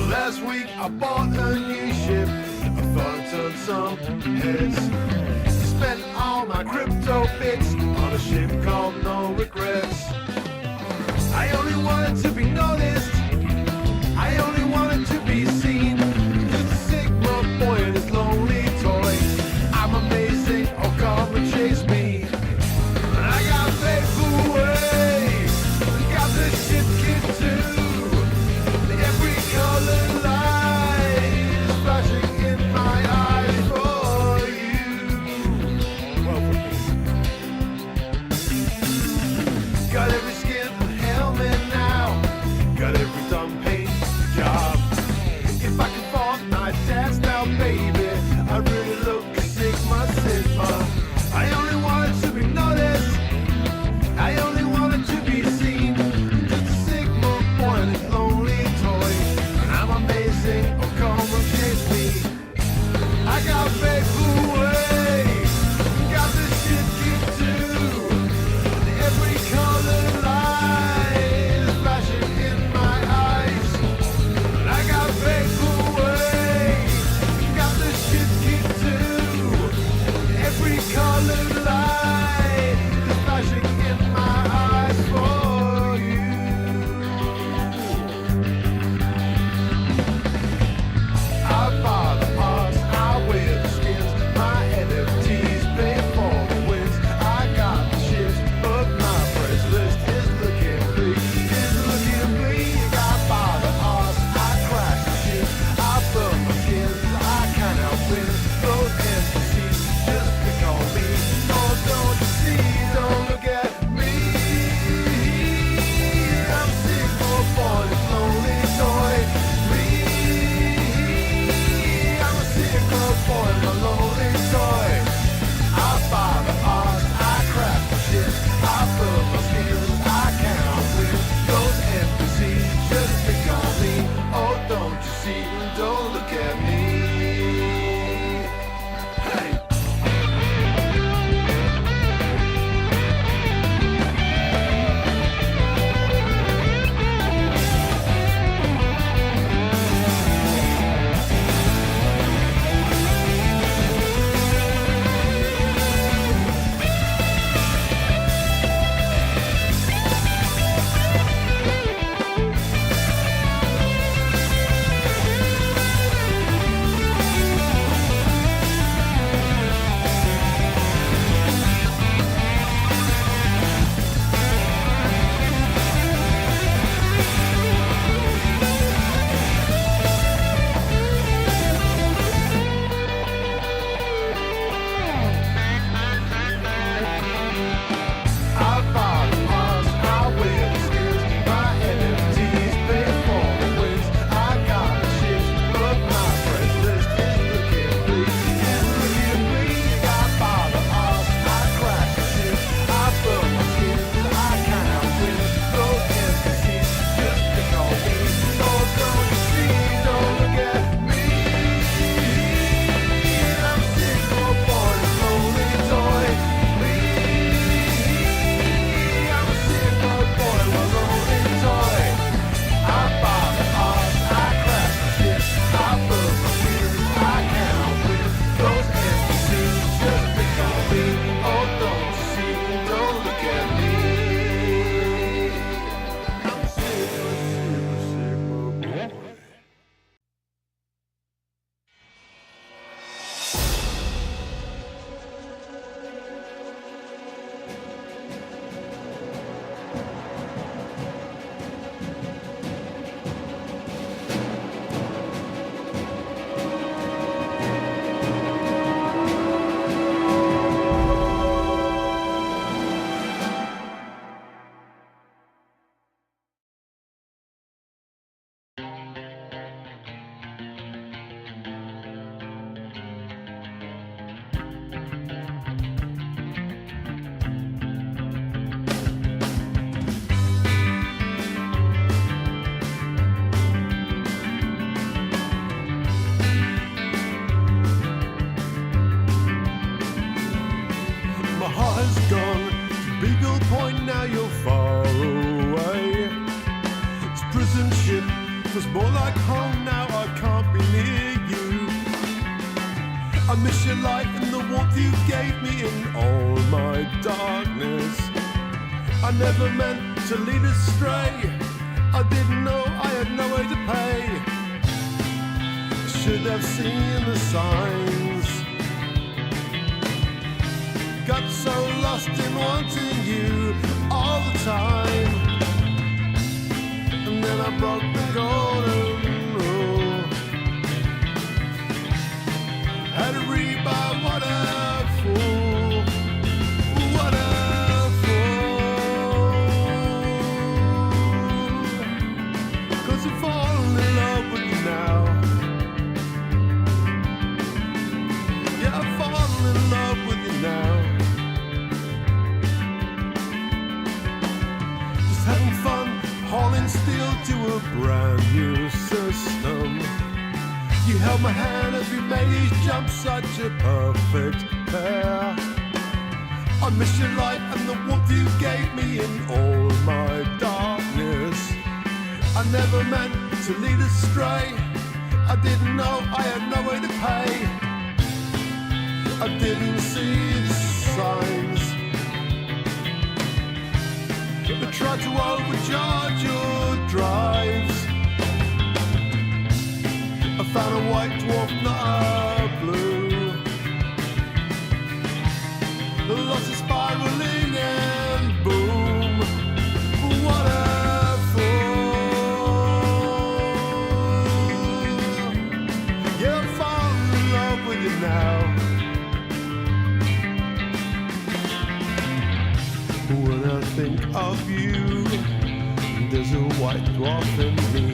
Last week I bought a new ship. I thought I'd turn some heads. Spent all my crypto bits on a ship called No Regrets. I only wanted to be noticed. I only wanted to be seen. Just a Sigma boy and his lonely toy. I'm amazing, oh come and chase me. I got faith away. Got the shit kid too. Every color light is flashing in my eyes for you. Got every skin helmet now. Got every dumb paint job. If I can fall my dad's now, baby, I really look Sigma Sigma. I only wanted to be noticed. I only wanted to be seen. Just a Sigma boy and his lonely toy. And I'm amazing, oh come and chase me. I got faith away. Got this shit kid too. Every color light is flashing in my eyes. And I got faith away. Got this shit kid too. Every color light is flashing in my eyes for you. I buy the parts, I wear the skins, my NFTs pay for the wins. I got the shit, but my price list is looking bleak. It's looking bleak. I buy the arts, I crash the shit, I burn my skins, I cannot win. Those NPCs just pick on me. Oh, don't you see? Don't look at me. I'm Sigma boy, this lonely toy. Me, I'm a Sigma boy, my lonely toy. I buy the art, I craft the shit, I burn my skills, I cannot win. Those NPCs just pick on me. Oh, don't you see? Don't look at me. Hey. I buy the parts, I wear the skins, my NFTs pay for the wins. I got the shit, but my price list is looking bleak. It's looking bleak. I buy the arts, I crash the shit, I burn my skins, I cannot win. Those NPCs just pick on me. Oh, don't you see? Don't look at me. I'm Sigma boy, this lonely toy. Me, I'm a Sigma boy, my lonely toy. I buy the art, I craft the shit, I burn my skins, I cannot win. Those NPCs just pick on me. Oh, don't you see? Don't look at me. I'm Sigma, Sigma boy. Point, now you're far away. It's prison ship feels more like home now, I can't be near you. I miss your light and the warmth you gave me in all my darkness. I never meant to lead astray, I didn't know I had no way to pay. I should have seen the signs. Got so lost in wanting you all the time, and then I broke the golden rule. Had to rebuy, what a fool, what a fool. 'Cause I've fallen in love with you now. Yeah, I've fallen in love with you now. Having fun, hauling steel to a brand new system. You held my hand as we made each jump, such a perfect pair. I miss your light and the warmth you gave me in all my darkness. I never meant to lead astray, I didn't know I had no way to pay. I didn't see the signs. I tried to overcharge your drives. I found a white dwarf, not a blue. The loss is spiraling and boom. What a fool. Yeah, I'm falling in love with you now. When I think of you, there's a white dwarf in me.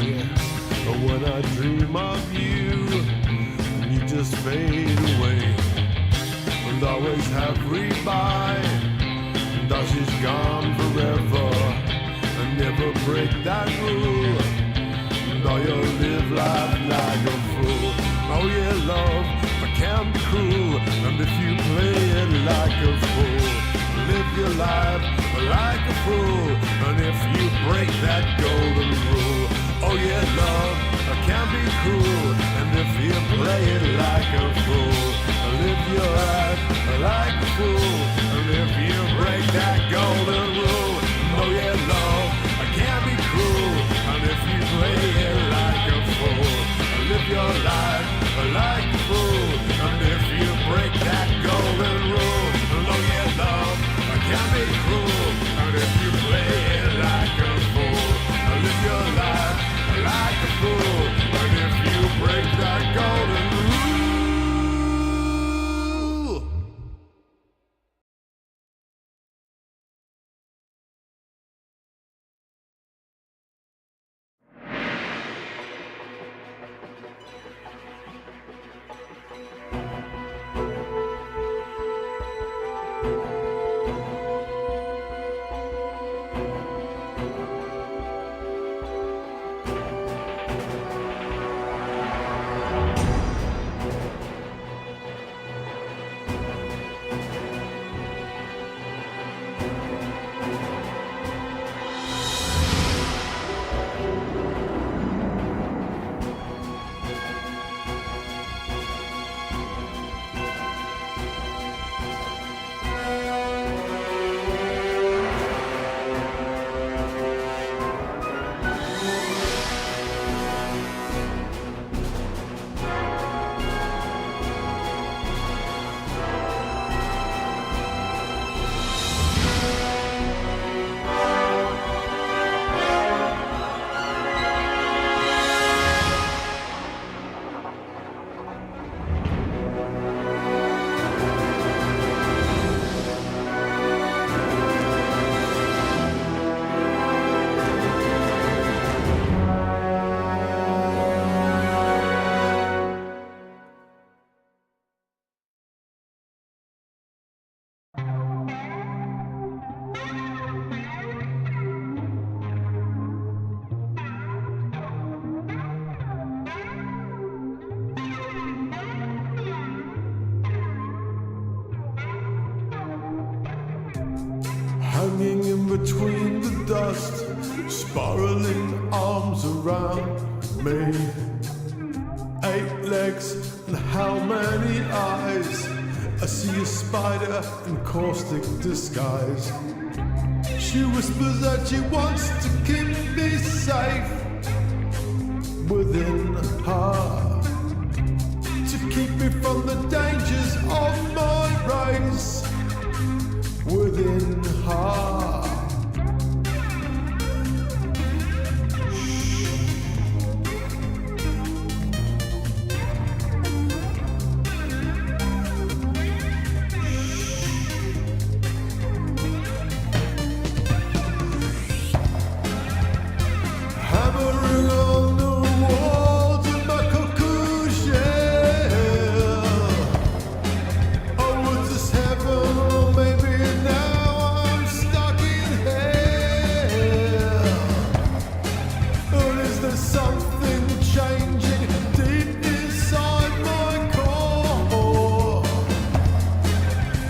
But when I dream of you, you just fade away. And always have rebuy, and now she's gone forever. And never break that rule, now you'll live life like a fool. Oh yeah, love, I can't be cruel, and if you play it like a fool, live your life like a fool, and if you break that golden rule, oh yeah, love, I can't be cruel, and if you play it like a fool, live your life like a fool, and if you break that golden rule, oh yeah, love, I can't be cruel, and if you play it like a fool, live your life like a fool, and if you break that golden rule, oh yeah, love, I can't be cruel, and if you play it like a fool, live your life like a fool, and if you break that golden rule. hanging in between the dust, spiraling arms around. me. 8 legs and how many eyes? I see a spider in caustic disguise. She whispers that she wants to keep me safe within her, to keep me from the dangers of my race within her. Hammering on the walls of my cocoon shell. Oh, was this heaven, or maybe now I'm stuck in hell? Or is there something changing deep inside my core?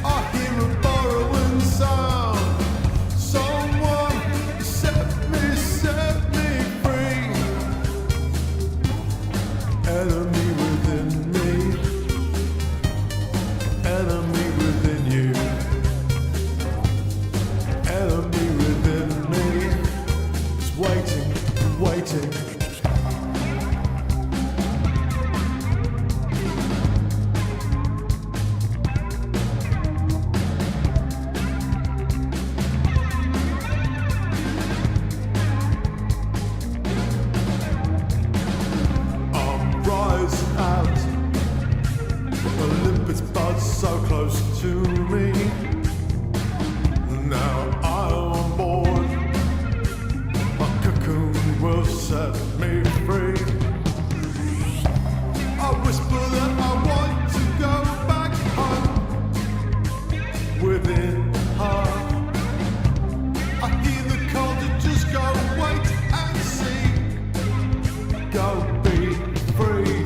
I hear a borrowing sound. Someone set me free. Enemy within me, enemy within you, enemy within me is waiting, waiting. I'm rising out, Olympus buds so close to me. Now I'm on board, my cocoon will set me free. I whisper that I want to go back home within her. I hear the call to just go wait and see. Go be free.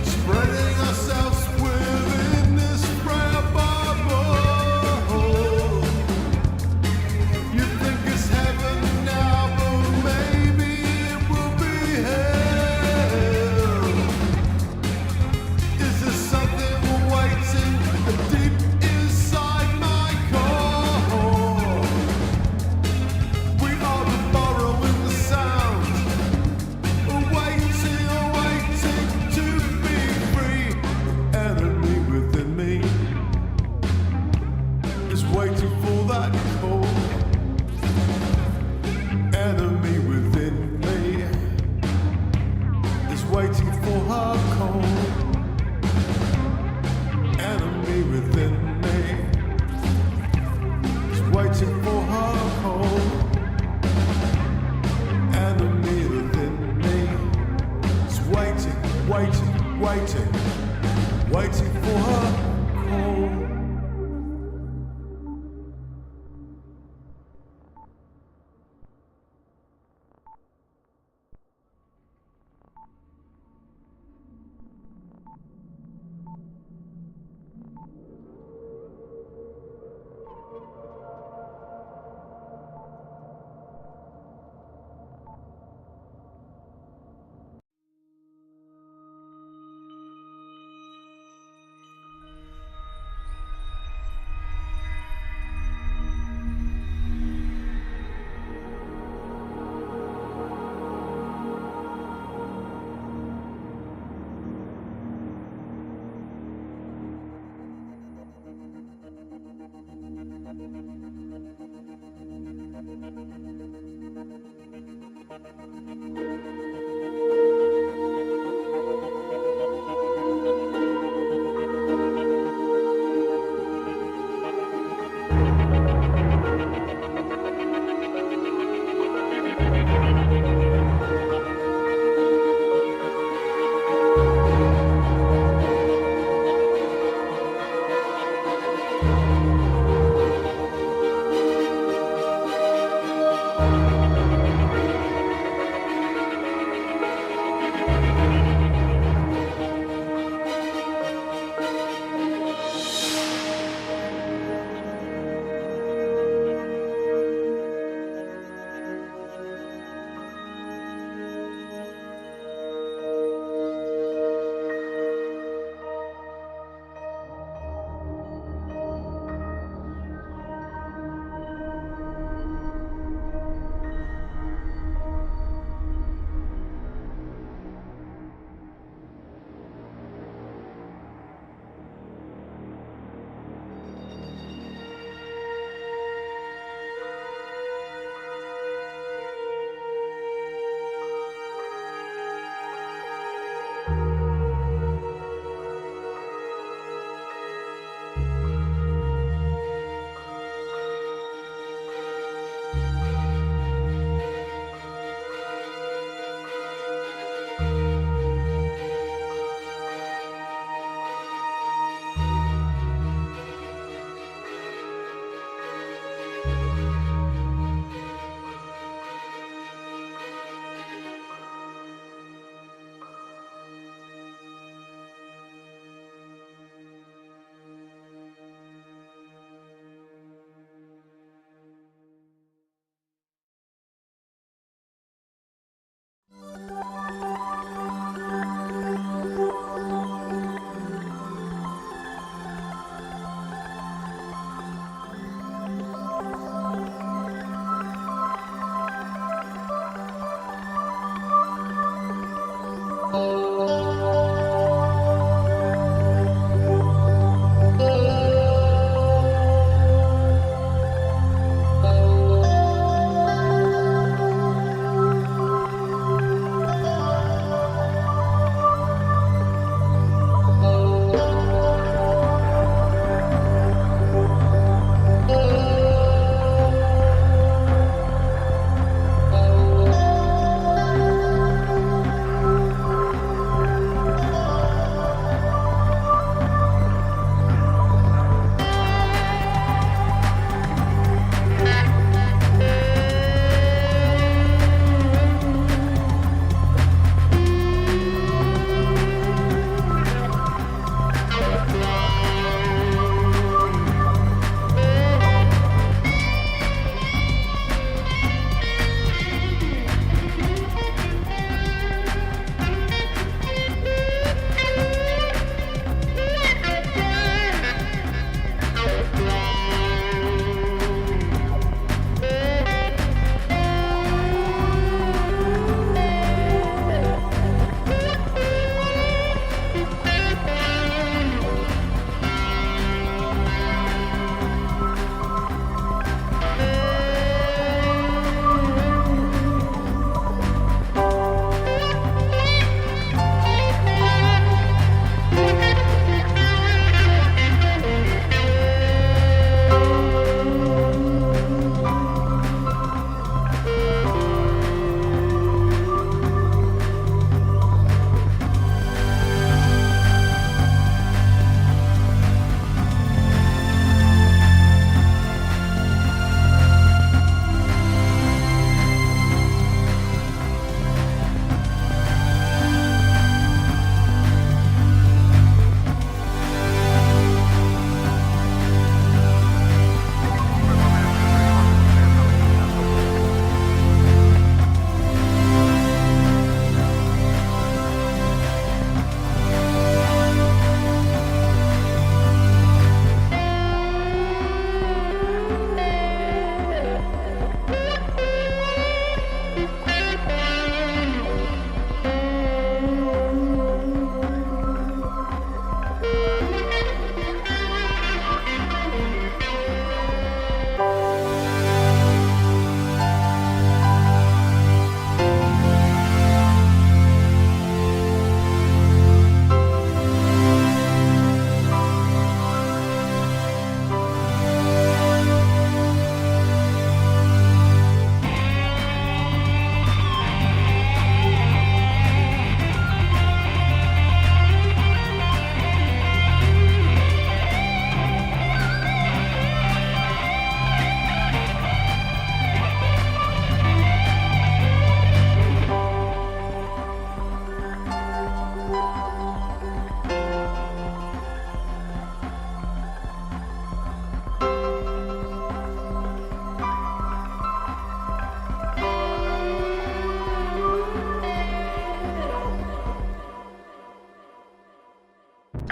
Spreading ourselves within this frail bubble. You think it's heaven now, but maybe it will be hell. Is there something waiting deep inside my core? We are the borrowing the sound, waiting, waiting to be free. Enemy within me is waiting for that call. Enemy within me is waiting for her call. Enemy within me is waiting for her call. Enemy within me is waiting, waiting, waiting, waiting for her call.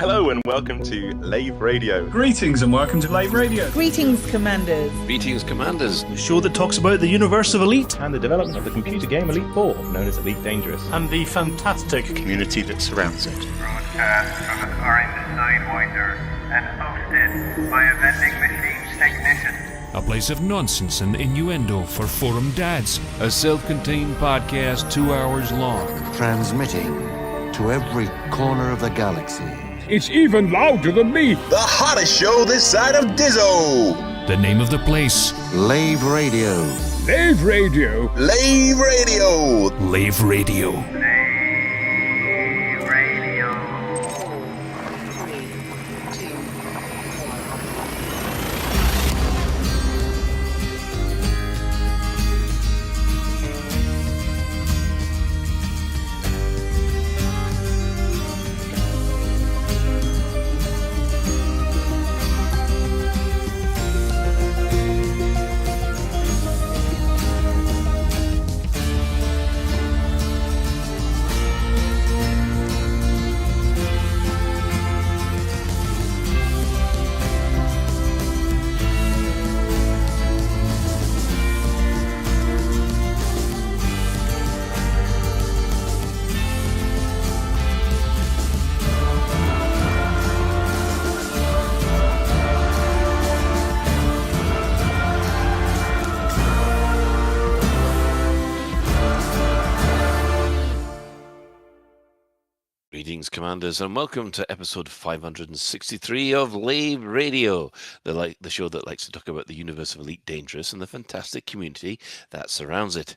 Hello and welcome to Lave Radio. Greetings and welcome to Lave Radio. Greetings, Commanders. Greetings, Commanders. The show that talks about the universe of Elite And the development of the computer game Elite 4, known as Elite Dangerous. and the fantastic Community that surrounds it. Broadcast from the current Sidewinder and hosted by a vending machine technician. A place of nonsense and innuendo for forum dads. A self-contained podcast 2 hours long. Transmitting to every corner of the galaxy. It's even louder than me. The hottest show this side of Dizzo. The name of the place, Lave Radio. Lave Radio. Lave Radio. Lave Radio. Radio. Greetings, Commanders, and welcome to episode 563 of Lave Radio, the show that likes to talk about the universe of Elite Dangerous and the fantastic community that surrounds it.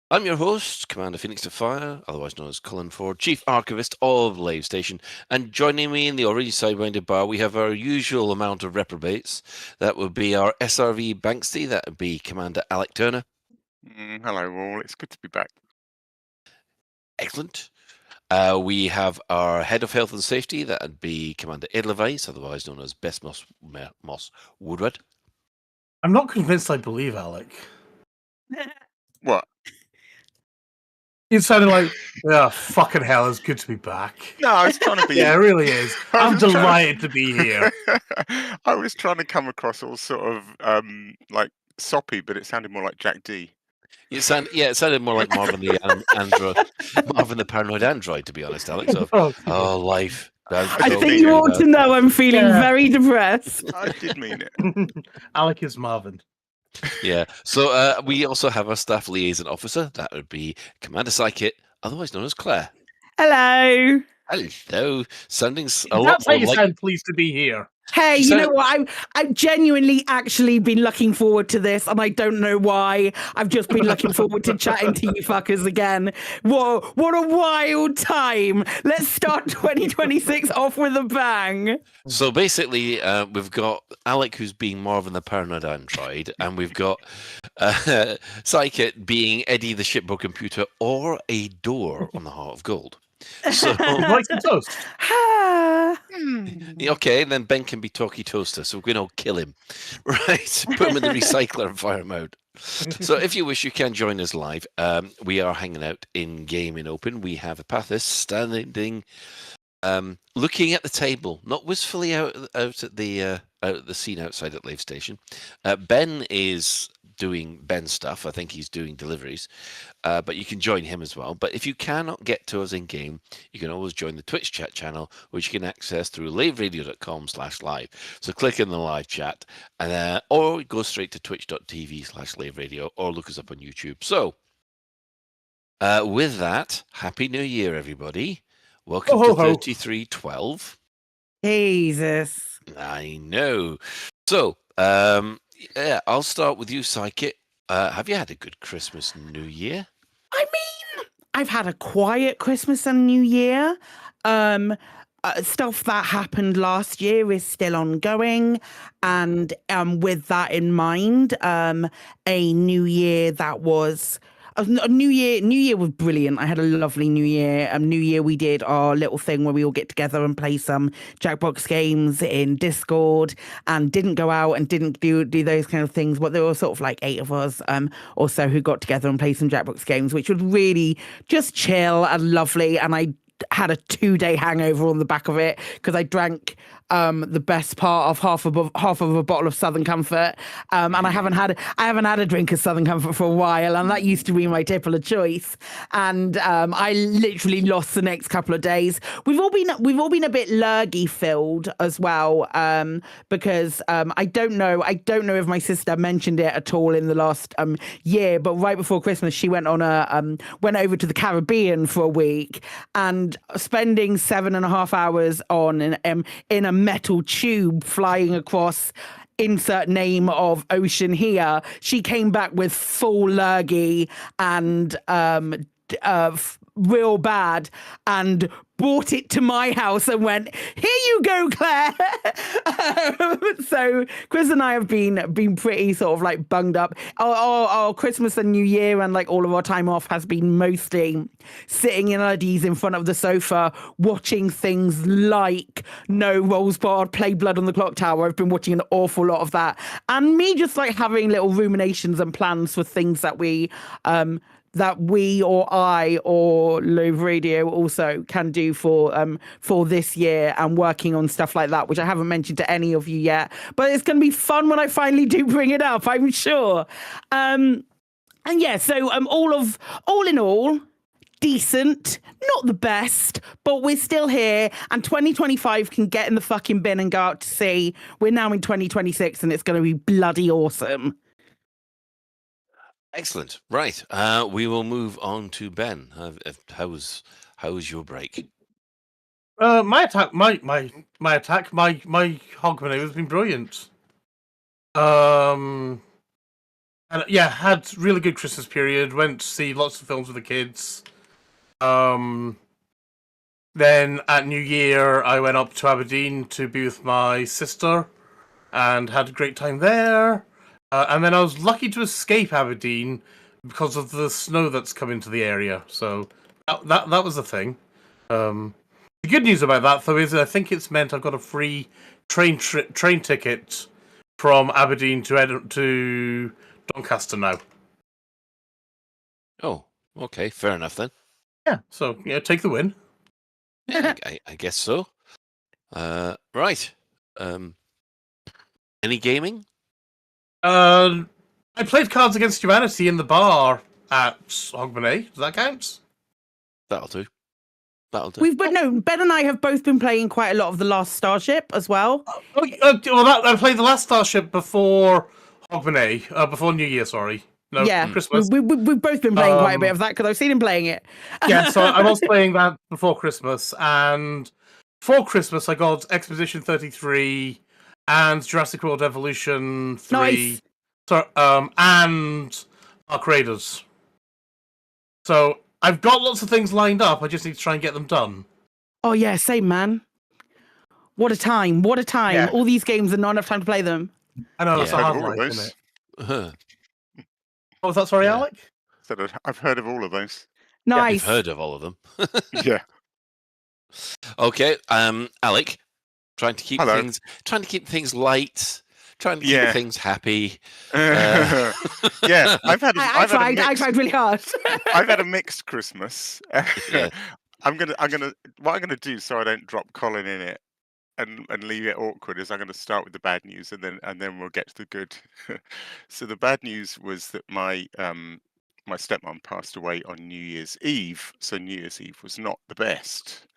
I'm your host, Commander Phoenix of Fire, otherwise known as Colin Ford, Chief Archivist of Lave Station, and joining me in the already sidewinded bar, we have our usual amount of reprobates. That would be our SRV Banksy, that would be Commander Alec Turner. Hello all, it's good to be back. Excellent. We have our Head of Health and Safety, that would be Commander Edelweiss, otherwise known as Best Moss Woodward. I'm not convinced I believe Alec. What? It sounded like, yeah, fucking hell, it's good to be back. No, I was trying to be... Yeah, it really is. I I'm was trying- delighted to be here. I was trying to come across all sort of like soppy, but it sounded more like Jack D. It sounded more like Marvin the android, Marvin the paranoid android, to be honest, Alex. Oh, life. I think you ought to know I'm feeling very depressed. I did mean it. Alec is Marvin. Yeah. So we also have our staff liaison officer. That would be Commander Psychit, otherwise known as Claire. Hello. Hello. Sounding a lot That's how more you like... sound pleased to be here. Hey, you know what? I've genuinely actually been looking forward to this, and I don't know why. I've just been looking forward to chatting to you fuckers again. Whoa, what a wild time. Let's start 2026 off with a bang. So basically, we've got Alec, who's being Marvin the paranoid android, and we've got Psychit being Eddie the shipboard computer or a door on the Heart of Gold. So, Like the toast. okay, then Ben can be Talkie Toaster, so we're going to kill him. Right? Put him in the recycler and fire him out. So if you wish, you can join us live. We are hanging out in game in open. We have Apathis standing, looking at the table, not wistfully out at the scene outside at Lave Station. Ben is doing Ben stuff. I think he's doing deliveries, but you can join him as well. But if you cannot get to us in game, you can always join the Twitch chat channel, which you can access through laveradio.com/live. So click in the live chat, and or go straight to twitch.tv/laveradio, or look us up on YouTube. So with that, Happy New Year, everybody. Welcome to 3312. Jesus. I know. So, yeah, I'll start with you, Psychit. Have you had a good Christmas and New Year? I mean, I've had a quiet Christmas and New Year. Stuff that happened last year is still ongoing, and with that in mind, a New Year that was New Year was brilliant. I had a lovely New Year. New Year we did our little thing where we all get together and play some Jackbox games in Discord, and didn't go out and didn't do those kind of things. But there were sort of like 8 of us or so who got together and played some Jackbox games, which was really just chill and lovely. And I had a 2-day hangover on the back of it because I drank the best part of half of a bottle of Southern Comfort, and I haven't had a drink of Southern Comfort for a while, and that used to be my tipple of choice. And I literally lost the next couple of days. We've all been a bit lurgy filled as well, because I don't know if my sister mentioned it at all in the last year, but right before Christmas she went over to the Caribbean for a week, and spending 7.5 hours in a metal tube flying across insert name of ocean here, she came back with full lurgy and real bad, and brought it to my house and went, "Here you go, Claire." So Chris and I have been pretty sort of like bunged up. Our Christmas and New Year and like all of our time off has been mostly sitting in Uddies in front of the sofa watching things like No Rolls Barred, Play Blood on the Clock Tower. I've been watching an awful lot of that, and me just like having little ruminations and plans for things that we or I or Lave Radio also can do for this year, and working on stuff like that, which I haven't mentioned to any of you yet. But it's going to be fun when I finally do bring it up, I'm sure. And yeah, so all in all, decent, not the best, but we're still here, and 2025 can get in the fucking bin and go out to sea. We're now in 2026, and it's going to be bloody awesome. Excellent. Right. We will move on to Ben. How was your break? My Hogmanay has been brilliant. And yeah, had really good Christmas period. Went to see lots of films with the kids. Then at New Year, I went up to Aberdeen to be with my sister, and had a great time there. And then I was lucky to escape Aberdeen because of the snow that's come into the area. So that was the thing. The good news about that, though, is I think it's meant I've got a free train ticket from Aberdeen to Doncaster now. Oh, okay, fair enough then. Yeah, so yeah, take the win. Yeah, I guess so. Right. Any gaming? I played Cards Against Humanity in the bar at Hogmanay. Does that count? That'll do. Ben and I have both been playing quite a lot of The Last Starship as well. I played The Last Starship before Hogmanay, before New Year, sorry. No, yeah, Christmas. We've both been playing quite a bit of that because I've seen him playing it. Yeah, so I was playing that before Christmas, and for Christmas I got Expedition 33 and Jurassic World Evolution 3. Nice. So, and Ark Raiders. So I've got lots of things lined up. I just need to try and get them done. Oh yeah, same man. What a time! What a time! Yeah. All these games and not enough time to play them. I know, it's a hard life, isn't it? What was that? Sorry, Alec? I've heard of all of those. Nice. You've heard of all of them. Yeah. Okay, Alec, trying to keep things light, trying to keep things happy. Yeah, I tried really hard. I've had a mixed Christmas. Yeah. What I'm gonna do so I don't drop Colin in it and leave it awkward is I'm gonna start with the bad news and then we'll get to the good. So the bad news was that my stepmom passed away on New Year's Eve. So New Year's Eve was not the best.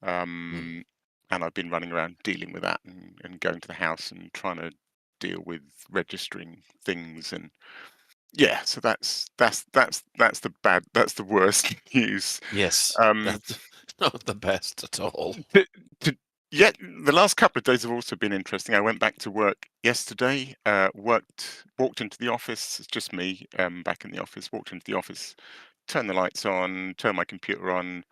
And I've been running around dealing with that and going to the house and trying to deal with registering things, and yeah, so that's the worst news. Yes, that's not the best at all. Yet the last couple of days have also been interesting. I went back to work yesterday. Walked into the office. It's just me back in the office. Walked into the office, turned the lights on, turned my computer on.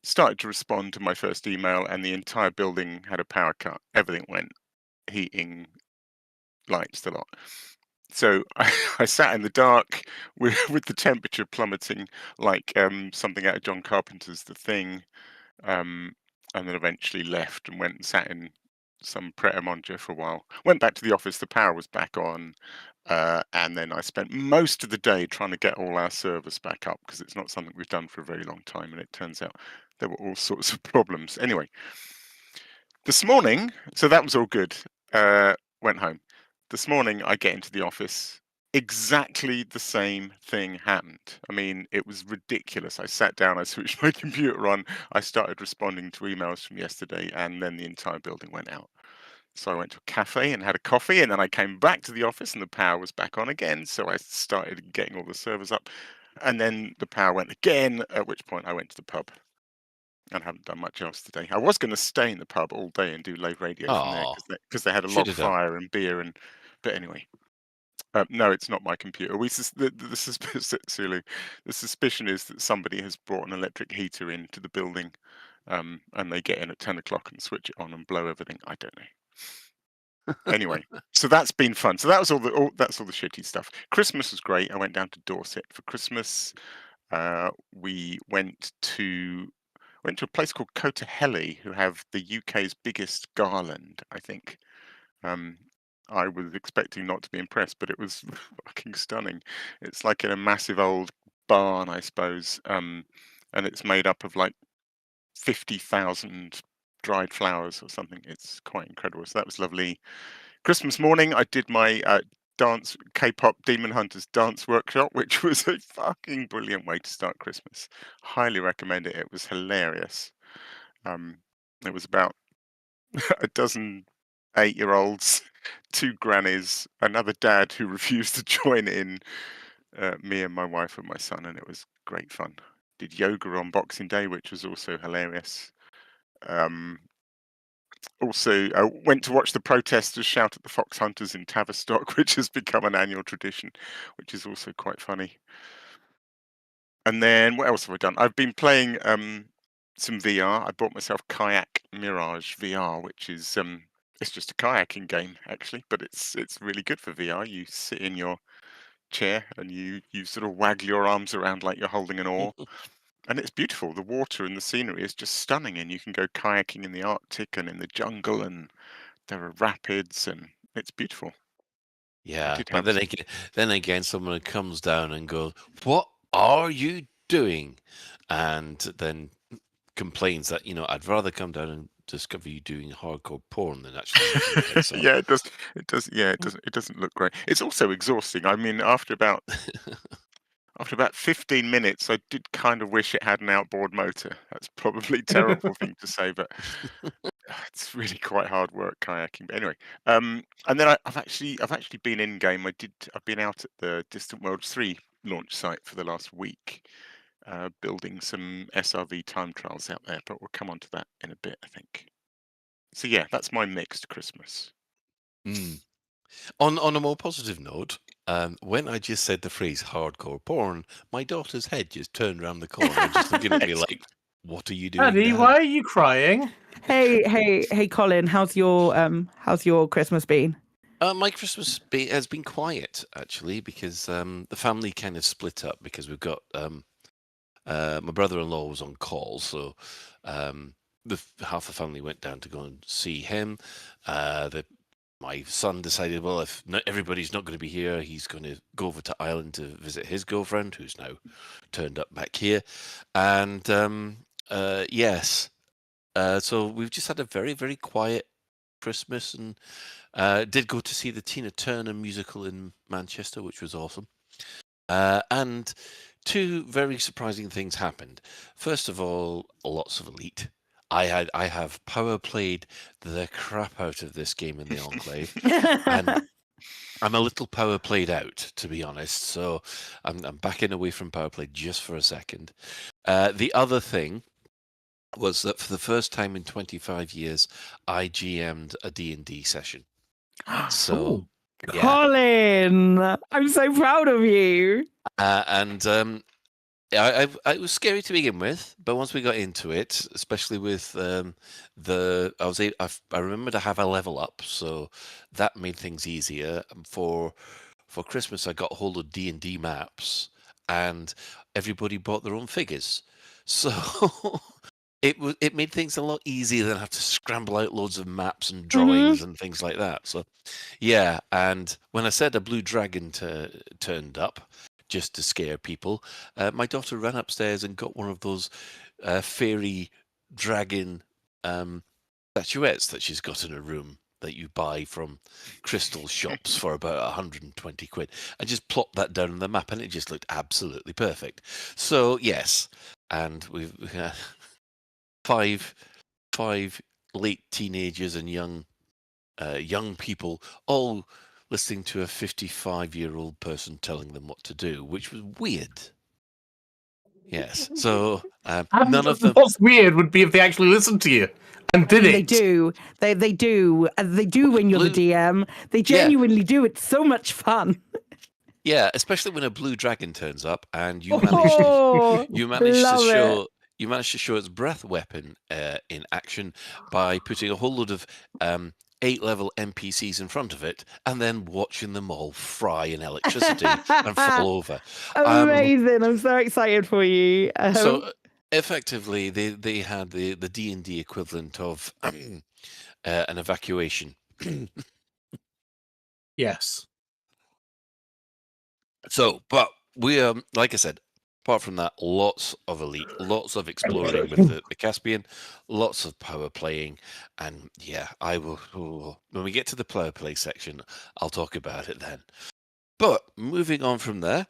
Started to respond to my first email, and the entire building had a power cut. Everything went, heating, lights, the lot. So I sat in the dark with the temperature plummeting like something out of John Carpenter's The Thing, and then eventually left and went and sat in some Pret a Manger for a while. Went back to the office. The power was back on, and then I spent most of the day trying to get all our servers back up because it's not something we've done for a very long time. And it turns out there were all sorts of problems. Anyway, this morning, so that was all good. Went home. This morning, I get into the office. Exactly the same thing happened. I mean, it was ridiculous. I sat down, I switched my computer on, I started responding to emails from yesterday, and then the entire building went out. So I went to a cafe and had a coffee, and then I came back to the office and the power was back on again. So I started getting all the servers up, and then the power went again, at which point I went to the pub. And haven't done much else today. I was going to stay in the pub all day and do Lave Radio from there because they had a log Should have done. fire and beer but anyway. No, it's not my computer. The suspicion is that somebody has brought an electric heater into the building, and they get in at 10 o'clock and switch it on and blow everything. I don't know. Anyway, so that's been fun. So that was that's all the shitty stuff. Christmas was great. I went down to Dorset for Christmas. We went to a place called Cotahelly, who have the UK's biggest garland, I think. I was expecting not to be impressed, but it was fucking stunning. It's like in a massive old barn, I suppose, and it's made up of like 50,000 dried flowers or something. It's quite incredible. So that was lovely. Christmas morning, I did my dance K-pop Demon Hunters dance workshop, which was a fucking brilliant way to start Christmas. Highly recommend it. It was hilarious. It was about a dozen 8-year-olds, 2 grannies, another dad who refused to join in, me and my wife and my son, and it was great fun. Did yoga on Boxing Day, which was also hilarious. Also, went to watch the protesters shout at the fox hunters in Tavistock, which has become an annual tradition, which is also quite funny. And then what else have I done? I've been playing some VR. I bought myself Kayak Mirage VR, which is it's just a kayaking game actually, but it's really good for VR. You sit in your chair and you sort of waggle your arms around like you're holding an oar. And it's beautiful. The water and the scenery is just stunning, and you can go kayaking in the Arctic and in the jungle, and there are rapids, and it's beautiful. Yeah, but then again, someone comes down and goes, "What are you doing?" And then complains that I'd rather come down and discover you doing hardcore porn than actually. Yeah, it does. Yeah, it doesn't look great. It's also exhausting. I mean, after about 15 minutes, I did kind of wish it had an outboard motor. That's probably a terrible thing to say, but it's really quite hard work kayaking. But anyway, and then I've actually been in game. I've been out at the Distant Worlds 3 launch site for the last week, building some SRV time trials out there. But we'll come on to that in a bit, I think. So yeah, that's my mixed Christmas. On a more positive note, when I just said the phrase "hardcore porn," my daughter's head just turned around the corner and just looking at me like, "What are you doing, Daddy? Dad?" Why are you crying? Hey, Colin, how's your Christmas been? My Christmas has been quiet actually because the family kind of split up because we've got my brother-in-law was on call, so half the family went down to go and see him. My son decided, well, if everybody's not going to be here, he's going to go over to Ireland to visit his girlfriend, who's now turned up back here. And yes, so we've just had a very, very quiet Christmas, and did go to see the Tina Turner musical in Manchester, which was awesome. And 2 very surprising things happened. First of all, lots of Elite. I have power played the crap out of this game in the Enclave, and I'm a little power played out, to be honest. So I'm backing away from power play just for a second. The other thing was that for the first time in 25 years, I GM'd a D&D session. So, yeah. Colin, I'm so proud of you. It was scary to begin with, but once we got into it, especially with I remember to have a level up, so that made things easier. For Christmas, I got a hold of D&D maps, and everybody bought their own figures. So it made things a lot easier than have to scramble out loads of maps and drawings and things like that. So, yeah. And when I said a blue dragon turned up just to scare people, my daughter ran upstairs and got one of those fairy dragon statuettes that she's got in her room that you buy from crystal shops for about 120 quid. I just plopped that down on the map and it just looked absolutely perfect. So, yes. And we've five late teenagers and young people all listening to a 55-year-old person telling them what to do, which was weird. Yes. So none of them. What's weird would be if they actually listened to you and did it. They do. They do. And they do when you're the DM. They genuinely do. It's so much fun. Yeah, especially when a blue dragon turns up and you manage to show its breath weapon in action by putting a whole load of 8-level NPCs in front of it and then watching them all fry in electricity and fall over. Amazing. I'm so excited for you. So effectively, they had the D&D equivalent of an evacuation. Yes. So, but we like I said, apart from that, lots of elite, lots of exploring with the Caspian, lots of power playing, and yeah, I will when we get to the power play section, I'll talk about it then. But moving on from there,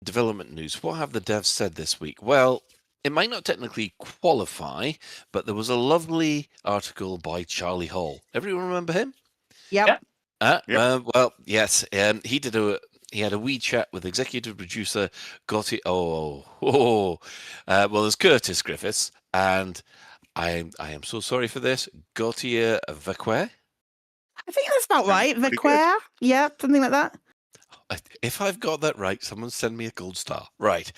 development news. What have the devs said this week? Well, it might not technically qualify, but there was a lovely article by Charlie Hall. Everyone remember him? Yep. Well, yes. He had a wee chat with executive producer Gotti. Well, there's Curtis Griffiths, and I am so sorry for this. Gautier Vaquer. I think that's about right. Vaquer. Yeah, something like that. If I've got that right, someone send me a gold star. Right.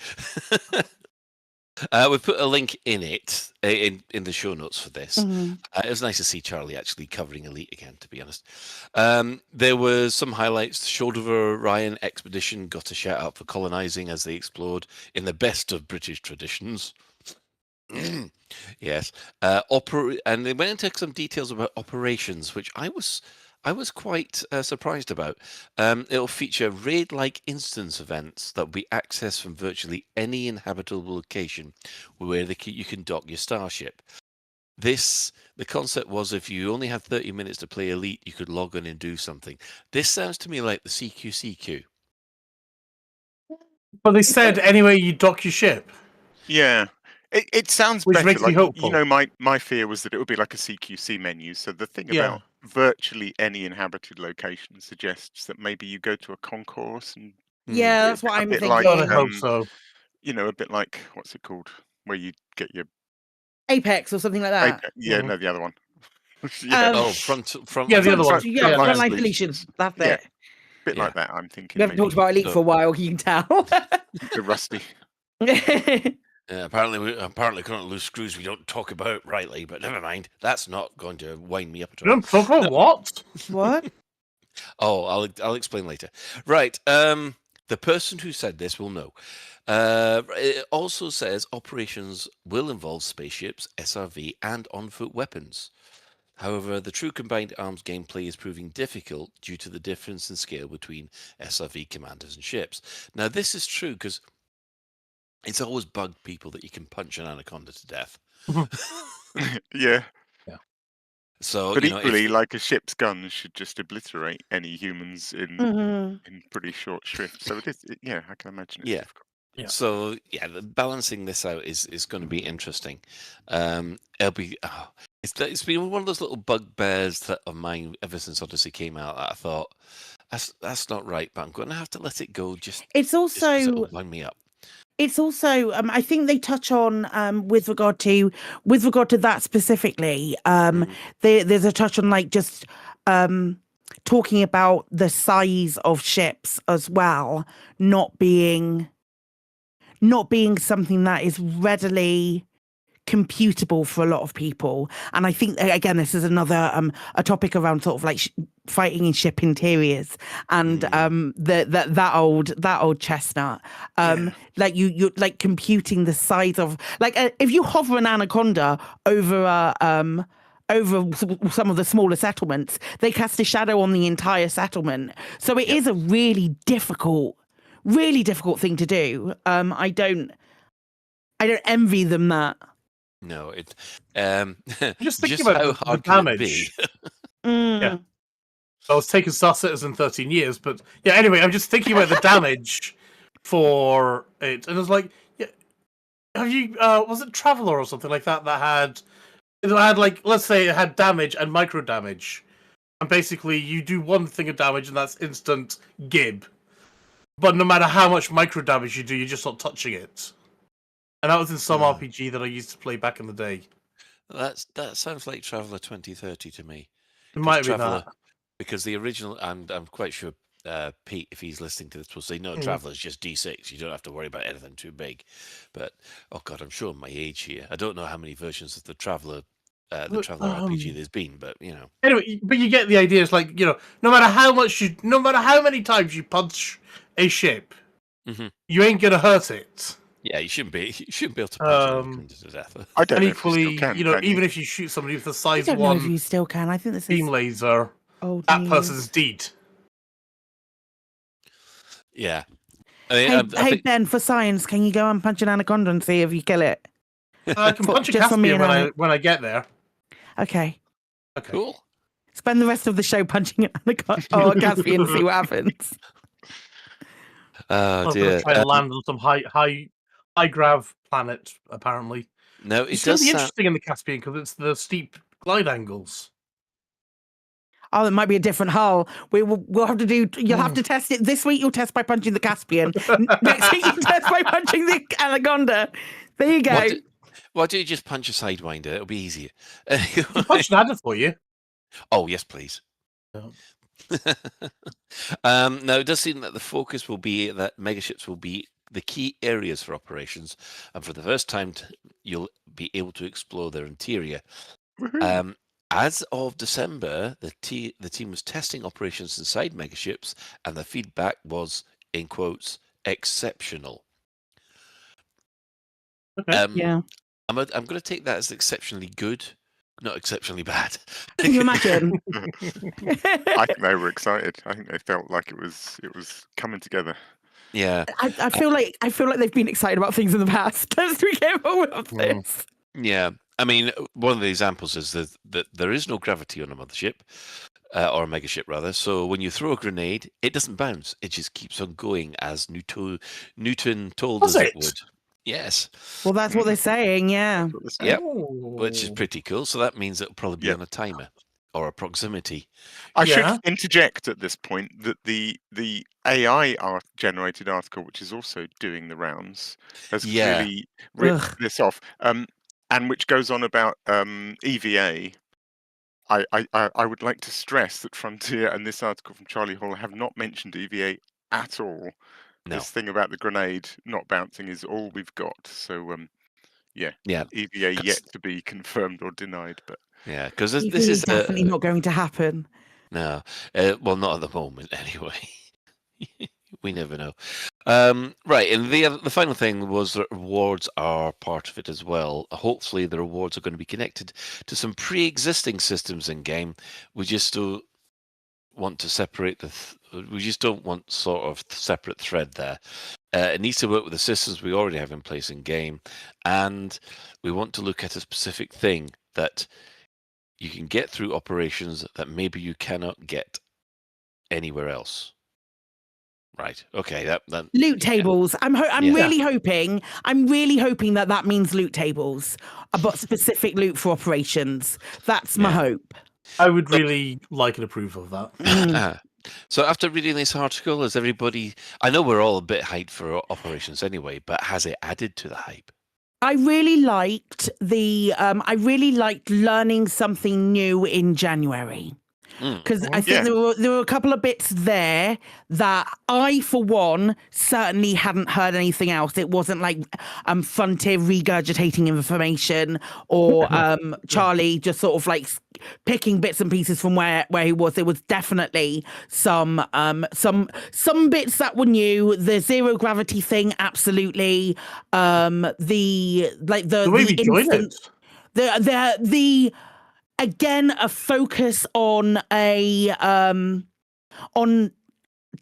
We've put a link in it in the show notes for this. It was nice to see Charlie actually covering Elite again, to be honest. There was some highlights. The Shoulder of Orion expedition got a shout out for colonizing as they explored in the best of British traditions. Yes. And they went into some details about operations, which I was quite surprised about. It'll feature raid-like instance events that will be accessed from virtually any inhabitable location where you can dock your starship. The concept was if you only had 30 minutes to play Elite, you could log in and do something. This sounds to me like the CQCQ. Well, they said anyway you dock your ship. Yeah. It sounds Which better. makes me hopeful. You know, my fear was that it would be like a CQC menu. So the thing about virtually any inhabited location suggests that maybe you go to a concourse and yeah, that's what I'm thinking. I hope so. You know, a bit like what's it called, where you get your Apex or something like that. Yeah, no, the other one. Front. Yeah, the other one. Yeah, Frontline Solutions. That's it. Bit like that. I'm thinking. We haven't talked about Elite for a while. You can tell. The rusty. Apparently couldn't lose screws we don't talk about rightly, but never mind. That's not going to wind me up at all. You don't talk about what? What? Oh, I'll explain later. Right. The person who said this will know. It also says operations will involve spaceships, SRV, and on-foot weapons. However, the true combined arms gameplay is proving difficult due to the difference in scale between SRV commanders and ships. Now, this is true because it's always bugged people that you can punch an anaconda to death. Yeah. So, but equally, like a ship's gun should just obliterate any humans in pretty short shrift. So it is. I can imagine it's difficult. Yeah. So balancing this out is going to be interesting. It'll be. It's been one of those little bugbears of mine ever since Odyssey came out that I thought that's not right, but I'm going to have to let it go. It's also it'll wind me up. It's also, I think they touch on with regard to that specifically. There's a touch on like just talking about the size of ships as well, not being something that is readily computable for a lot of people. And I think again, this is another a topic around sort of like fighting in ship interiors, and that old chestnut. Like you like computing the size of if you hover an anaconda over some of the smaller settlements, they cast a shadow on the entire settlement. So it is a really difficult thing to do. I don't envy them that. No, it. Just thinking just about how the hard can it damage. be? Yeah. I was taking Star Citizen 13 years, but yeah, anyway, I'm just thinking about the damage for it. And it's like, yeah, have you, was it Traveler or something like that had, like, let's say it had damage and micro damage. And basically, you do one thing of damage and that's instant gib. But no matter how much micro damage you do, you're just not touching it. And that was in some RPG that I used to play back in the day. That sounds like Traveller 2030 to me. It might be Traveller, that. because the original, and I'm quite sure Pete, if he's listening to this, will say, no, Traveller's just D6. You don't have to worry about anything too big. But, oh God, I'm showing my age here. I don't know how many versions of the Traveller RPG there's been, but, you know. Anyway, but you get the idea. It's like, you know, no matter how many times you punch a ship, you ain't going to hurt it. Yeah, you shouldn't be able to punch it to death. I don't and know equally, if you still can, you know, can even you? if you shoot somebody with a I size don't know if 1 you still can. I think this beam is laser, old that news. person's dead. Yeah. I mean, I Hey think, Ben, for science, can you go and punch an anaconda and see if you kill it? I can punch a Just for me Caspian and when I get there. Okay. Okay. cool. Spend the rest of the show punching an anaconda or a Caspian and see what happens. Oh I'm dear. gonna try and land on some high grav planet. Apparently, No, it it's going does to be sound. interesting in the Caspian because it's the steep glide angles. Oh, it might be a different hull. We'll have to do. You'll have to test it this week. You'll test by punching the Caspian. Next week you'll test by punching the anaconda. There you go. Why don't you just punch a sidewinder? It'll be easier. Punch an adder for you. Oh yes, please. No. Now it does seem that the focus will be that megaships will be the key areas for operations, and for the first time, you'll be able to explore their interior. As of December, the team was testing operations inside megaships, and the feedback was, in quotes, exceptional. Okay. Yeah. I'm going to take that as exceptionally good, not exceptionally bad. Can you imagine? I think they were excited. I think they felt like it was coming together. Yeah. I feel like they've been excited about things in the past as we came up with this. Yeah. I mean, one of the examples is that there is no gravity on a mothership, or a megaship rather. So when you throw a grenade, it doesn't bounce. It just keeps on going as Newton told us it would. Yes. Well, that's what they're saying. Yeah. Yep. Which is pretty cool. So that means it'll probably be on a timer or a proximity. I should interject at this point that the AI generated article, which is also doing the rounds, has clearly ripped this off, and which goes on about EVA. I would like to stress that Frontier and this article from Charlie Hall have not mentioned EVA at all. No. This thing about the grenade not bouncing is all we've got. So yeah, EVA yet to be confirmed or denied, but yeah, because this EVA is definitely not going to happen. No, well, not at the moment anyway. We never know. Right, and the final thing was that rewards are part of it as well. Hopefully, the rewards are going to be connected to some pre-existing systems in game. We just don't want to separate we just don't want sort of separate thread there. It needs to work with the systems we already have in place in game, and we want to look at a specific thing that you can get through operations that maybe you cannot get anywhere else. Right. Okay. That loot tables. I'm really hoping. I'm really hoping that means loot tables, but specific loot for operations. That's my hope. I would really like an approval of that. So after reading this article, has everybody? I know we're all a bit hyped for operations anyway, but has it added to the hype? I really liked I really liked learning something new in January. because I think there were a couple of bits there that I, for one, certainly hadn't heard anything else. It wasn't like Frontier regurgitating information or Charlie just sort of like picking bits and pieces from where he was. There was definitely some bits that were new. The zero gravity thing, absolutely. The way we join it. The again, a focus on on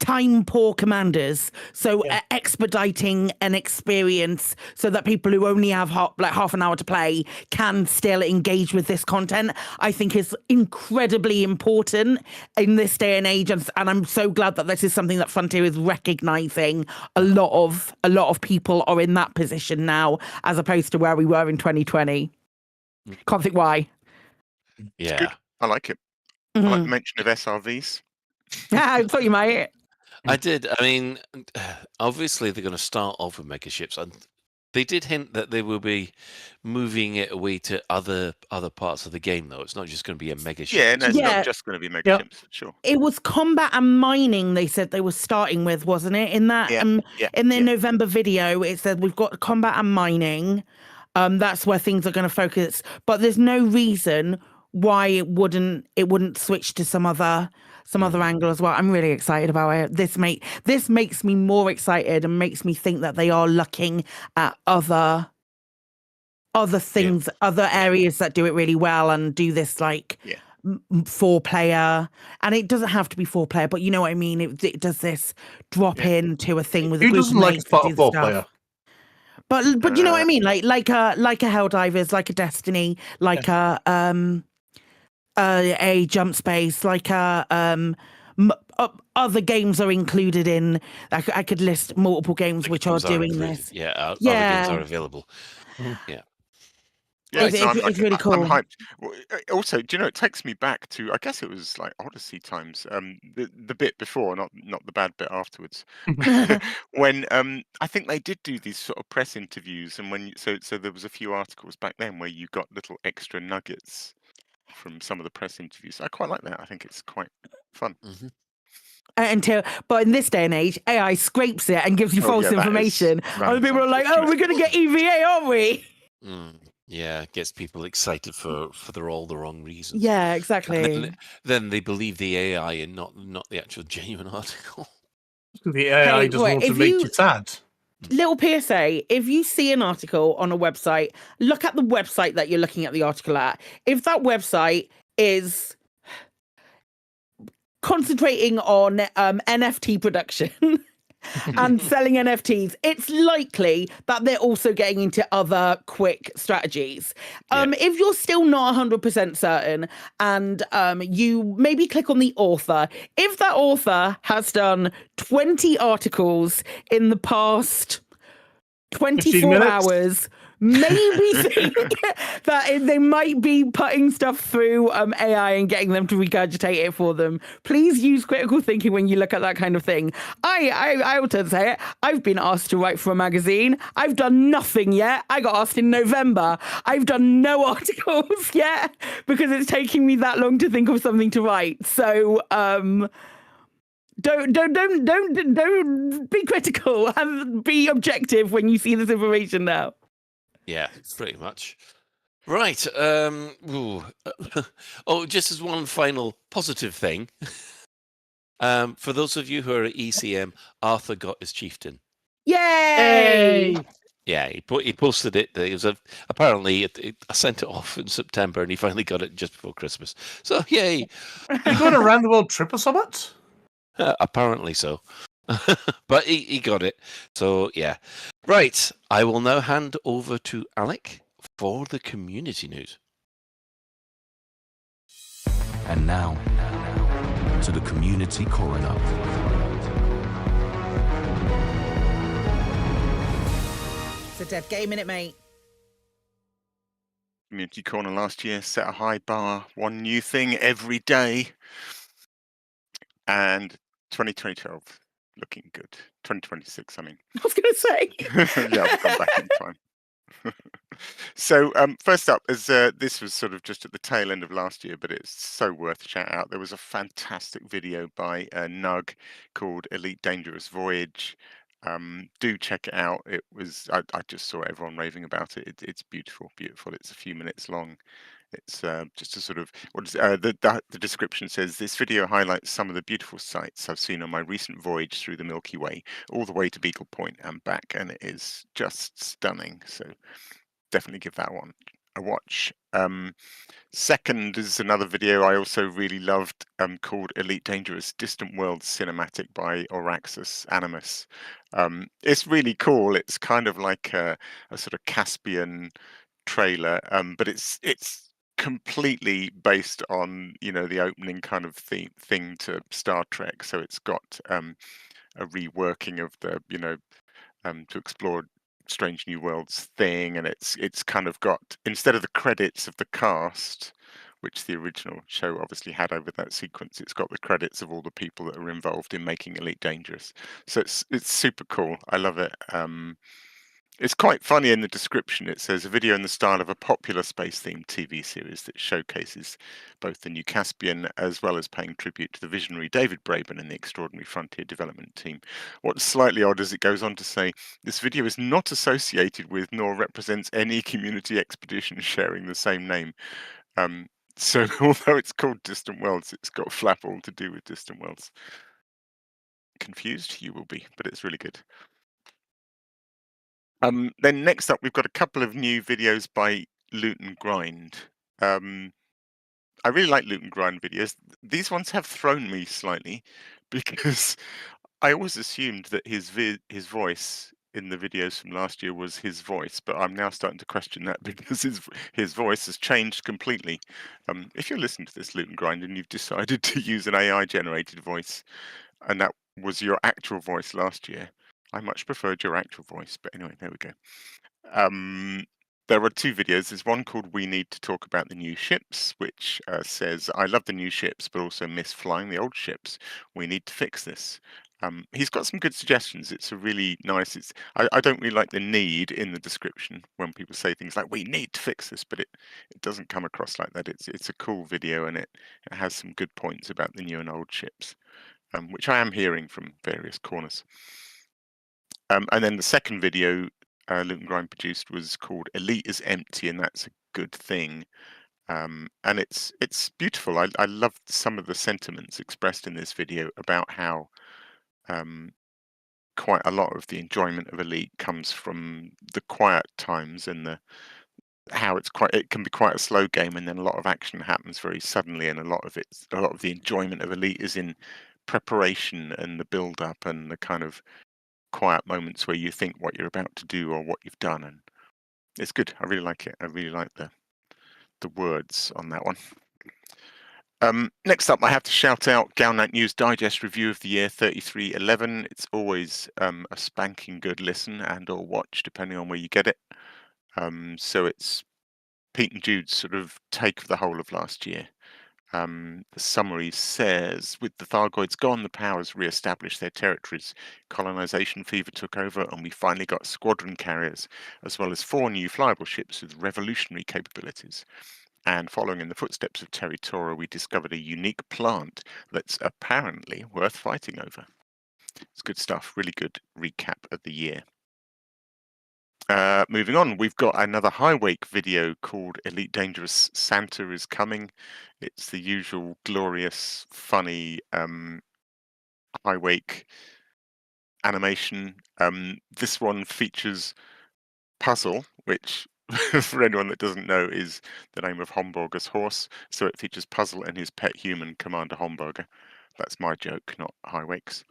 time poor commanders, so expediting an experience so that people who only have half an hour to play can still engage with this content, I think is incredibly important in this day and age, and I'm so glad that this is something that Frontier is recognizing. A lot of people are in that position now, as opposed to where we were in 2020. Can't think why. Yeah, I like it. I like the mention of SRVs. Yeah, I thought you might. I did. I mean, obviously they're going to start off with mega ships, and they did hint that they will be moving it away to other parts of the game, though. It's not just going to be a mega ship. Yeah, no, it's not just going to be mega ships. Sure. It was combat and mining. They said they were starting with, wasn't it? In that, in their November video, it said we've got combat and mining. That's where things are going to focus. But there's no reason why it wouldn't switch to some other angle as well. I'm really excited about it. This makes me more excited and makes me think that they are looking at other things, other areas that do it really well and do this like 4-player. And it doesn't have to be 4-player, but you know what I mean. It does this drop into a thing with a Who group doesn't of like mates to do the 4-player? stuff. But you know what I mean, like a Helldivers, like a Destiny, like a Jump Space, like other games are included in. I could list multiple games which are doing this. Yeah, other games are available. Yeah. Yeah, it's really cool. I'm hyped. Also, do you know, it takes me back to, I guess it was like Odyssey times, the bit before, not the bad bit afterwards, when I think they did do these sort of press interviews, and so there was a few articles back then where you got little extra nuggets from some of the press interviews. I quite like that. I think it's quite fun. But in this day and age, AI scrapes it and gives you false information. Other people are like, "Oh, we're going to get EVA, aren't we?" Yeah, it gets people excited for all the wrong reasons. Yeah, exactly. Then they believe the AI and not the actual genuine article. The AI doesn't want to make you sad. Little PSA, if you see an article on a website, look at the website that you're looking at the article at. If that website is concentrating on NFT production and selling NFTs, it's likely that they're also getting into other quick strategies. If you're still not 100% certain, and you maybe click on the author, if that author has done 20 articles in the past 24 hours, maybe think that they might be putting stuff through AI and getting them to regurgitate it for them. Please use critical thinking when you look at that kind of thing. I will say it. I've been asked to write for a magazine. I've done nothing yet. I got asked in November. I've done no articles yet because it's taking me that long to think of something to write. So don't be critical and be objective when you see this information now. Yeah, pretty much. Right. Just as one final positive thing, for those of you who are at ECM, Arthur got his chieftain. Yay! Yeah, he posted it. It was apparently I sent it off in September, and he finally got it just before Christmas. So yay! You got a round the world trip or something? Apparently so. But he got it. So yeah. Right. I will now hand over to Alec for the community news. And now to the community coroner. It's a dead game, innit, mate? Community Corner last year set a high bar, one new thing every day. And 2012 looking good. 2026, I mean. I was going to say. Yeah, I've gone back in time. So first up, as this was sort of just at the tail end of last year, but it's so worth a shout out. There was a fantastic video by Nug called Elite Dangerous Voyage. Do check it out. It was I just saw everyone raving about it. It's beautiful, beautiful. It's a few minutes long. It's just a sort of the description says this video highlights some of the beautiful sights I've seen on my recent voyage through the Milky Way, all the way to Beagle Point and back, and it is just stunning. So definitely give that one a watch. Second is another video I also really loved called Elite Dangerous Distant Worlds Cinematic by Auraxis Animus. It's really cool. It's kind of like a sort of Caspian trailer, but it's completely based on the opening kind of thing to Star Trek. So it's got a reworking of the to explore Strange New Worlds thing, and it's kind of got, instead of the credits of the cast, which the original show obviously had over that sequence, it's got the credits of all the people that are involved in making Elite Dangerous. So it's super cool. I love it. It's quite funny in the description. It says a video in the style of a popular space-themed TV series that showcases both the New Caspian as well as paying tribute to the visionary David Braben and the Extraordinary Frontier Development Team. What's slightly odd is it goes on to say, this video is not associated with nor represents any community expedition sharing the same name. So although it's called Distant Worlds, it's got flap all to do with Distant Worlds. Confused? You will be, but it's really good. Then next up, we've got a couple of new videos by Loot and Grind. I really like Loot and Grind videos. These ones have thrown me slightly because I always assumed that his voice in the videos from last year was his voice, but I'm now starting to question that because his voice has changed completely. If you're listening to this Loot and Grind and you've decided to use an AI generated voice, and that was your actual voice last year, I much preferred your actual voice, but anyway, there we go. There are two videos. There's one called We Need to Talk About the New Ships, which says, I love the new ships, but also miss flying the old ships. We need to fix this. He's got some good suggestions. It's a really nice, I don't really like the need in the description when people say things like, we need to fix this, but it doesn't come across like that. It's a cool video, and it has some good points about the new and old ships, which I am hearing from various corners. And then the second video Loot and Grind produced was called Elite is Empty, and That's a Good Thing. And it's beautiful. I love some of the sentiments expressed in this video about how quite a lot of the enjoyment of Elite comes from the quiet times and how it can be quite a slow game, and then a lot of action happens very suddenly, and a lot of the enjoyment of Elite is in preparation and the build up and the kind of quiet moments where you think what you're about to do or what you've done, and it's good. I really like it. I really like the words on that one. Next up, I have to shout out Galnet News Digest Review of the Year 3311. It's always a spanking good listen and or watch, depending on where you get it. So it's Pete and Jude's sort of take of the whole of last year. The summary says, with the Thargoids gone, the powers re-established their territories. Colonization fever took over, and we finally got squadron carriers, as well as 4 new flyable ships with revolutionary capabilities. And following in the footsteps of Terry Tora, we discovered a unique plant that's apparently worth fighting over. It's good stuff. Really good recap of the year. Moving on, we've got another high wake video called Elite Dangerous Santa is Coming. It's the usual glorious, funny high wake animation. This one features Puzzle, which for anyone that doesn't know is the name of Homburger's horse. So it features Puzzle and his pet human, Commander Homburger. That's my joke, not high wakes.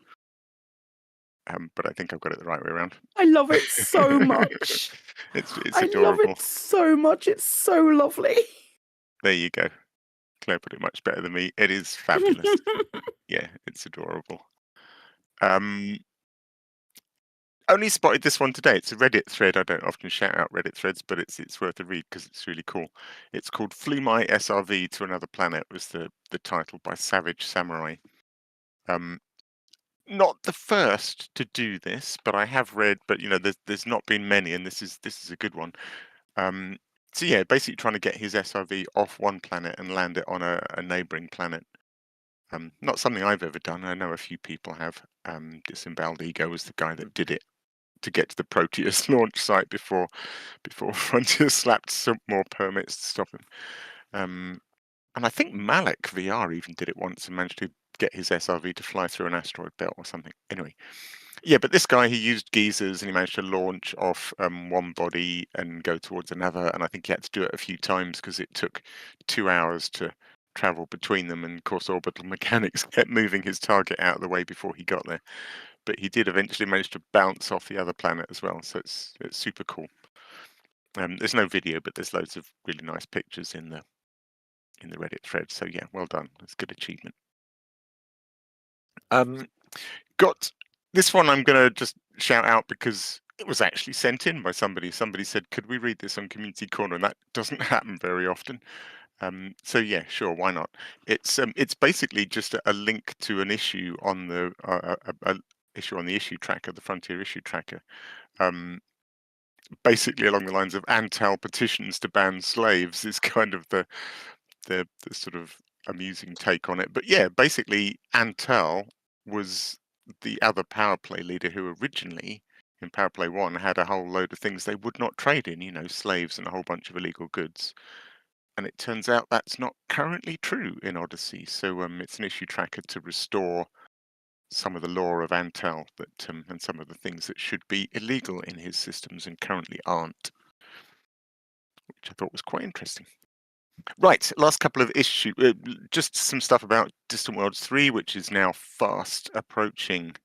But I think I've got it the right way around. I love it so much. It's I adorable. love it so much. It's so lovely. There you go. Claire put it much better than me. It is fabulous. Yeah, it's adorable. Only spotted this one today. It's a Reddit thread. I don't often shout out Reddit threads, but it's worth a read because it's really cool. It's called Flew My SRV to Another Planet, was the title, by Savage Samurai. Not the first to do this, but I have read, but there's not been many, and this is a good one. So yeah, basically trying to get his SRV off one planet and land it on a neighboring planet. Not something I've ever done. I know a few people have. Disemboweled Ego was the guy that did it to get to the Proteus launch site before Frontier slapped some more permits to stop him. And I think Malik VR even did it once and managed to get his SRV to fly through an asteroid belt or something. Anyway, yeah, but this guy, he used geysers and he managed to launch off one body and go towards another. And I think he had to do it a few times because it took 2 hours to travel between them. And of course, orbital mechanics kept moving his target out of the way before he got there. But he did eventually manage to bounce off the other planet as well. So it's super cool. There's no video, but there's loads of really nice pictures in the Reddit thread. So yeah, well done. That's a good achievement. Got this one. I'm going to just shout out because it was actually sent in by somebody. Somebody said, "Could we read this on Community Corner?" And that doesn't happen very often. So yeah, sure, why not? It's basically just a link to an issue on the issue on the issue tracker, the Frontier issue tracker. Basically along the lines of Antal petitions to ban slaves is kind of the sort of amusing take on it. But yeah, basically Antal was the other power play leader who originally in Power Play 1 had a whole load of things they would not trade in, slaves and a whole bunch of illegal goods. And it turns out that's not currently true in Odyssey. So it's an issue tracker to restore some of the law of Antal that and some of the things that should be illegal in his systems and currently aren't, which I thought was quite interesting. Right, last couple of issues, just some stuff about Distant Worlds 3, which is now fast approaching,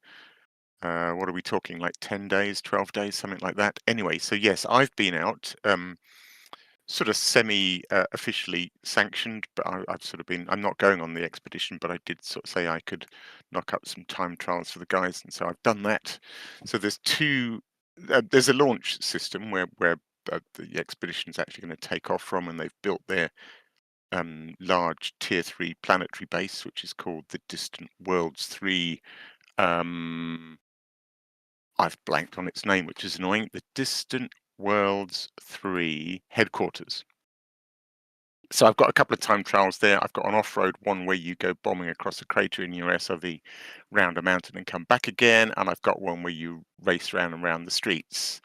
what are we talking, like 10 days, 12 days, something like that. Anyway, so yes, I've been out, sort of semi-officially sanctioned, but I've sort of been, I'm not going on the expedition, but I did sort of say I could knock up some time trials for the guys, and so I've done that. So there's there's a launch system where the expedition is actually going to take off from, and they've built their large tier 3 planetary base, which is called the Distant Worlds 3. I've blanked on its name, which is annoying. The Distant Worlds 3 headquarters. So I've got a couple of time trials there. I've got an off-road one where you go bombing across a crater in your SRV, round a mountain and come back again. And I've got one where you race round and round the streets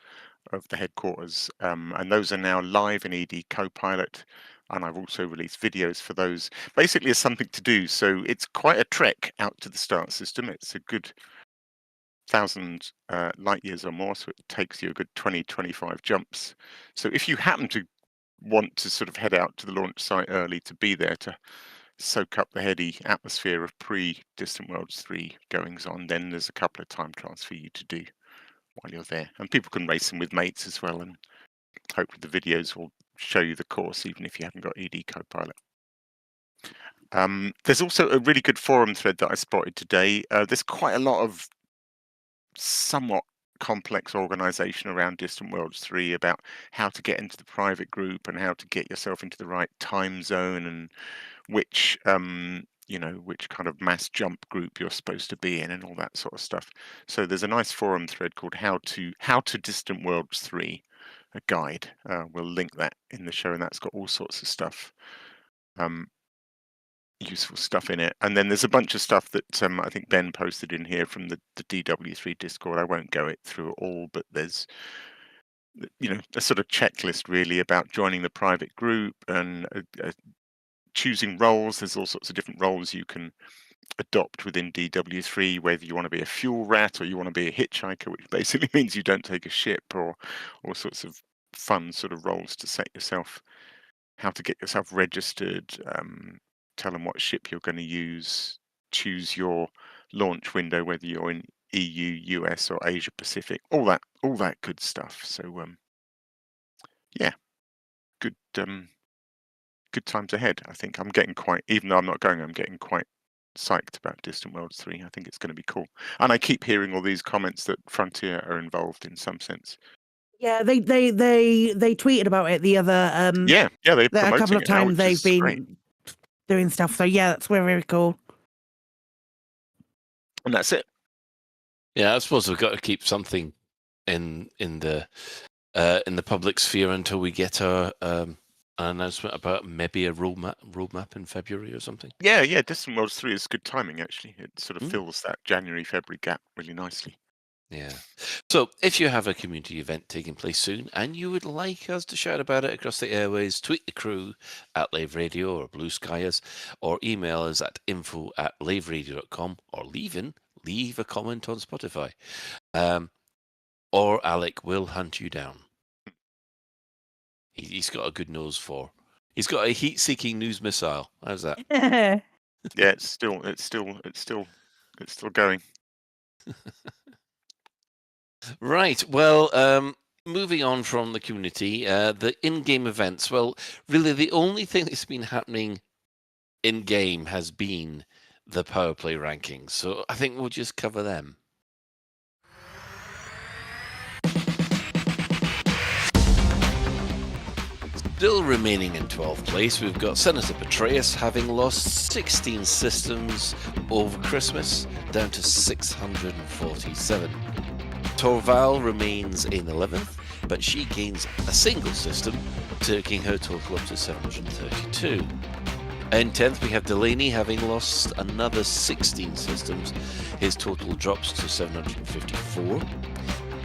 of the headquarters. And those are now live in ED Copilot. And I've also released videos for those. Basically, it's something to do. So it's quite a trek out to the star system. It's a good 1,000 light years or more, so it takes you a good 20-25 jumps. So if you happen to want to sort of head out to the launch site early to be there to soak up the heady atmosphere of pre-Distant Worlds 3 goings on, then there's a couple of time trials for you to do while you're there. And people can race them with mates as well, and hopefully the videos will show you the course even if you haven't got ED Copilot. There's also a really good forum thread that I spotted today. There's quite a lot of somewhat complex organization around Distant Worlds 3 about how to get into the private group and how to get yourself into the right time zone and which which kind of mass jump group you're supposed to be in and all that sort of stuff. So there's a nice forum thread called How to Distant Worlds 3, a guide. We'll link that in the show, and that's got all sorts of stuff. Useful stuff in it. And then there's a bunch of stuff that I think Ben posted in here from the DW3 Discord. I won't go through it all, but there's a sort of checklist really about joining the private group and choosing roles. There's all sorts of different roles you can adopt within DW3, whether you want to be a fuel rat or you want to be a hitchhiker, which basically means you don't take a ship, or all sorts of fun sort of roles to set yourself, how to get yourself registered, tell them what ship you're going to use, choose your launch window, whether you're in EU, US, or Asia Pacific, all that good stuff. So yeah, good times ahead. I think I'm getting quite, even though I'm not going, I'm getting quite psyched about Distant Worlds 3. I think it's going to be cool. And I keep hearing all these comments that Frontier are involved in some sense. Yeah, they tweeted about it the other yeah, they're a couple of it now, times which they've is been great. doing stuff. So yeah, that's very cool. And that's it. Yeah, I suppose we've got to keep something in the in the public sphere until we get an announcement about maybe a roadmap in February or something. Yeah, Distant Worlds 3 is good timing, actually. It sort of fills that January-February gap really nicely. Yeah. So if you have a community event taking place soon and you would like us to shout about it across the airways, tweet the crew at Lave Radio or Blue Sky us, or email us at info@laveradio.com, or leave a comment on Spotify. Or Alec will hunt you down. He's got a good nose for. He's got a heat-seeking news missile. How's that? Yeah, it's still going. Right. Well, moving on from the community, the in-game events. Well, really, the only thing that's been happening in-game has been the power play rankings. So I think we'll just cover them. Still remaining in 12th place, we've got Senator Petraeus having lost 16 systems over Christmas, down to 647. Torval remains in 11th, but she gains a single system, taking her total up to 732. In 10th, we have Delaney having lost another 16 systems. His total drops to 754.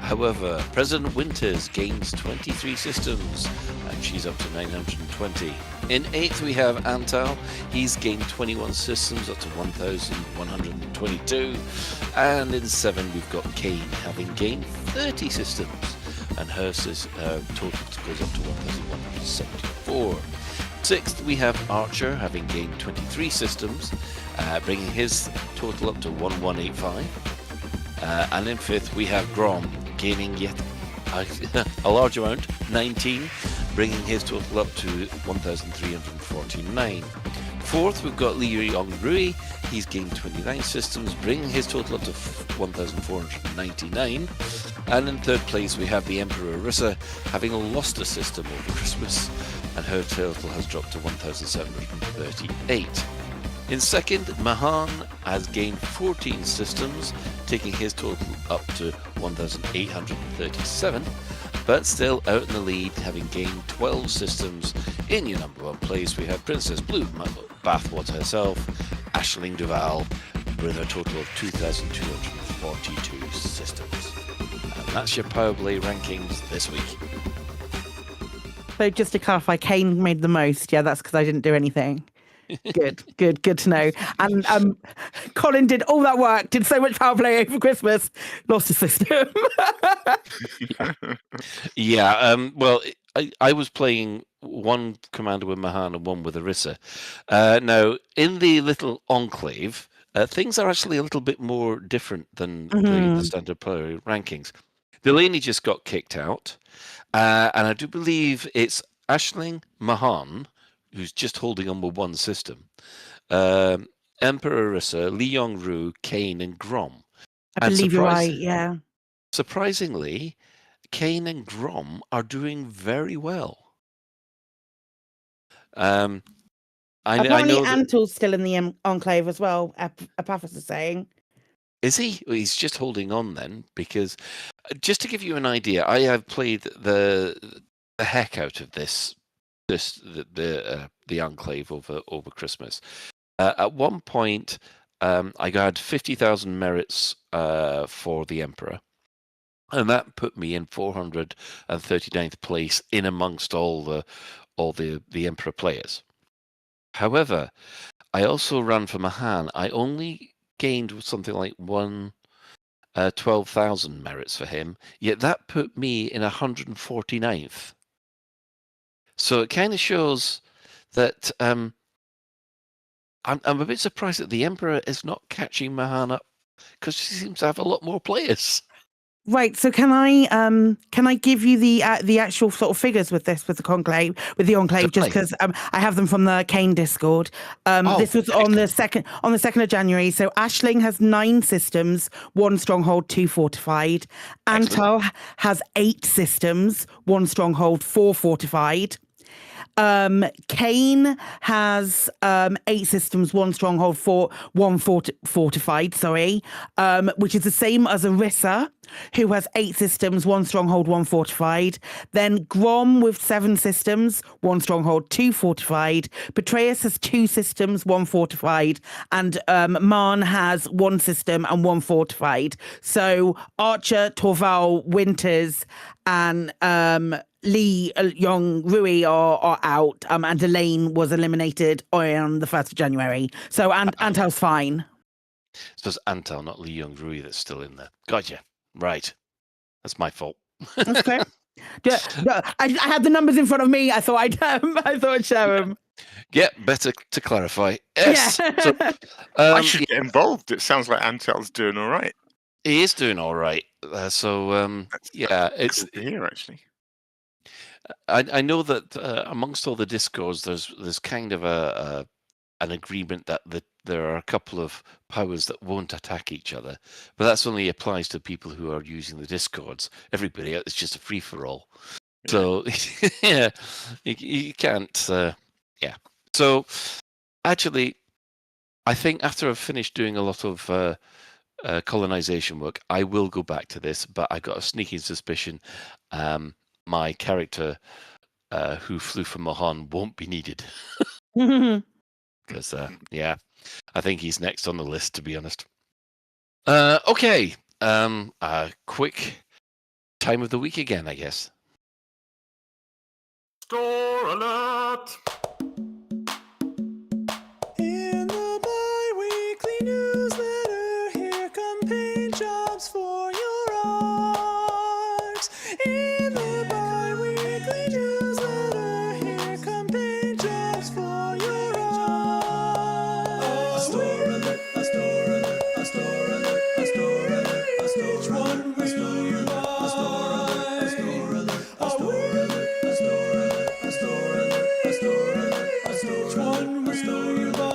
However, President Winters gains 23 systems, and she's up to 920. In 8th, we have Antal. He's gained 21 systems, up to 1,122. And in 7, we've got Kane, having gained 30 systems, and her total goes up to 1,174. 6th, we have Archer, having gained 23 systems, bringing his total up to 1,185. And in 5th, we have Grom, gaining yet a large amount, 19, bringing his total up to 1,349. 4th, we've got Li Yongrui. He's gained 29 systems, bringing his total up to 1,499. And in 3rd place, we have the Emperor Orisa, having lost a system over Christmas, and her total has dropped to 1,738. In 2nd, Mahan has gained 14 systems, taking his total up to 1,837, but still out in the lead, having gained 12 systems. In your number 1 place, we have Princess Blue Bathwater herself, Aisling Duval, with a total of 2,242 systems. And that's your Power Play rankings this week. So just to clarify, Kane made the most. Yeah, that's because I didn't do anything. Good to know. And Colin did all that work, did so much power play over Christmas, lost his system. Yeah, well, I was playing one commander with Mahan and one with Orisa. Now, in the little enclave, things are actually a little bit more different than the standard player rankings. Delaney just got kicked out, and I do believe it's Aisling, Mahan, who's just holding on with one system, Emperor Orisa, Li Yongru, Kane, and Grom. I believe you're right, yeah. Surprisingly, Kane and Grom are doing very well. I know Antal's still in the enclave as well, Apathos is saying. Is he? Well, he's just holding on then, because just to give you an idea, I have played the heck out of the enclave over Christmas. At one point, I had 50,000 merits for the Emperor, and that put me in 439th place in amongst all the Emperor players. However, I also ran for Mahan. I only gained something like 12,000 merits for him, yet that put me in 149th. So it kind of shows that I'm a bit surprised that the Emperor is not catching Mahan up, because she seems to have a lot more players. Right. So can I give you the actual sort of figures with the enclave, just because I have them from the Kane Discord. This was on the 2nd of January. So Aisling has 9 systems, 1 stronghold, 2 fortified. Antal has 8 systems, 1 stronghold, 4 fortified. Kane has 8 systems, 1 stronghold, 1 fortified, which is the same as Orisa, who has 8 systems, 1 stronghold, 1 fortified. Then Grom with 7 systems, 1 stronghold, 2 fortified. Betrayus has 2 systems, 1 fortified. And Marn has 1 system and 1 fortified. So Archer, Torval, Winters, and Lee, Young, Rui are out, and Elaine was eliminated on the 1st of January. So Antel's fine. So it's Antel, not Lee Young Rui, that's still in there. Gotcha. Right. That's my fault. That's okay. I had the numbers in front of me. I thought I'd share them. Yeah, better to clarify. Yes. Yeah. So, I should get involved. It sounds like Antel's doing all right. He is doing all right. It's cool to hear, actually. I know that amongst all the discords, there's kind of an agreement that there are a couple of powers that won't attack each other, but that's only applies to people who are using the discords. Everybody else is just a free for all. Yeah. So yeah, you can't. Yeah. So actually, I think after I've finished doing a lot of colonization work, I will go back to this, but I got a sneaking suspicion my character who flew from Mohan won't be needed. Because, yeah, I think he's next on the list, to be honest. Okay, quick time of the week again, I guess. Store alert! In the bi-weekly newsletter, here come paint jobs for your art. In the bi-weekly newsletter, here come paint jobs for your art. A store alert, a store alert, a store alert, a store alert, a store alert. Which one will you buy? A store alert, a store alert, a store alert, a store alert, a store alert, a store alert, a store alert. Which one will you buy?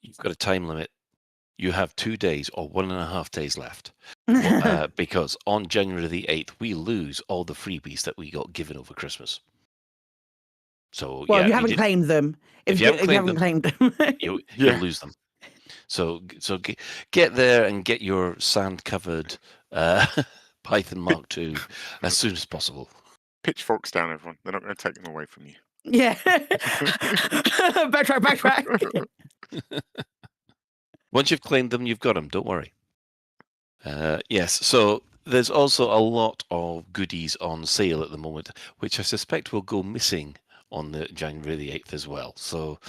You've got a time limit. You have 2 days or 1.5 days left. Because on January the 8th, we lose all the freebies that we got given over Christmas. So, well, you haven't claimed them. If you haven't claimed them, you'll lose them. So get there and get your sand-covered Python Mark II as soon as possible. Pitchforks down, everyone. They're not going to take them away from you. Yeah. Backtrack. Once you've claimed them, you've got them. Don't worry. Yes, so there's also a lot of goodies on sale at the moment, which I suspect will go missing on the January the 8th as well. So,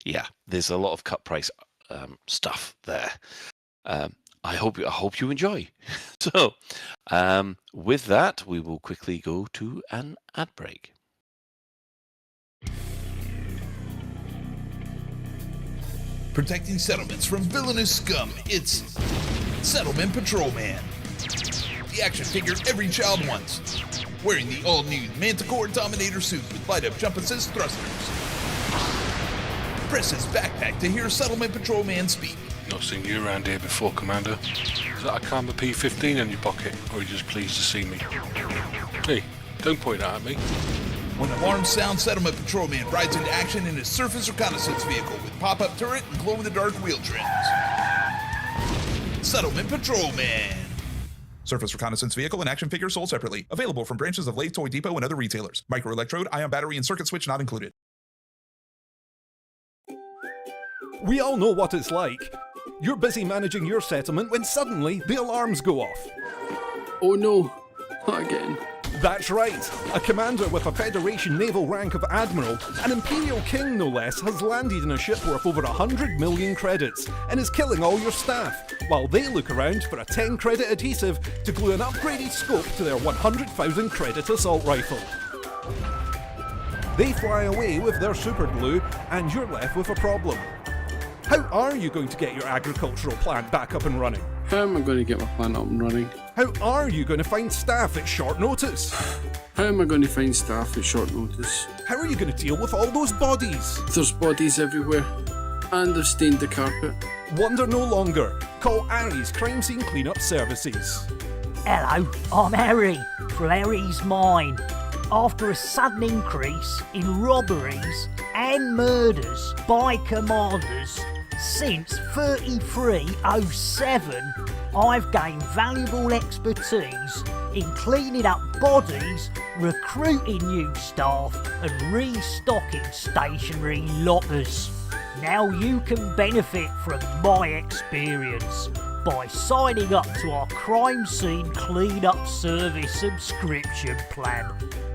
yeah, there's a lot of cut price stuff there. I hope you enjoy. So, with that, we will quickly go to an ad break. Protecting settlements from villainous scum, it's Settlement Patrolman. The action figure every child wants. Wearing the all-new Manticore Dominator suit with light-up jump assist thrusters. Press his backpack to hear Settlement Patrolman speak. Not seen you around here before, Commander. Is that a Karma P15 in your pocket, or are you just pleased to see me? Hey, don't point that at me. When alarms sound, Settlement Patrolman rides into action in his surface reconnaissance vehicle with pop-up turret and glow-in-the-dark wheel trims. Settlement Patrolman. Surface reconnaissance vehicle and action figure sold separately. Available from branches of Lave Toy Depot and other retailers. Microelectrode, ion battery, and circuit switch not included. We all know what it's like. You're busy managing your settlement when suddenly the alarms go off. Oh no, not again. That's right. A commander with a Federation naval rank of Admiral, an Imperial King no less, has landed in a ship worth over 100 million credits and is killing all your staff, while they look around for a 10 credit adhesive to glue an upgraded scope to their 100,000 credit assault rifle. They fly away with their super glue and you're left with a problem. How are you going to get your agricultural plant back up and running? How am I going to get my plant up and running? How are you going to find staff at short notice? How am I going to find staff at short notice? How are you going to deal with all those bodies? There's bodies everywhere, and they've stained the carpet. Wonder no longer. call Aries Crime Scene Cleanup Services. Hello, I'm Harry, from Harry's Mine. After a sudden increase in robberies and murders by commanders since 3307, I've gained valuable expertise in cleaning up bodies, recruiting new staff and restocking stationary lockers. Now you can benefit from my experience by signing up to our Crime Scene Cleanup Service subscription plan.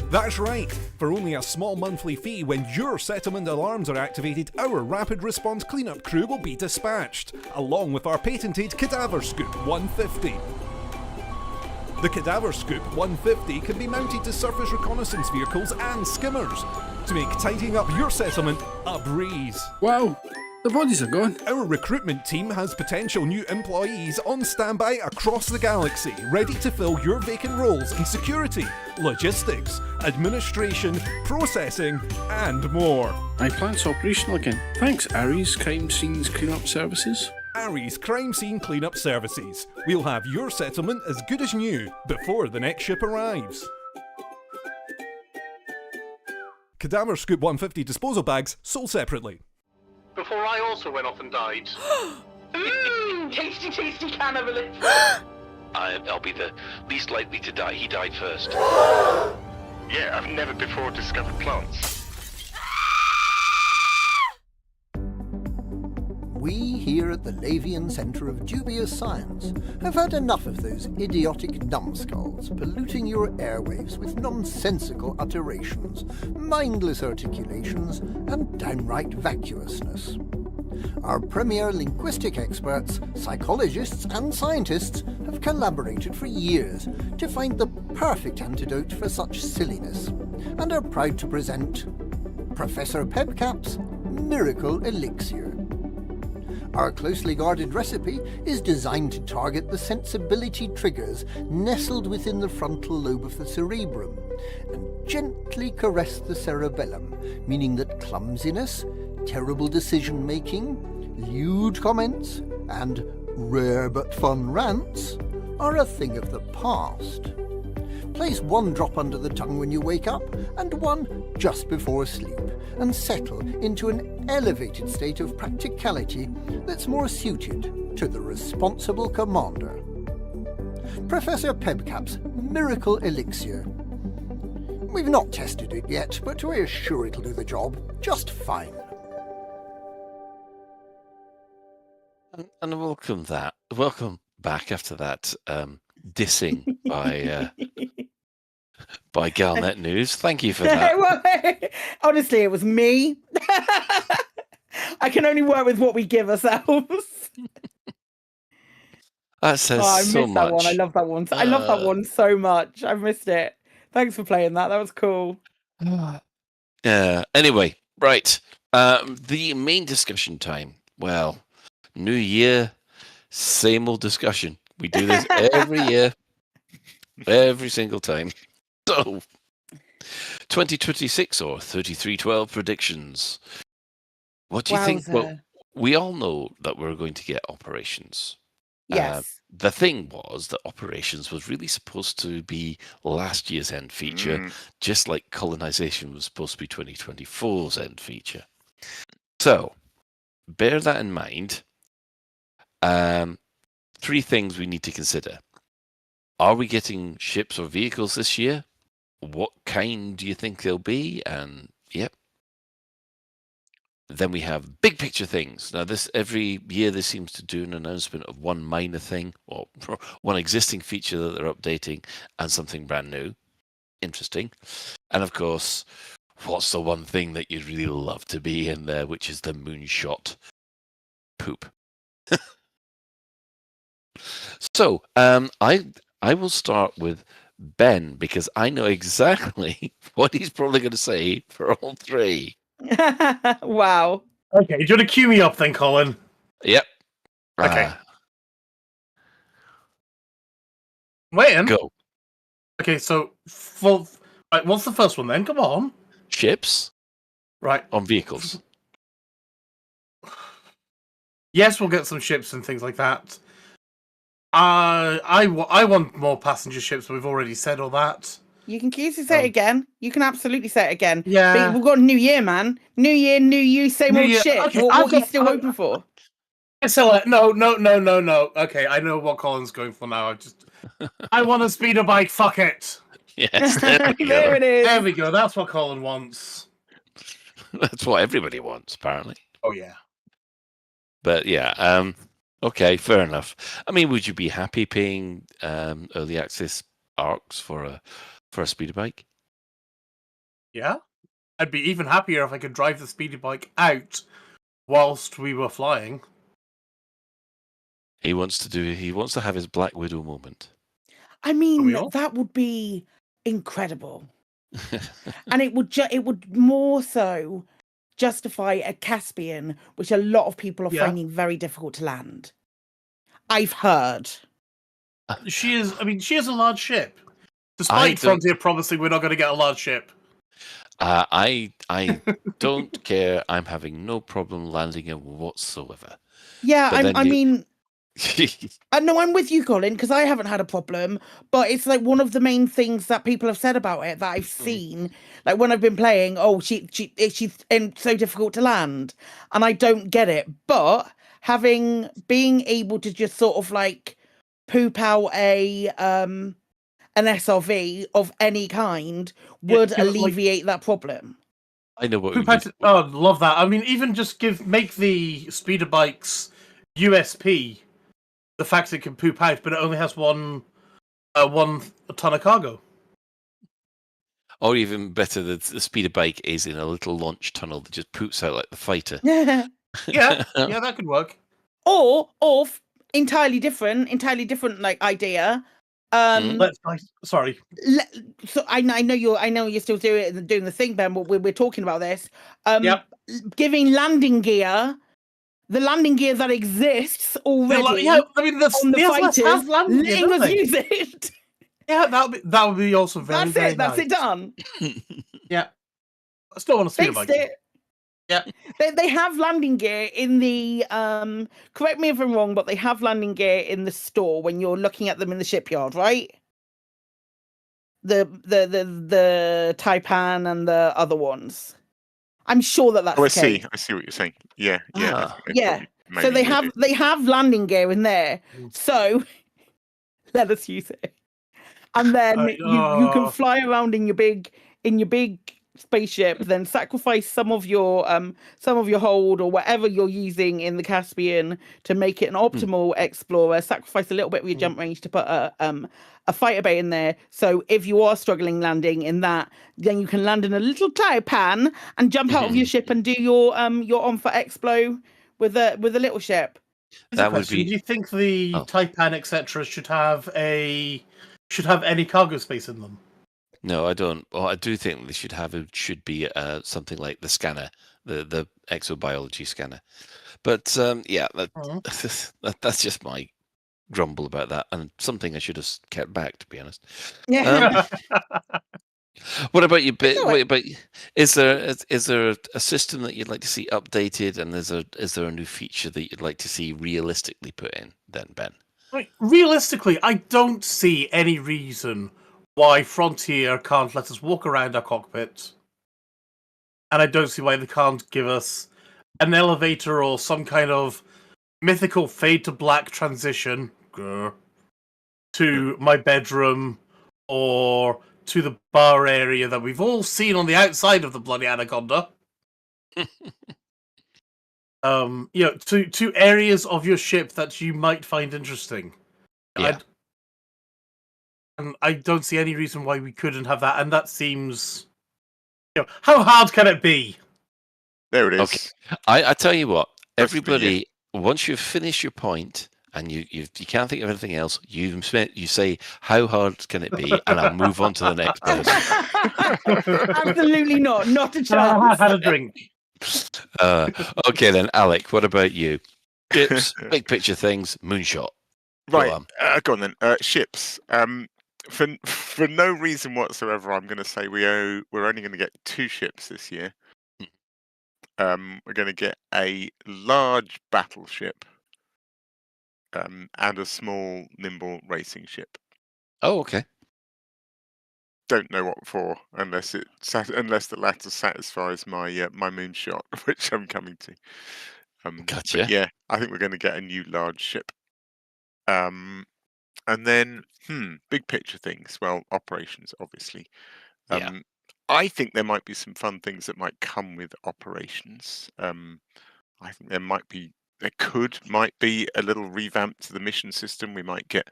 That's right. For only a small monthly fee, when your settlement alarms are activated, our rapid response cleanup crew will be dispatched, along with our patented Cadaver Scoop 150. The Cadaver Scoop 150 can be mounted to surface reconnaissance vehicles and skimmers to make tidying up your settlement a breeze. Wow, the bodies are gone. Our recruitment team has potential new employees on standby across the galaxy, ready to fill your vacant roles in security, logistics, administration, processing, and more. My plant's operational again. Thanks, Aries Crime Scenes Cleanup Services. Aries Crime Scene Cleanup Services. We'll have your settlement as good as new before the next ship arrives. Cadaver Scoop 150 disposal bags sold separately. Before I also went off and died. Tasty, tasty cannibalism. I'll be the least likely to die. He died first. Yeah, I've never before discovered plants. We here at the Lavian Centre of Dubious Science have had enough of those idiotic numbskulls polluting your airwaves with nonsensical utterations, mindless articulations, and downright vacuousness. Our premier linguistic experts, psychologists, and scientists have collaborated for years to find the perfect antidote for such silliness, and are proud to present Professor Pebcap's Miracle Elixir. Our closely guarded recipe is designed to target the sensibility triggers nestled within the frontal lobe of the cerebrum and gently caress the cerebellum, meaning that clumsiness, terrible decision-making, lewd comments, and rare but fun rants are a thing of the past. Place one drop under the tongue when you wake up and one just before sleep, and settle into an elevated state of practicality that's more suited to the responsible commander. Professor Pebcap's Miracle Elixir. We've not tested it yet, but we're sure it'll do the job just fine. And welcome back after that dissing by Galnet News. Thank you for that. Honestly, it was me. I can only work with what we give ourselves. That says I so missed much. that one. I love that one. I love that one so much. I've missed it. Thanks for playing that. That was cool. Anyway, right. The main discussion time. Well, new year, same old discussion. We do this every year, every single time. So, 2026 or 3312 predictions. What do you think? Well, we all know that we're going to get operations. Yes. The thing was that operations was really supposed to be last year's end feature, just like colonization was supposed to be 2024's end feature. So, bear that in mind. Three things we need to consider. Are we getting ships or vehicles this year? What kind do you think they'll be? And yep. Then we have big picture things. Now, every year there seems to do an announcement of one minor thing or one existing feature that they're updating and something brand new. Interesting. And of course, what's the one thing that you'd really love to be in there, which is the moonshot poop. So, I will start with Ben because I know exactly what he's probably going to say for all three. Wow. Okay, do you want to cue me up then, Colin? Yep. Okay. Waiting. Go. Okay, so right, what's the first one then? Come on. Ships. Right. On vehicles. Yes, we'll get some ships and things like that. I want more passenger ships, but we've already said all that. You can easily say it again. You can absolutely say it again. Yeah. But we've got New Year, man. New Year, new you, same New old Year. shit. Okay, What are you still I've- hoping for? So no. Okay, I know what Colin's going for now. I want a speeder bike. Fuck it. Yes, there we go. There it is. There we go. That's what Colin wants. That's what everybody wants, apparently. Oh yeah. But yeah, okay, fair enough. I mean, would you be happy paying early access ARCs for a speeder bike? Yeah. I'd be even happier if I could drive the speeder bike out whilst we were flying. He wants to have his Black Widow moment. I mean, that would be incredible. And it would more so justify a Caspian, which a lot of people are finding very difficult to land. I've heard. She is a large ship. Despite Frontier promising we're not going to get a large ship. I don't care. I'm having no problem landing it whatsoever. Yeah, no, I'm with you, Colin, because I haven't had a problem. But it's like one of the main things that people have said about it that I've seen, like when I've been playing. Oh, she's so difficult to land, and I don't get it. But being able to just sort of like poop out an SRV of any kind would alleviate that problem. I know what. Oh, love that. I mean, even just make the speeder bikes USP. The fact it can poop out, but it only has one ton of cargo. Or even better, the speeder bike is in a little launch tunnel that just poops out like the fighter. yeah, that could work. Or entirely different like idea. Sorry. So I know you're still doing the thing, Ben. But we're talking about this. Giving landing gear. The landing gear that exists already. Yeah, I mean, the fighters has landing gear, letting us use it. Yeah, that would be also very, very That's nice. it done. Yeah. I still want to see it. Yeah. They have landing gear in the correct me if I'm wrong, but they have landing gear in the store when you're looking at them in the shipyard, right? The Taipan and the other ones. I'm sure that's the case. I see what you're saying. Yeah. Yeah. So they have landing gear in there. So let us use it. And then you can fly around in your big spaceship, then sacrifice some of your hold or whatever you're using in the Caspian to make it an optimal explorer. Sacrifice a little bit of your jump range to put a fighter bay in there. So if you are struggling landing in that, then you can land in a little Taipan and jump out of your ship and do your on for explo with a little ship. That would be. Do you think the Taipan etc. should have any cargo space in them? No, I don't. Well, I do think they should be something like the scanner, the exobiology scanner. But that's just my grumble about that, and something I should have kept back, to be honest. Yeah. What about you? What about? Is there a system that you'd like to see updated, and is there a new feature that you'd like to see realistically put in? Then, Ben. Realistically, I don't see any reason why Frontier can't let us walk around our cockpit, and I don't see why they can't give us an elevator or some kind of mythical fade to black transition to my bedroom or to the bar area that we've all seen on the outside of the bloody Anaconda. To areas of your ship that you might find interesting. Yeah. And I don't see any reason why we couldn't have that. And that seems, how hard can it be? There it is. Okay. I tell you what, everybody, once you've finished your point and you can't think of anything else, you say, how hard can it be? And I'll move on to the next person. Absolutely not a chance. I had a drink. Okay then, Alec, what about you? Ships, big picture things, moonshot. Right, go on then. Ships. For no reason whatsoever, I'm going to say we're only going to get 2 ships this year. We're going to get a large battleship, and a small, nimble racing ship. Oh, okay. Don't know what for, unless the latter satisfies my my moonshot, which I'm coming to. But Gotcha. yeah, I think we're going to get a new large ship. And then, big picture things. Well, operations, obviously. Yeah. I think there might be some fun things that might come with operations. I think might be a little revamp to the mission system. We might get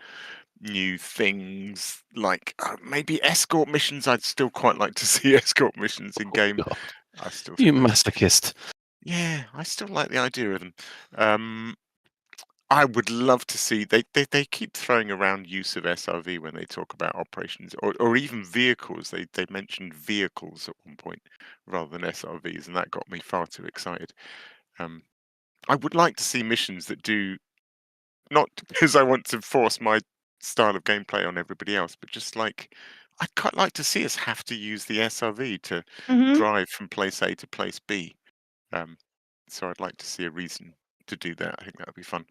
new things like maybe escort missions. I'd still quite like to see escort missions in game. God. I still You think masochist. yeah, I still like the idea of them. I would love to see they keep throwing around use of SRV when they talk about operations or even vehicles. They mentioned vehicles at one point rather than SRVs, and that got me far too excited. I would like to see missions that do, not because I want to force my style of gameplay on everybody else, but just like I'd quite like to see us have to use the SRV to drive from place A to place B. So I'd like to see a reason to do that. I think that would be fun.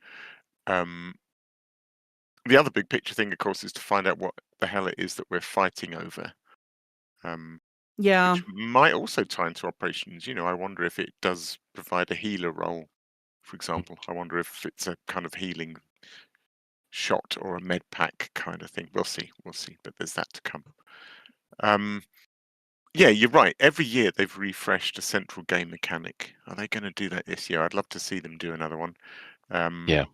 The other big picture thing, of course, is to find out what the hell it is that we're fighting over. Yeah. Which might also tie into operations. I wonder if it does provide a healer role, for example. I wonder if it's a kind of healing shot or a med pack kind of thing. We'll see, but there's that to come. Yeah, you're right. Every year they've refreshed a central game mechanic. Are they going to do that this year? I'd love to see them do another one. Yeah.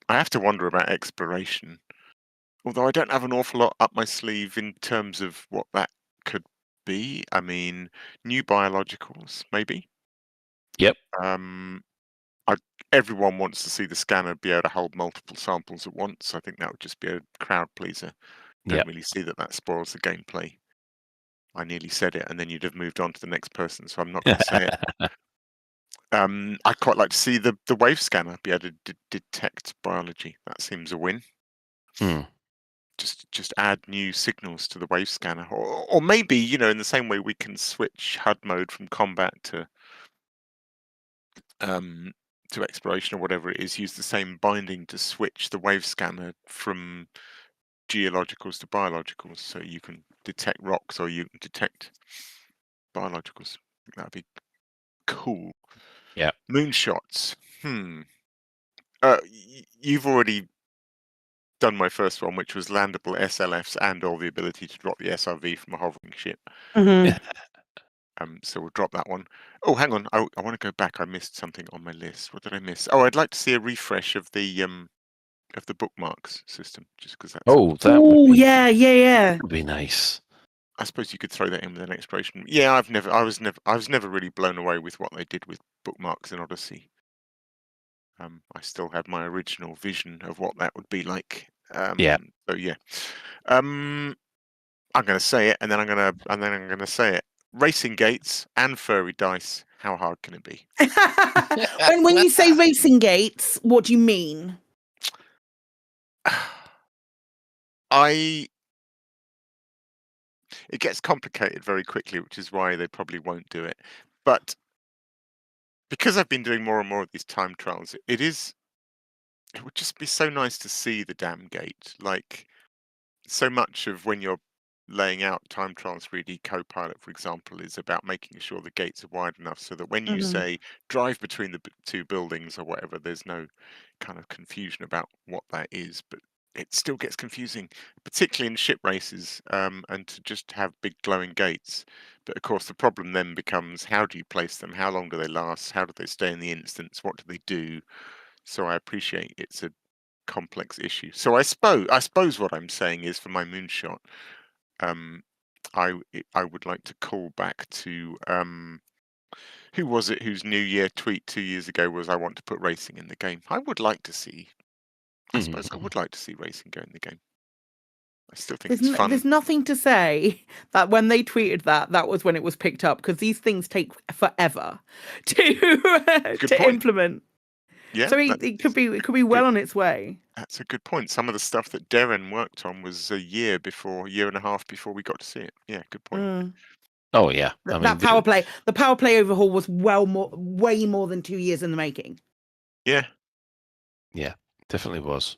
I have to wonder about exploration, although I don't have an awful lot up my sleeve in terms of what that could be. I mean, new biologicals, maybe. Yep. Everyone wants to see the scanner be able to hold multiple samples at once. I think that would just be a crowd pleaser. Don't Yep. really see that spoils the gameplay. I nearly said it, and then you'd have moved on to the next person, so I'm not going to say it. I'd quite like to see the wave scanner be able to detect biology. That seems a win. Just add new signals to the wave scanner, or maybe in the same way we can switch HUD mode from combat to exploration or whatever it is. Use the same binding to switch the wave scanner from geologicals to biologicals, so you can detect rocks or you can detect biologicals. I think that'd be cool. Yeah. Moonshots. You've already done my first one, which was landable SLFs and all the ability to drop the SRV from a hovering ship. So we'll drop that one. Oh, hang on. I want to go back. I missed something on my list. What did I miss? Oh, I'd like to see a refresh of the bookmarks system, just because that's. Oh, that would be. Yeah. Would be nice. I suppose you could throw that in with an exploration. Yeah, I was never really blown away with what they did with bookmarks in Odyssey. I still have my original vision of what that would be like. Yeah. So yeah. I'm going to say it, and then I'm going to say it. Racing gates and furry dice. How hard can it be? when you say racing gates, what do you mean? It gets complicated very quickly, which is why they probably won't do it. But because I've been doing more and more of these time trials, it would just be so nice to see the damn gate. Like, so much of when you're laying out time trials 3D Copilot, for example, is about making sure the gates are wide enough so that when you say drive between the two buildings or whatever, there's no kind of confusion about what that is. But it still gets confusing, particularly in ship races, and to just have big glowing gates. But of course, the problem then becomes, how do you place them? How long do they last? How do they stay in the instance? What do they do? So I appreciate it's a complex issue. So I suppose what I'm saying is, for my moonshot, I would like to call back to who was it whose New Year tweet 2 years ago was, I want to put racing in the game. I would like to see. I suppose I would like to see racing go in the game. I still think it's fun. There's nothing to say that when they tweeted that was when it was picked up, because these things take forever to implement. Yeah, so it could be well on its way. That's a good point. Some of the stuff that Darren worked on was a year and a half before we got to see it. Yeah, good point. Oh yeah, the power play overhaul was way more than 2 years in the making. Yeah. Yeah. Definitely was.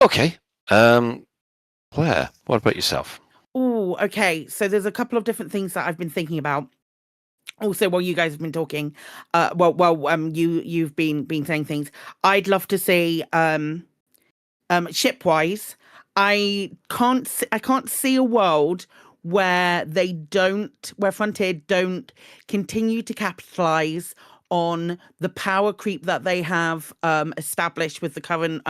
Okay. Claire, what about yourself? Oh, okay. So there's a couple of different things that I've been thinking about. Also, while you guys have been talking, you've been saying things. I'd love to see shipwise. I can't see a world where Frontier don't continue to capitalize on the power creep that they have established with the current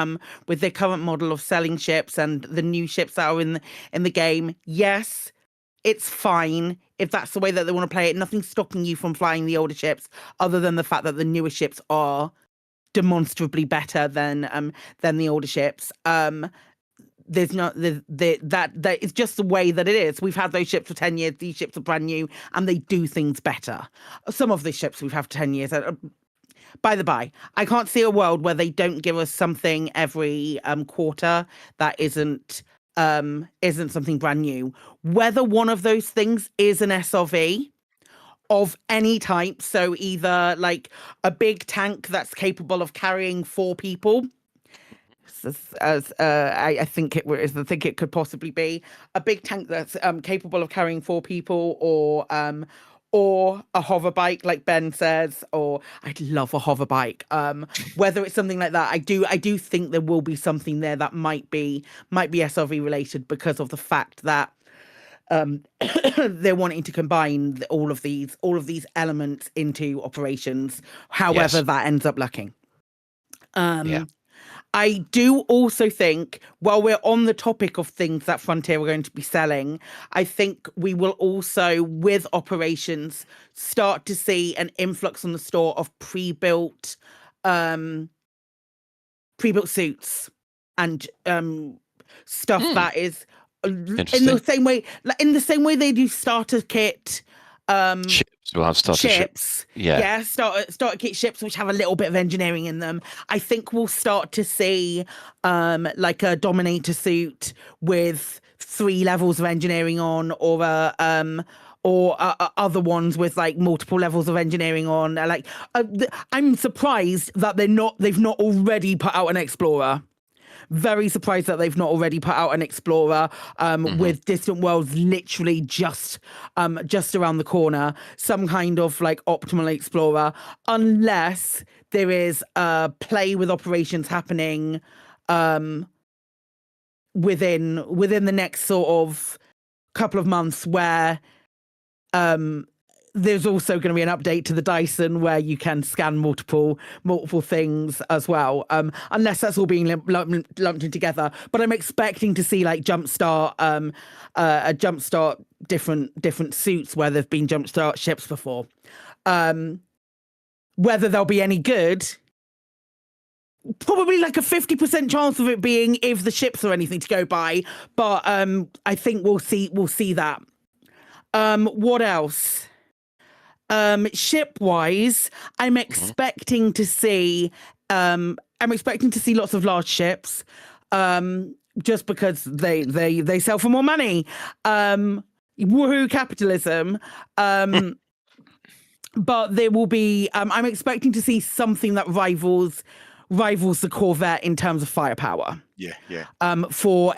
with their current model of selling ships and the new ships that are in the game. Yes, it's fine if that's the way that they want to play it. Nothing's stopping you from flying the older ships, other than the fact that the newer ships are demonstrably better than the older ships. There's not that it's just the way that it is. We've had those ships for 10 years. These ships are brand new and they do things better. Some of the ships we've had for 10 years. By the by, I can't see a world where they don't give us something every quarter that isn't something brand new. Whether one of those things is an SRV of any type, so either like a big tank that's capable of carrying 4 people, as I think it could possibly be a big tank that's capable of carrying 4 people, or a hover bike, like Ben says, or I'd love a hover bike. Whether it's something like that, I do think there will be something there that might be SRV related, because of the fact that they're wanting to combine all of these elements into operations, however that ends up looking. I do also think, while we're on the topic of things that Frontier are going to be selling, I think we will also, with operations, start to see an influx on the store of pre-built suits and stuff that is in the same way they do starter kit. Ships. We'll have starter ships. Starter kit ships which have a little bit of engineering in them. I think we'll start to see like a Dominator suit with 3 levels of engineering on, or other ones with like multiple levels of engineering on. I'm surprised that they've not already put out an Explorer. Very surprised that they've not already put out an Explorer with Distant Worlds literally just around the corner. Some kind of like optimal Explorer, unless there is play with operations happening within the next sort of couple of months, where there's also going to be an update to the Dyson where you can scan multiple things as well, unless that's all being lumped in together. But I'm expecting to see like Jumpstart different suits where there've been Jumpstart ships before. Whether they'll be any good, probably like a 50% chance of it being if the ships are anything to go by. But I think we'll see that. What else? Ship-wise, I'm expecting to see lots of large ships, just because they sell for more money. Woohoo, capitalism. But there will be. I'm expecting to see something that rivals the Corvette in terms of firepower. For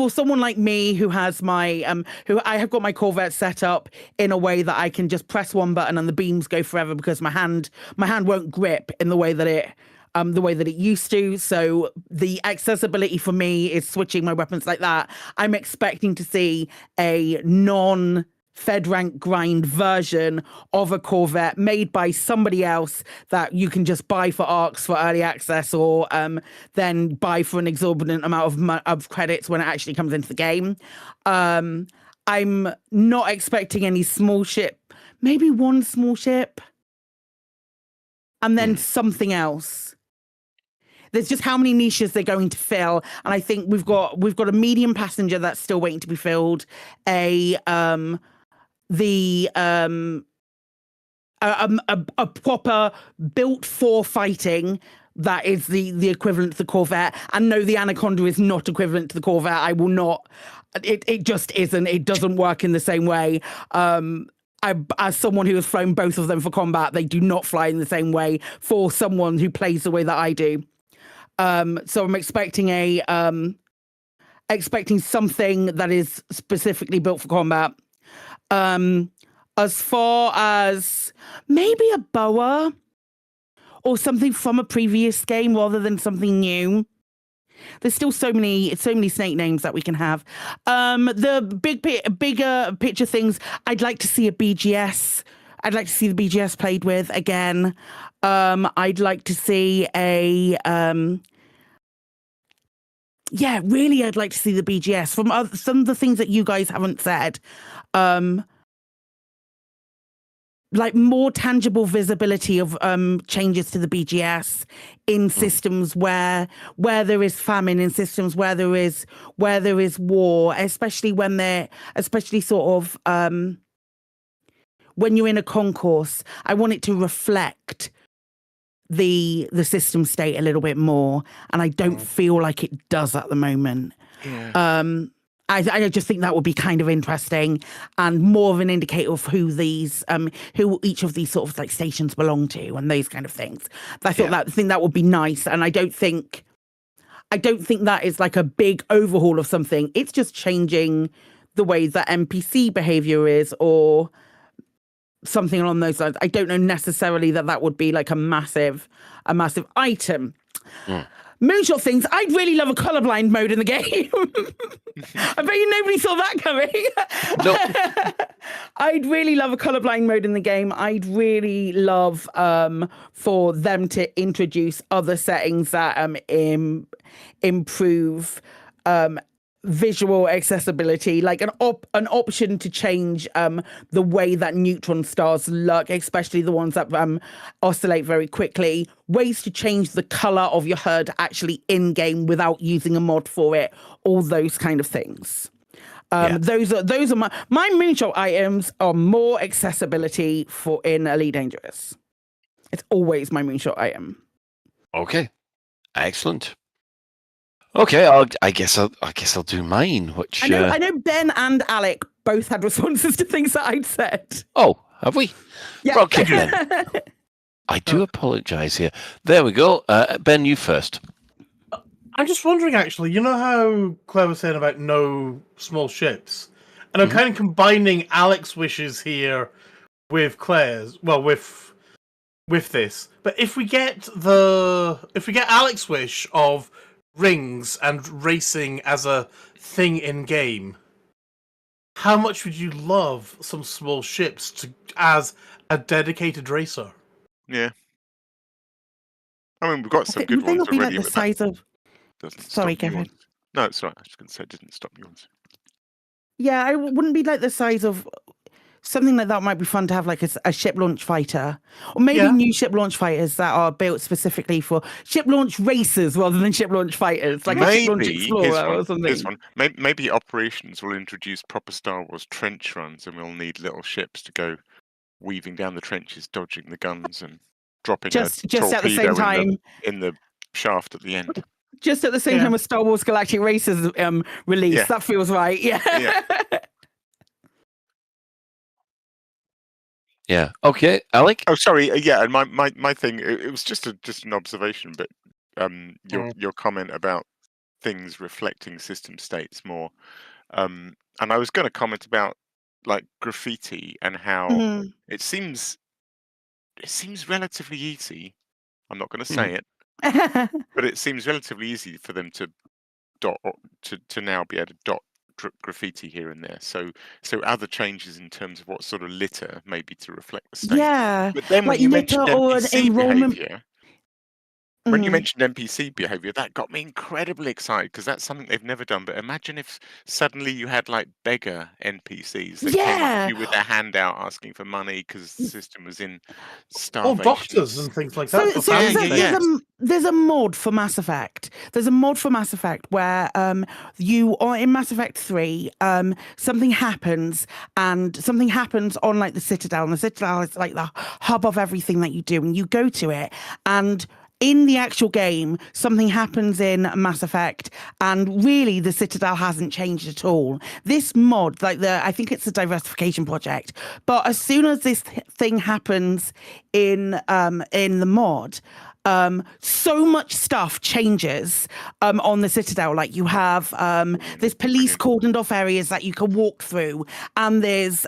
someone like me who has my who I have got my Corvette set up in a way that I can just press one button and the beams go forever, because my hand won't grip in the way that it used to. So the accessibility for me is switching my weapons like that. I'm expecting to see a non-FedRank grind version of a Corvette made by somebody else that you can just buy for ARCs for early access, or then buy for an exorbitant amount of credits when it actually comes into the game. I'm not expecting any small ship, maybe one small ship, and then something else. There's just how many niches they're going to fill, and I think we've got a medium passenger that's still waiting to be filled. A proper built for fighting that is the equivalent to the Corvette. And no, the Anaconda is not equivalent to the Corvette. I will not. It just isn't. It doesn't work in the same way. as someone who has flown both of them for combat, they do not fly in the same way for someone who plays the way that I do. So I'm expecting something that is specifically built for combat. As far as maybe a boa or something from a previous game rather than something new. There's still so many snake names that we can have. The bigger picture things, I'd like to see a BGS. I'd like to see the BGS played with again. I'd like to see I'd like to see the BGS from some of the things that you guys haven't said. Like more tangible visibility of changes to the BGS in systems where there is famine, in systems where there is war, especially when when you're in a concourse. I want it to reflect the system state a little bit more, and I don't feel like it does at the moment. Yeah. I just think that would be kind of interesting and more of an indicator of who each of these sort of like stations belong to and those kind of things. I think that would be nice, and I don't think that is like a big overhaul of something. It's just changing the way that NPC behavior is, or something along those lines. I don't know necessarily that would be like a massive item. Moonshot things. I'd really love a colorblind mode in the game. I bet you nobody saw that coming. No. I'd really love a colorblind mode in the game. I'd really love for them to introduce other settings that improve visual accessibility, like an option to change the way that neutron stars look, especially the ones that oscillate very quickly. Ways to change the color of your HUD actually in game without using a mod for it. All those kind of things. Those are my moonshot items are more accessibility for in Elite Dangerous. It's always my moonshot item. Okay, excellent. Okay, I guess I'll do mine. Which I know Ben and Alec both had responses to things that I'd said. Oh, have we? Yeah. Okay then. I do apologise here. There we go. Ben, you first. I'm just wondering, actually, you know how Claire was saying about no small ships? And I'm kind of combining Alec's wishes here with Claire's, well, with this. But if we get Alec's wish of rings and racing as a thing in game, how much would you love some small ships as a dedicated racer? Yeah. I mean, we've got some good ones be already. like the size of... Sorry, go ahead. No, it's right. I was just going to say it didn't stop yours. Yeah, I wouldn't be like the size of... Something like that might be fun to have, like a ship launch fighter, or maybe new ship launch fighters that are built specifically for ship launch racers rather than ship launch fighters, like a ship launch explorer or something. Maybe operations will introduce proper Star Wars trench runs, and we'll need little ships to go weaving down the trenches, dodging the guns, and dropping just a at the same time in the shaft at the end. Just at the same time as Star Wars Galactic Racers release. Yeah. That feels right. Yeah. Yeah. Okay, Alec. Oh, sorry. Yeah, and my thing. It was just an observation, but your comment about things reflecting system states more, and I was going to comment about like graffiti and how it seems relatively easy. I'm not going to say it, but it seems relatively easy for them to now be able to dot graffiti here and there. So other changes in terms of what sort of litter, maybe to reflect the state. Yeah. But then when like you mentioned NPC enrollment behavior, when you mentioned NPC behavior, that got me incredibly excited because that's something they've never done. But imagine if suddenly you had like beggar NPCs that came up to you with their hand out asking for money because the system was in starvation. Or doctors and things like that. There's a mod for Mass Effect. There's a mod for Mass Effect where you are in Mass Effect 3, something happens on like the Citadel, and the Citadel is like the hub of everything that you do, and you go to it, and in the actual game, something happens in Mass Effect, and really the Citadel hasn't changed at all. This mod, I think it's a diversification project, but as soon as this thing happens in the mod, so much stuff changes on the Citadel. Like you have there's police cordoned off areas that you can walk through, and there's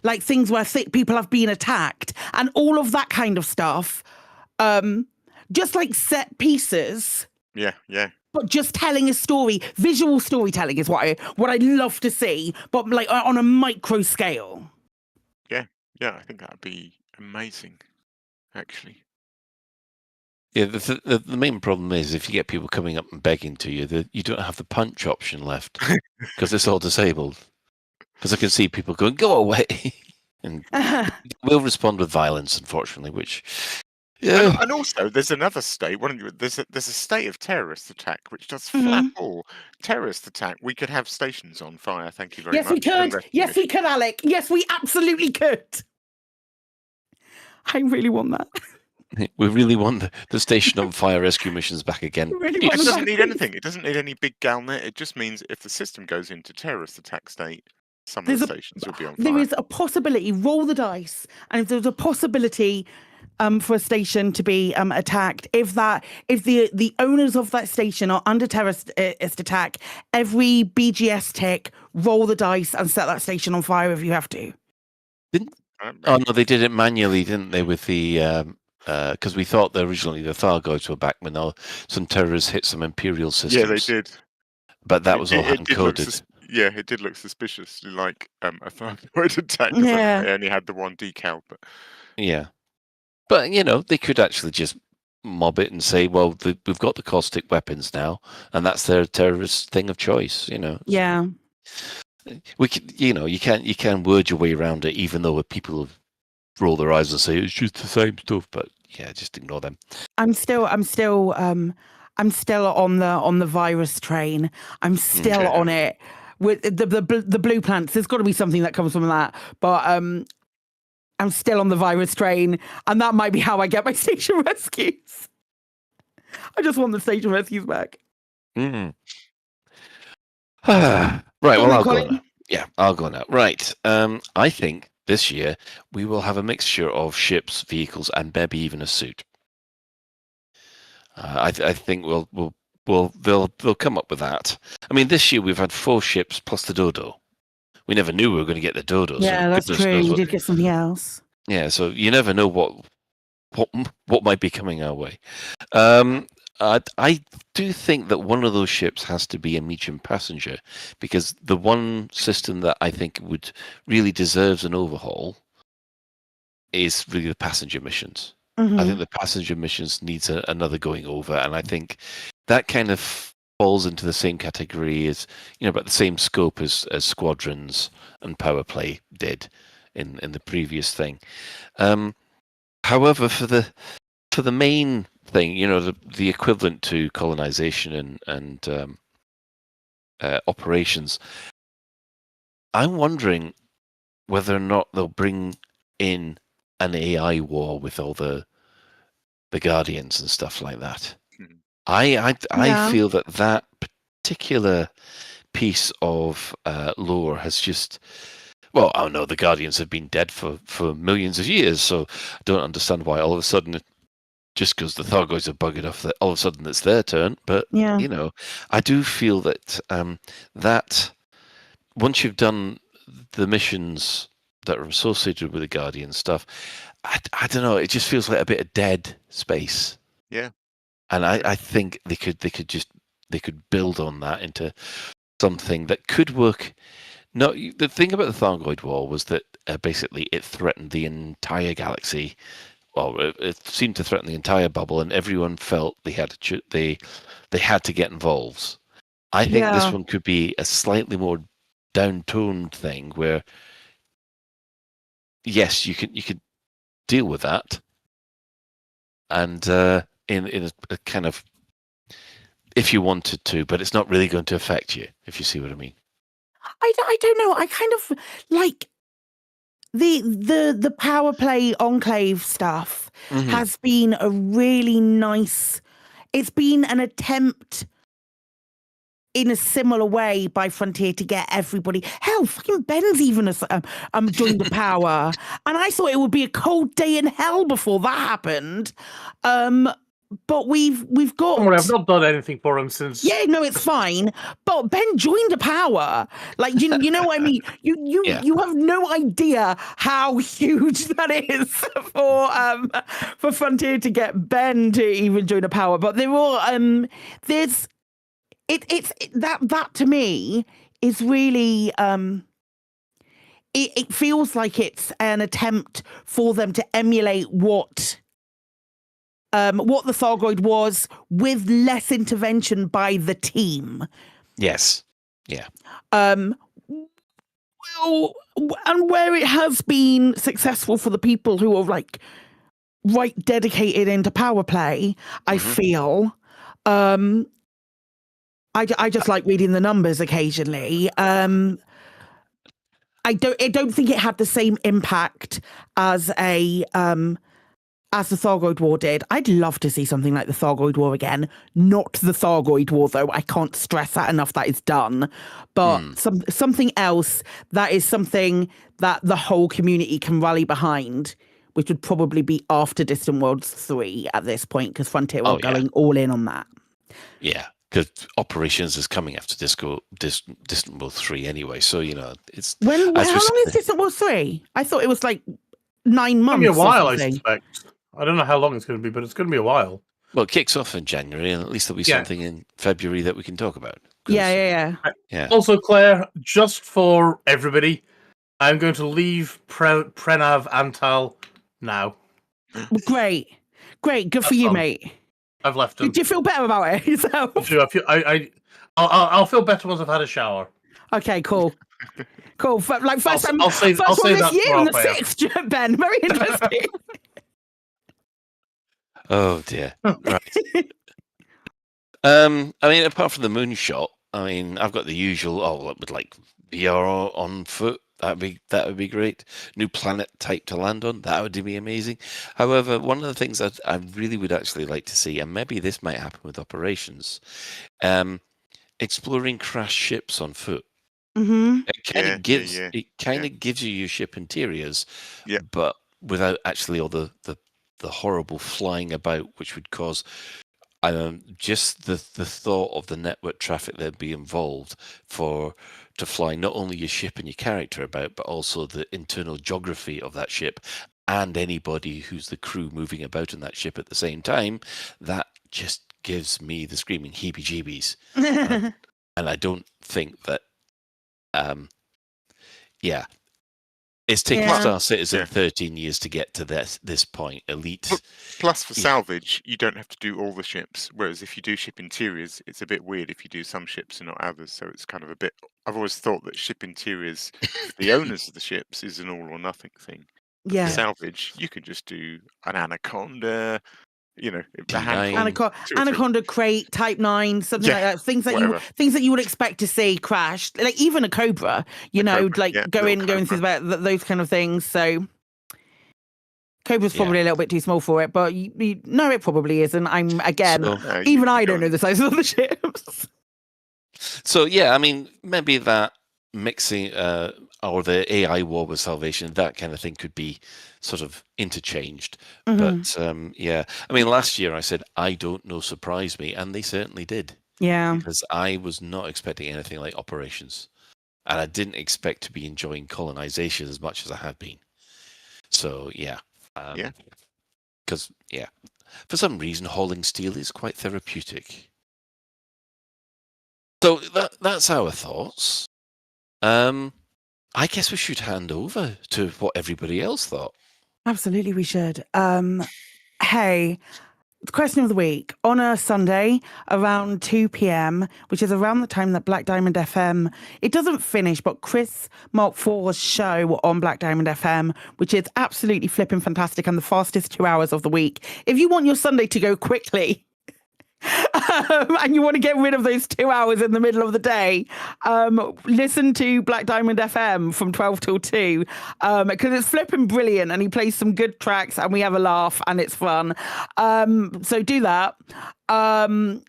like things where people have been attacked, and all of that kind of stuff. Just like set pieces. Yeah. But just telling a story, visual storytelling is what I love to see, but like on a micro scale. Yeah, I think that'd be amazing, actually. Yeah, the main problem is if you get people coming up and begging to you, that you don't have the punch option left because it's all disabled. Because I can see people going, "Go away," and we'll respond with violence, unfortunately. Which, yeah, and also there's another state. There's a state of terrorist attack which does flat all terrorist attack. We could have stations on fire. Thank you very Yes, much. we could. Yes, we could, Alec. Yes, we absolutely could. I really want that. we really want the station on fire rescue missions back again. Really It doesn't need anything. It doesn't need any big galnet. It just means if the system goes into terrorist attack state, some of the stations will be on fire. There is a possibility. Roll the dice, and if there's a possibility for a station to be attacked, if the owners of that station are under terrorist attack, every BGS tick, roll the dice and set that station on fire if you have to. Oh no, they did it manually, didn't they? With the because we thought that originally the Thargoids were back, but now some terrorists hit some Imperial systems. Yeah, they did. But that was all hand coded. Yeah, it did look suspiciously like a Thargoid attack. Yeah. They only had the one decal, but yeah. But they could actually just mob it and say, "Well, we've got the caustic weapons now, and that's their terrorist thing of choice." Yeah. We can, you can word your way around it, even though people roll their eyes and say it's just the same stuff. But yeah, just ignore them. I'm still on the virus train. I'm still on it with the blue plants. There's got to be something that comes from that, but I'm still on the virus train, and that might be how I get my station rescues. I just want the station rescues back. Mm. Right, well, I'll go now. Yeah, I'll go now. Right, I think this year we will have a mixture of ships, vehicles, and maybe even a suit. I think they'll come up with that. I mean, this year we've had 4 ships plus the Dodo. We never knew we were going to get the Dodo. Yeah, so that's true. We did get something else. Yeah, so you never know what might be coming our way. I do think that one of those ships has to be a medium passenger, because the one system that I think would really deserves an overhaul is really the passenger missions. I think the passenger missions needs another going over, and I think that kind of falls into the same category as, about the same scope as Squadrons and Power Play did in the previous thing. However, for the main thing, the equivalent to colonization and operations, I'm wondering whether or not they'll bring in an AI war with all the Guardians and stuff like that. I feel that particular piece of lore has just, well, I don't know, the Guardians have been dead for millions of years, so I don't understand why all of a sudden, just because the Thargoids are buggered off, that all of a sudden it's their turn. But I do feel that that once you've done the missions that are associated with the Guardian stuff, I don't know, it just feels like a bit of dead space. Yeah. And I think they could build on that into something that could work. No, the thing about the Thargoid War was that basically it threatened the entire galaxy. Well, it seemed to threaten the entire bubble, and everyone felt they had to get involved. I think this one could be a slightly more down-toned thing where, yes, you could deal with that, and in a kind of, if you wanted to, but it's not really going to affect you, if you see what I mean. I don't know. I kind of like, the power play enclave stuff Mhm. has been a really nice. It's been an attempt in a similar way by Frontier to get everybody. Hell, fucking Ben's even joined the power, and I thought it would be a cold day in hell before that happened. But we've got. Don't worry, I've not done anything for him since. Yeah, no, it's fine. But Ben joined the power. Like you know what I mean? You have no idea how huge that is for Frontier to get Ben to even join the power. But they're all there's it's that to me is really it feels like it's an attempt for them to emulate what the Thargoid was with less intervention by the team. Yes. Yeah. Well, and where it has been successful for the people who are like right dedicated into power play, I feel. I just like reading the numbers occasionally. I don't think it had the same impact as the Thargoid War did. I'd love to see something like the Thargoid War again. Not the Thargoid War, though. I can't stress that enough. That is done. But something else that is something that the whole community can rally behind, which would probably be after Distant Worlds 3 at this point, because Frontier are going all in on that. Yeah, because Operations is coming after Distant World 3 anyway. So, it's... How long is Distant Worlds 3? I thought it was like 9 months. It's going to be a while, I suspect. I don't know how long it's going to be, but it's going to be a while. Well, it kicks off in January, and at least there'll be something in February that we can talk about. Yeah. Also, Claire, just for everybody, I'm going to leave Prenav Antal now. Great. Good for you, mate. I've left him. Do you feel better about it yourself? I'll feel better once I've had a shower. Okay, cool. Like first time, I'll say first one this that year on the for 6th, Ben. Very interesting. Oh dear. Right. I mean, apart from the moonshot, I've got the usual. With like VR on foot, that would be great. New planet type to land on, that would be amazing. However, one of the things that I really would actually like to see, and maybe this might happen with Operations, exploring crashed ships on foot. Mm-hmm. It kind of gives you your ship interiors, but without actually all the horrible flying about, which would cause just the thought of the network traffic that'd be involved to fly not only your ship and your character about, but also the internal geography of that ship and anybody who's the crew moving about in that ship at the same time. That just gives me the screaming heebie-jeebies. And I don't think that it's taken Star Citizen 13 years to get to this point. Elite. Plus, for salvage, you don't have to do all the ships. Whereas if you do ship interiors, it's a bit weird if you do some ships and not others. So it's kind of a bit. I've always thought that ship interiors, for the owners of the ships, is an all or nothing thing. Yeah. For salvage, you can just do an Anaconda. Anaconda crate, Type 9, something like that. Things that you would expect to see crash, like even a Cobra. Going through those kind of things. So Cobra's probably a little bit too small for it, but no, it probably isn't. I don't know the size of the ships. So maybe that mixing or the AI war with Salvation, that kind of thing could be sort of interchanged. But last year I said, I don't know, surprise me, and they certainly did. Yeah. Because I was not expecting anything like Operations. And I didn't expect to be enjoying colonization as much as I have been. So, Because, for some reason, hauling steel is quite therapeutic. So that's our thoughts. I guess we should hand over to what everybody else thought. Absolutely, we should. Hey, question of the week. On a Sunday around 2 p.m., which is around the time that Black Diamond FM, it doesn't finish, but Chris Mark IV's show on Black Diamond FM, which is absolutely flipping fantastic and the fastest 2 hours of the week. If you want your Sunday to go quickly, and you want to get rid of those 2 hours in the middle of the day, listen to Black Diamond FM from 12 till 2 because it's flipping brilliant and he plays some good tracks and we have a laugh and it's fun. So do that. And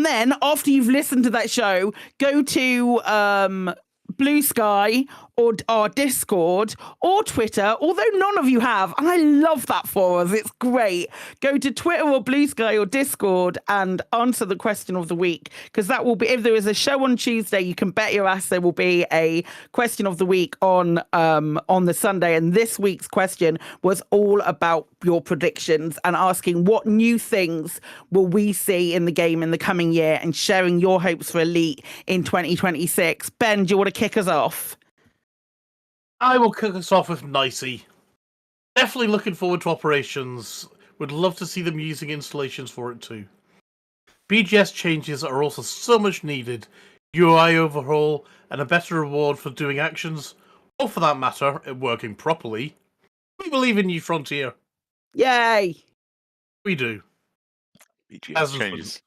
then after you've listened to that show, go to Blue Sky or our Discord or Twitter, although none of you have, and I love that for us. It's great. Go to Twitter or Blue Sky or Discord and answer the question of the week, because that will be, if there is a show on Tuesday, you can bet your ass there will be a question of the week on the Sunday. And this week's question was all about your predictions and asking what new things will we see in the game in the coming year and sharing your hopes for Elite in 2026. Ben, do you want to kick us off? I will kick us off with Nicey. Definitely looking forward to Operations. Would love to see them using installations for it too. BGS changes are also so much needed. UI overhaul and a better reward for doing actions, or for that matter, it working properly. We believe in New Frontier. Yay! We do. BGS changes.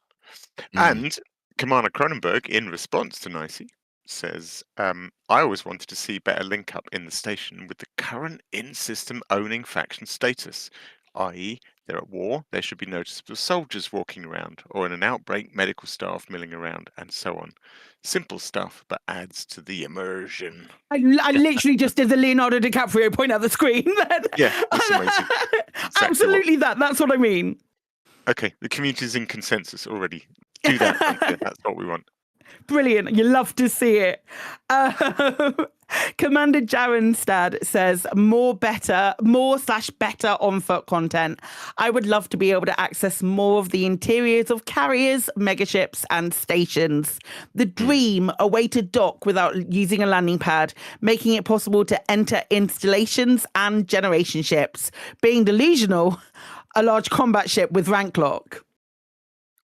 And Commander Cronenberg, in response to Nicey, says, I always wanted to see better link up in the station with the current in-system owning faction status, i.e. they're at war, there should be noticeable soldiers walking around, or in an outbreak, medical staff milling around, and so on. Simple stuff, but adds to the immersion. I literally just did the Leonardo DiCaprio point at the screen. Yeah, that's amazing. Exactly Absolutely that's what I mean. Okay, the community's in consensus already. Do that. Yeah, that's what we want. Brilliant. You love to see it. Commander Jarenstad says more/better on foot content. I would love to be able to access more of the interiors of carriers, megaships, and stations. The dream, a way to dock without using a landing pad, making it possible to enter installations and generation ships. Being delusional, a large combat ship with rank lock.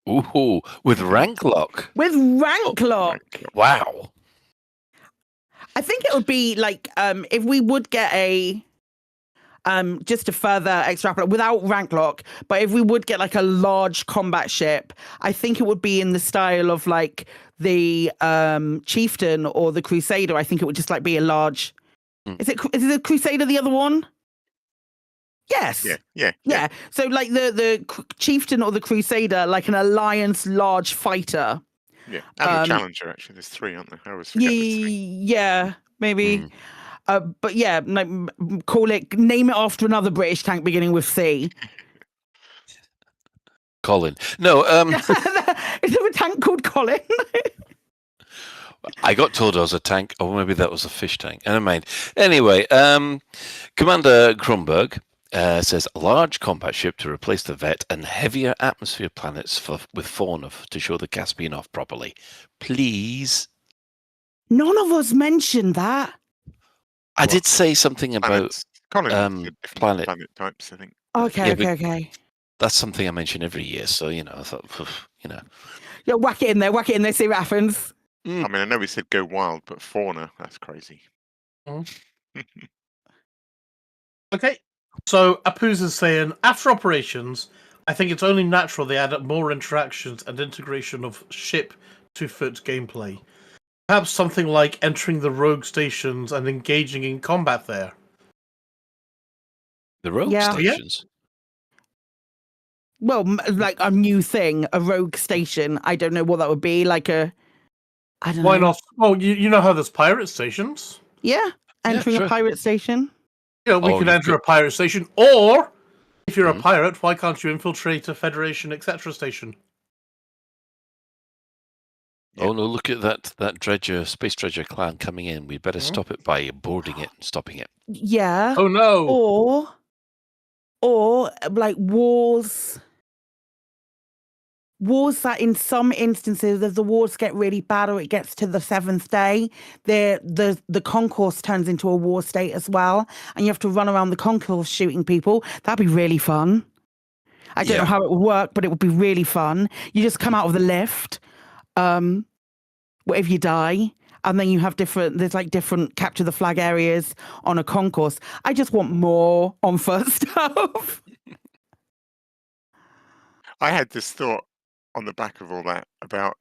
Ooh, with rank lock. With rank lock. Wow. I think it would be like if we would get a just to further extrapolate without rank lock, but if we would get like a large combat ship, I think it would be in the style of like the Chieftain or the Crusader. I think it would just like be a large. Is it the Crusader the other one? Yes. Yeah. So like the Chieftain or the Crusader, like an Alliance large fighter. Yeah, and the Challenger, actually. There's 3, aren't there? I always forget there's 3. Yeah, maybe. But yeah, like, name it after another British tank beginning with C. Colin. No, Is there a tank called Colin? I got told I was a tank, or maybe that was a fish tank. Never mind. Anyway, Commander Kronberg says a large combat ship to replace the Vet and heavier atmosphere planets with fauna to show the Caspian off properly. Please. None of us mentioned that. I did say something about planet types, I think. Okay. That's something I mention every year, so I thought, Yeah, whack it in there, see what happens. I mean, I know we said go wild, but fauna, that's crazy. Okay. So Apu's is saying, after Operations, I think it's only natural they add up more interactions and integration of ship-to-foot gameplay. Perhaps something like entering the rogue stations and engaging in combat there. The rogue stations? Well, like a new thing, a rogue station. I don't know what that would be. Like I don't know. Why not? Well, you know how there's pirate stations? Yeah, entering a pirate station. We could enter a pirate station, or if you're a pirate, why can't you infiltrate a Federation, etc. station? Oh no! Look at that dredger, space dredger clan coming in. We better stop it by boarding it and stopping it. Yeah. Oh no! Or like wars that in some instances, as the wars get really bad or it gets to the 7th day, the concourse turns into a war state as well, and you have to run around the concourse shooting people. That'd be really fun. I don't know how it would work, but it would be really fun. You just come out of the lift, if you die, and then you have different capture the flag areas on a concourse. I just want more on foot stuff. I had this thought on the back of all that about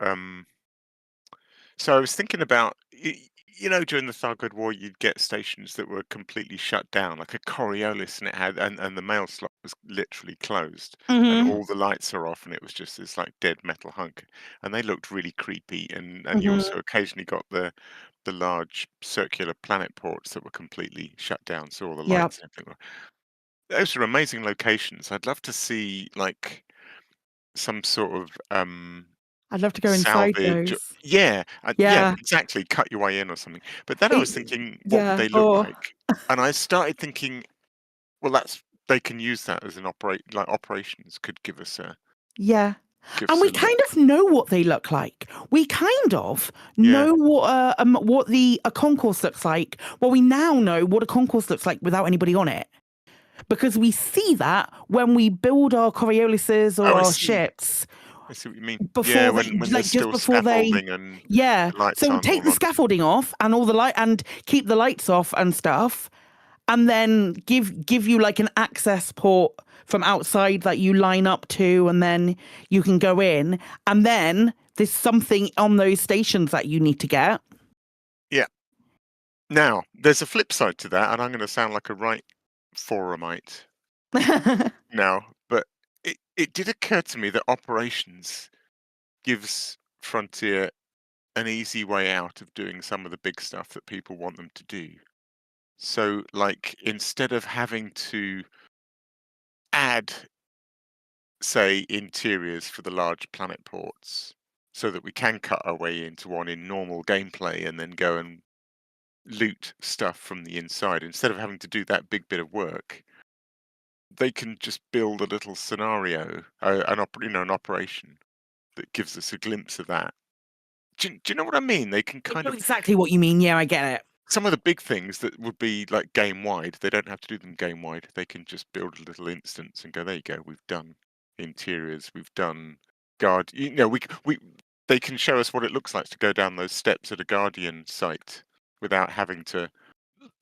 so I was thinking about during the Thargoid War you'd get stations that were completely shut down, like a Coriolis, and it had and the mail slot was literally closed and Mhm. all the lights are off and it was just this like dead metal hunk and they looked really creepy and you Mhm. also occasionally got the large circular planet ports that were completely shut down, so all the Yep. lights and everything those are amazing locations. I'd love to see like some sort of I'd love to go inside salvage. those. Yeah, yeah, Yeah. exactly. Cut your way in or something. But then I was It thinking, what would yeah. they look Oh. like? And I started thinking, well, they can use that as an operations could give us Yeah. give And us we a kind look. of know what they look like. We kind of Yeah. know what a concourse looks like. Well, we now know what a concourse looks like without anybody on it. Because we see that when we build our Coriolises or Oh, I our see. ships I see what you mean. Yeah, before they when like there's just still before they scaffolding and yeah. the lights So aren't take all the on. scaffolding off and all the light and keep the lights off and stuff and then give you like an access port from outside that you line up to and then you can go in and then there's something on those stations that you need to get. Yeah. Now, there's a flip side to that, and I'm going to sound like a right forumite now, but it did occur to me that operations gives Frontier an easy way out of doing some of the big stuff that people want them to do. So, like, instead of having to add, say, interiors for the large planet ports, so that we can cut our way into one in normal gameplay and then go and loot stuff from the inside, instead of having to do that big bit of work, they can just build a little scenario, an operation that gives us a glimpse of that. Do you know what I mean? They can I kind know of exactly what you mean. Yeah, I get it. some of the big things that would be like game wide, they don't have to do them game wide. They can just build a little instance and go, there you go, we've done interiors, we've done guard. We they can show us what it looks like to go down those steps at a Guardian site without having to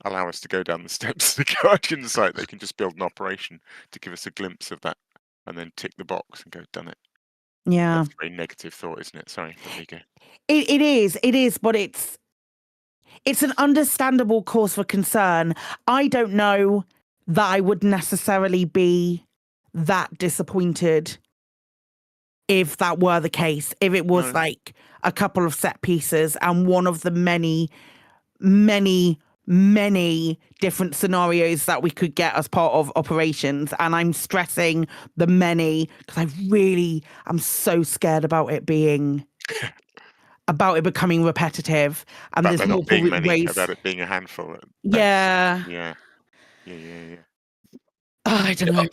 allow us to go down the steps of the Guardian site. They can just build an operation to give us a glimpse of that and then tick the box and go, done it. Yeah. That's a very negative thought, isn't it? Sorry, but there you go. It is, but it's an understandable cause for concern. I don't know that I would necessarily be that disappointed if that were the case. If it was No. like a couple of set pieces and one of the many, many, many different scenarios that we could get as part of operations. And I'm stressing the many because I'm so scared about it being about it becoming repetitive and About there's there not multiple being many, ways. about it being a handful. Yeah. Yeah. I don't know.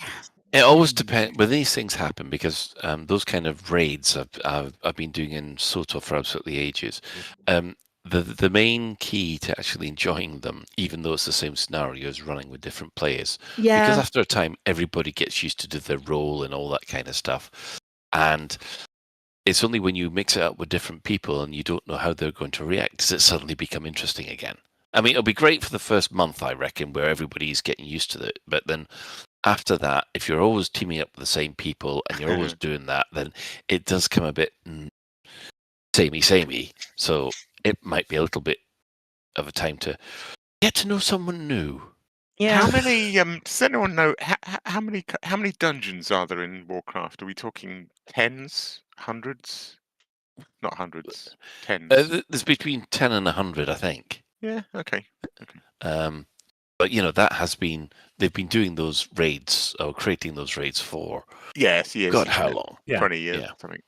It always depends when these things happen because those kind of raids I've been doing in SOTO for absolutely ages. The main key to actually enjoying them, even though it's the same scenario, is running with different players. Yeah. Because after a time, everybody gets used to do their role and all that kind of stuff. And it's only when you mix it up with different people and you don't know how they're going to react does it suddenly become interesting again. I mean, it'll be great for the first month, I reckon, where everybody's getting used to it. But then after that, if you're always teaming up with the same people and you're always doing that, then it does come a bit samey. So it might be a little bit of a time to get to know someone new. Yeah. How many? Does anyone know how many dungeons are there in Warcraft? Are we talking tens, hundreds? Not hundreds, tens. There's between 10 and 100, I think. Yeah. Okay. But they've been doing those raids or creating those raids for Yes. God, how long? 20 years. Yeah. Something.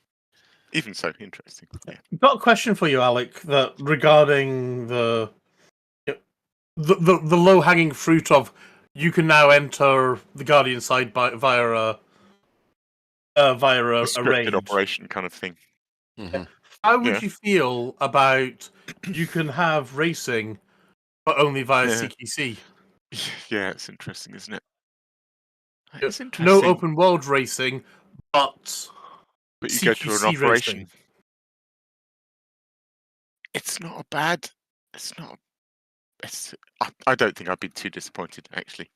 Even so, interesting. Yeah. Got a question for you, Alec, that regarding the low hanging fruit of you can now enter the Guardian side via a Scripted raid operation kind of thing. Mm-hmm. How would you feel about you can have racing, but only via CQC? Yeah, it's interesting, isn't it? It's interesting. No open world racing, but you CQC go to an operation. Racing. It's not a bad. It's not. I don't think I'd be too disappointed, actually.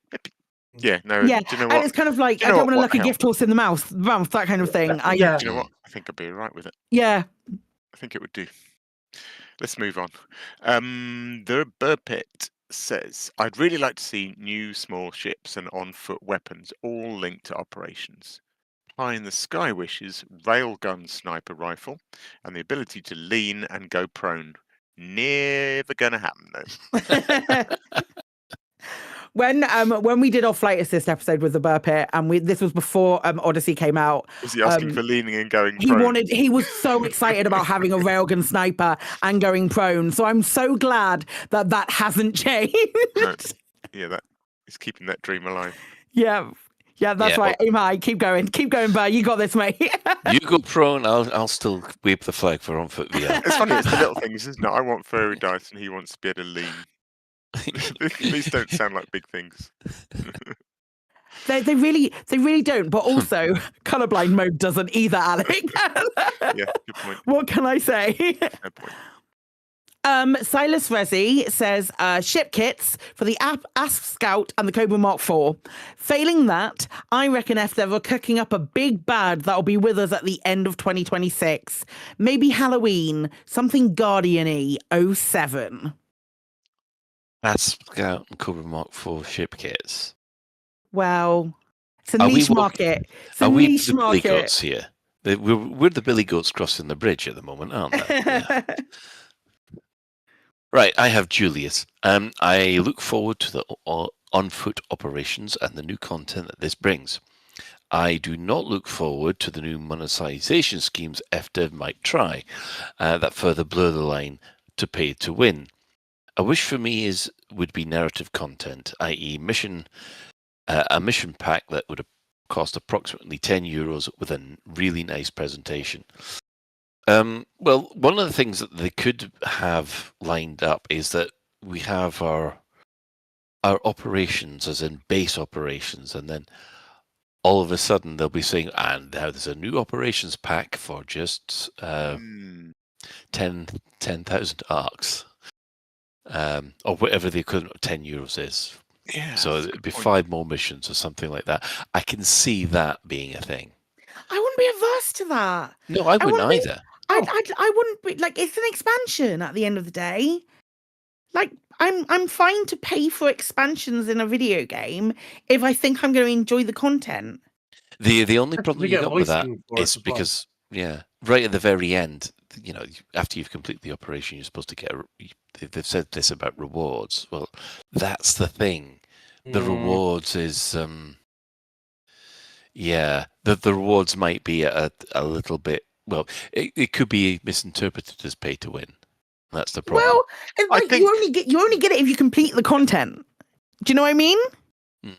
Yeah, no. Yeah, Do you know and what? it's kind of like Do I you know don't want to what look a helped? gift horse in the mouth, that kind of thing. Do you know what? I think I'd be all right with it. Yeah. I think it would do. Let's move on. The Bird Pit says, I'd really like to see new small ships and on-foot weapons, all linked to operations. Pie in the Sky wishes railgun sniper rifle and the ability to lean and go prone. Never gonna happen though. When we did our Flight Assist episode with the Burr Pit, and this was before Odyssey came out. Was he asking for leaning and going He prone? he was so excited about having a railgun sniper and going prone. So I'm so glad that hasn't changed. No. Yeah, that is keeping that dream alive. Yeah, that's right. Aim high, keep going, Burr. You got this, mate. You go prone, I'll still wave the flag for on foot VR. It's funny, it's the little things, isn't it? I want furry dice and he wants to be able to lean. These don't sound like big things. They really don't. But also, colorblind mode doesn't either, Alec. Yeah, good point. What can I say? Good point. Silas Resi says ship kits for the Asp Scout and the Cobra Mark IV. Failing that, I reckon if they were cooking up a big bad that'll be with us at the end of 2026. Maybe Halloween, something Guardian-y, 07. Asp Scout and Cobra Mark IV ship kits. Well, it's a niche market. It's a niche the market. Billy Goats here? We're the Billy Goats crossing the bridge at the moment, aren't we? Yeah. Right, I have Julius. I look forward to the on-foot operations and the new content that this brings. I do not look forward to the new monetization schemes FDev might try that further blur the line to pay to win. A wish for me would be narrative content, i.e. a mission pack that would cost approximately €10 with a really nice presentation. Well, one of the things that they could have lined up is that we have our operations, as in base operations, and then all of a sudden they'll be saying, and now there's a new operations pack for just 10,000 arcs, or whatever the equivalent of €10 is. Yeah, so it'd be 5 more missions or something like that. I can see that being a thing. I wouldn't be averse to that. No, I wouldn't either. I wouldn't be like, it's an expansion at the end of the day. Like I'm fine to pay for expansions in a video game if I think I'm going to enjoy the content. The only problem you got with that is because right at the very end, after you've completed the operation, you're supposed to get. They've said this about rewards. Well, that's the thing. The rewards is the rewards might be a little bit. Well, it could be misinterpreted as pay to win. That's the problem. Well, like, you only get it if you complete the content. Do you know what I mean?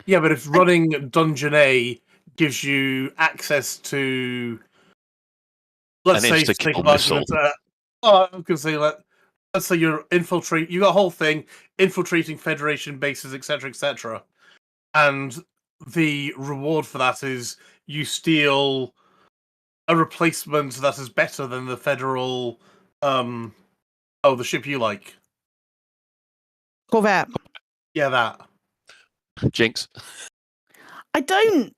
Yeah, but if running Dungeon A gives you access to, let's say, take argument, I was going to say, let's say you got a whole thing infiltrating Federation bases, etc., and the reward for that is you steal a replacement that is better than the Federal, the ship you like. Corvette. Yeah, that. Jinx. I don't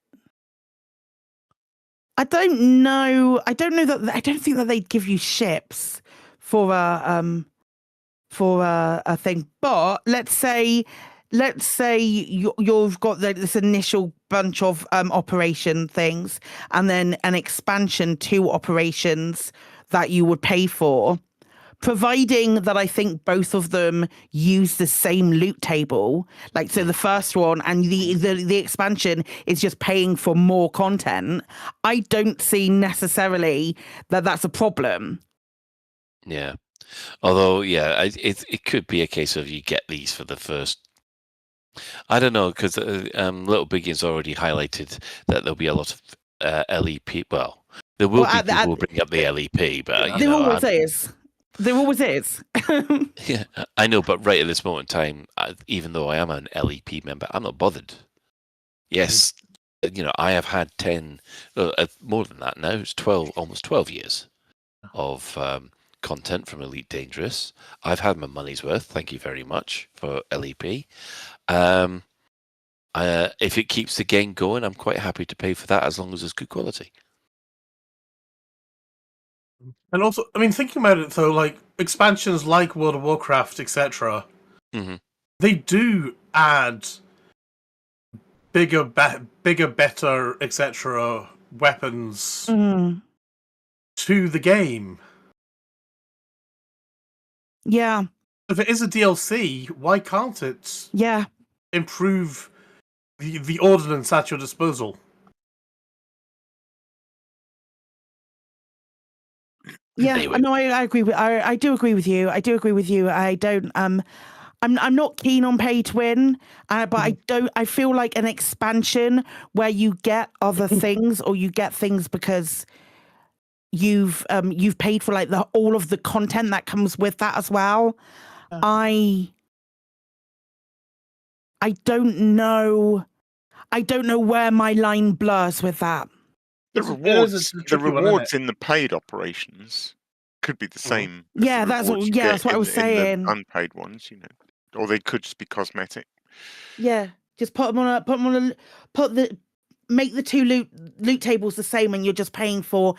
know. I don't think that they'd give you ships for a thing. But let's say you've got this initial bunch of operation things, and then an expansion to operations that you would pay for, providing that I think both of them use the same loot table. Like, so the first one and the expansion is just paying for more content. I don't see necessarily that that's a problem. Yeah. Although, it could be a case of you get these for the first. I don't know, because Little Biggie's already highlighted that there'll be a lot of LEP. Well, there will be people who will bring up the LEP, but there always is. There always is. Yeah, I know, but right at this moment in time, even though I am an LEP member, I'm not bothered. Yes, I have had 10, more than that now. It's 12, almost 12 years of content from Elite Dangerous. I've had my money's worth. Thank you very much for LEP. I If it keeps the game going, I'm quite happy to pay for that as long as it's good quality. And also, I mean, thinking about it though, like expansions like World of Warcraft, etc., they do add bigger, better, etc. weapons to the game. Yeah. If it is a DLC, why can't it? Yeah. Improve the ordnance at your disposal. Yeah, Anyway. no, I agree with. I do agree with you. I do agree with you. I don't. I'm not keen on pay to win, but I don't. I feel like an expansion where you get other things, or you get things because you've paid for like all of the content that comes with that as well. I don't know. I don't know where my line blurs with that. The rewards in the paid operations could be the same. As Yeah, the that's rewards you that's get what I was in saying. the unpaid ones, or they could just be cosmetic. Yeah, just put make the two loot tables the same, and you're just paying for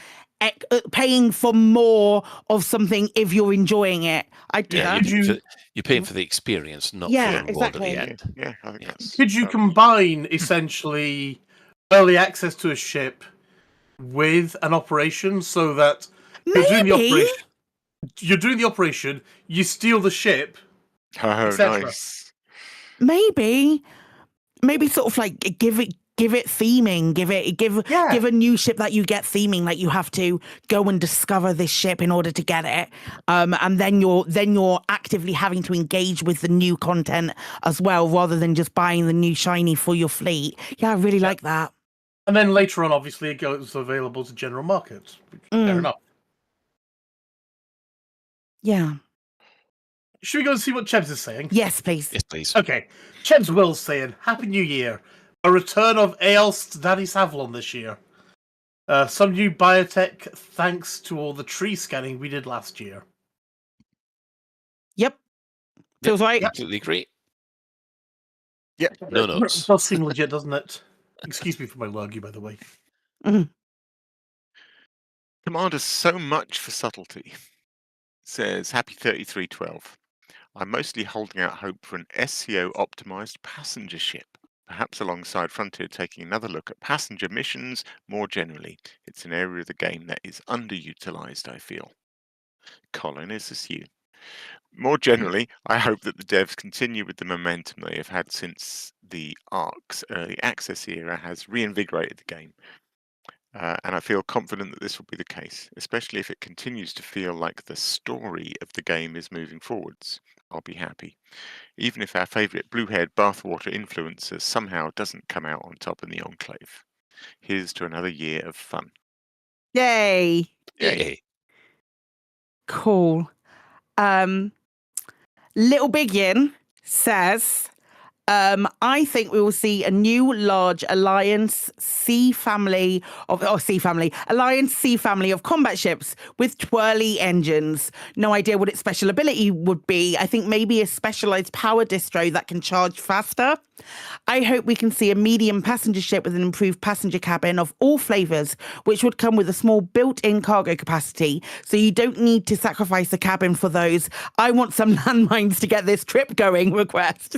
more of something if you're enjoying it. I do that. You're paying for the experience, not Yeah, for the reward exactly. at the end. Yeah, I think that's. Could you combine essentially early access to a ship with an operation so that you're doing the operation, you steal the ship, etc. Nice. Maybe sort of like give it theming, give a new ship that you get theming, like you have to go and discover this ship in order to get it, and then you're actively having to engage with the new content as well, rather than just buying the new shiny for your fleet. Yeah, I really like that. And then later on, obviously, it goes available to general market. Fair enough. Yeah. Should we go and see what Chebs is saying? Yes, please. Yes, please. Okay. Chebs Will's saying, Happy New Year. A return of AL Daddy Savlon this year. Some new biotech thanks to all the tree scanning we did last year. Yep. Feels right. Absolutely agree. Yeah. No notes. It does seem legit, doesn't it? Excuse me for my lurgy, by the way. Commander, so much for subtlety. Says happy 3312. I'm mostly holding out hope for an SEO optimized passenger ship, perhaps alongside Frontier taking another look at passenger missions more generally. It's an area of the game that is underutilized, I feel. Colin, is this you? More generally, I hope that the devs continue with the momentum they have had since the ARC's early access era has reinvigorated the game. And I feel confident that this will be the case, especially if it continues to feel like the story of the game is moving forwards. I'll be happy. Even if our favourite blue-haired bathwater influencer somehow doesn't come out on top in the Enclave. Here's to another year of fun. Yay. Yay. Cool. Little Biggin says, I think we will see a new large Alliance C family of combat ships with twirly engines. No idea what its special ability would be. I think maybe a specialized power distro that can charge faster. I hope we can see a medium passenger ship with an improved passenger cabin of all flavors, which would come with a small built-in cargo capacity, so you don't need to sacrifice the cabin for those I want some landmines to get this trip going requests.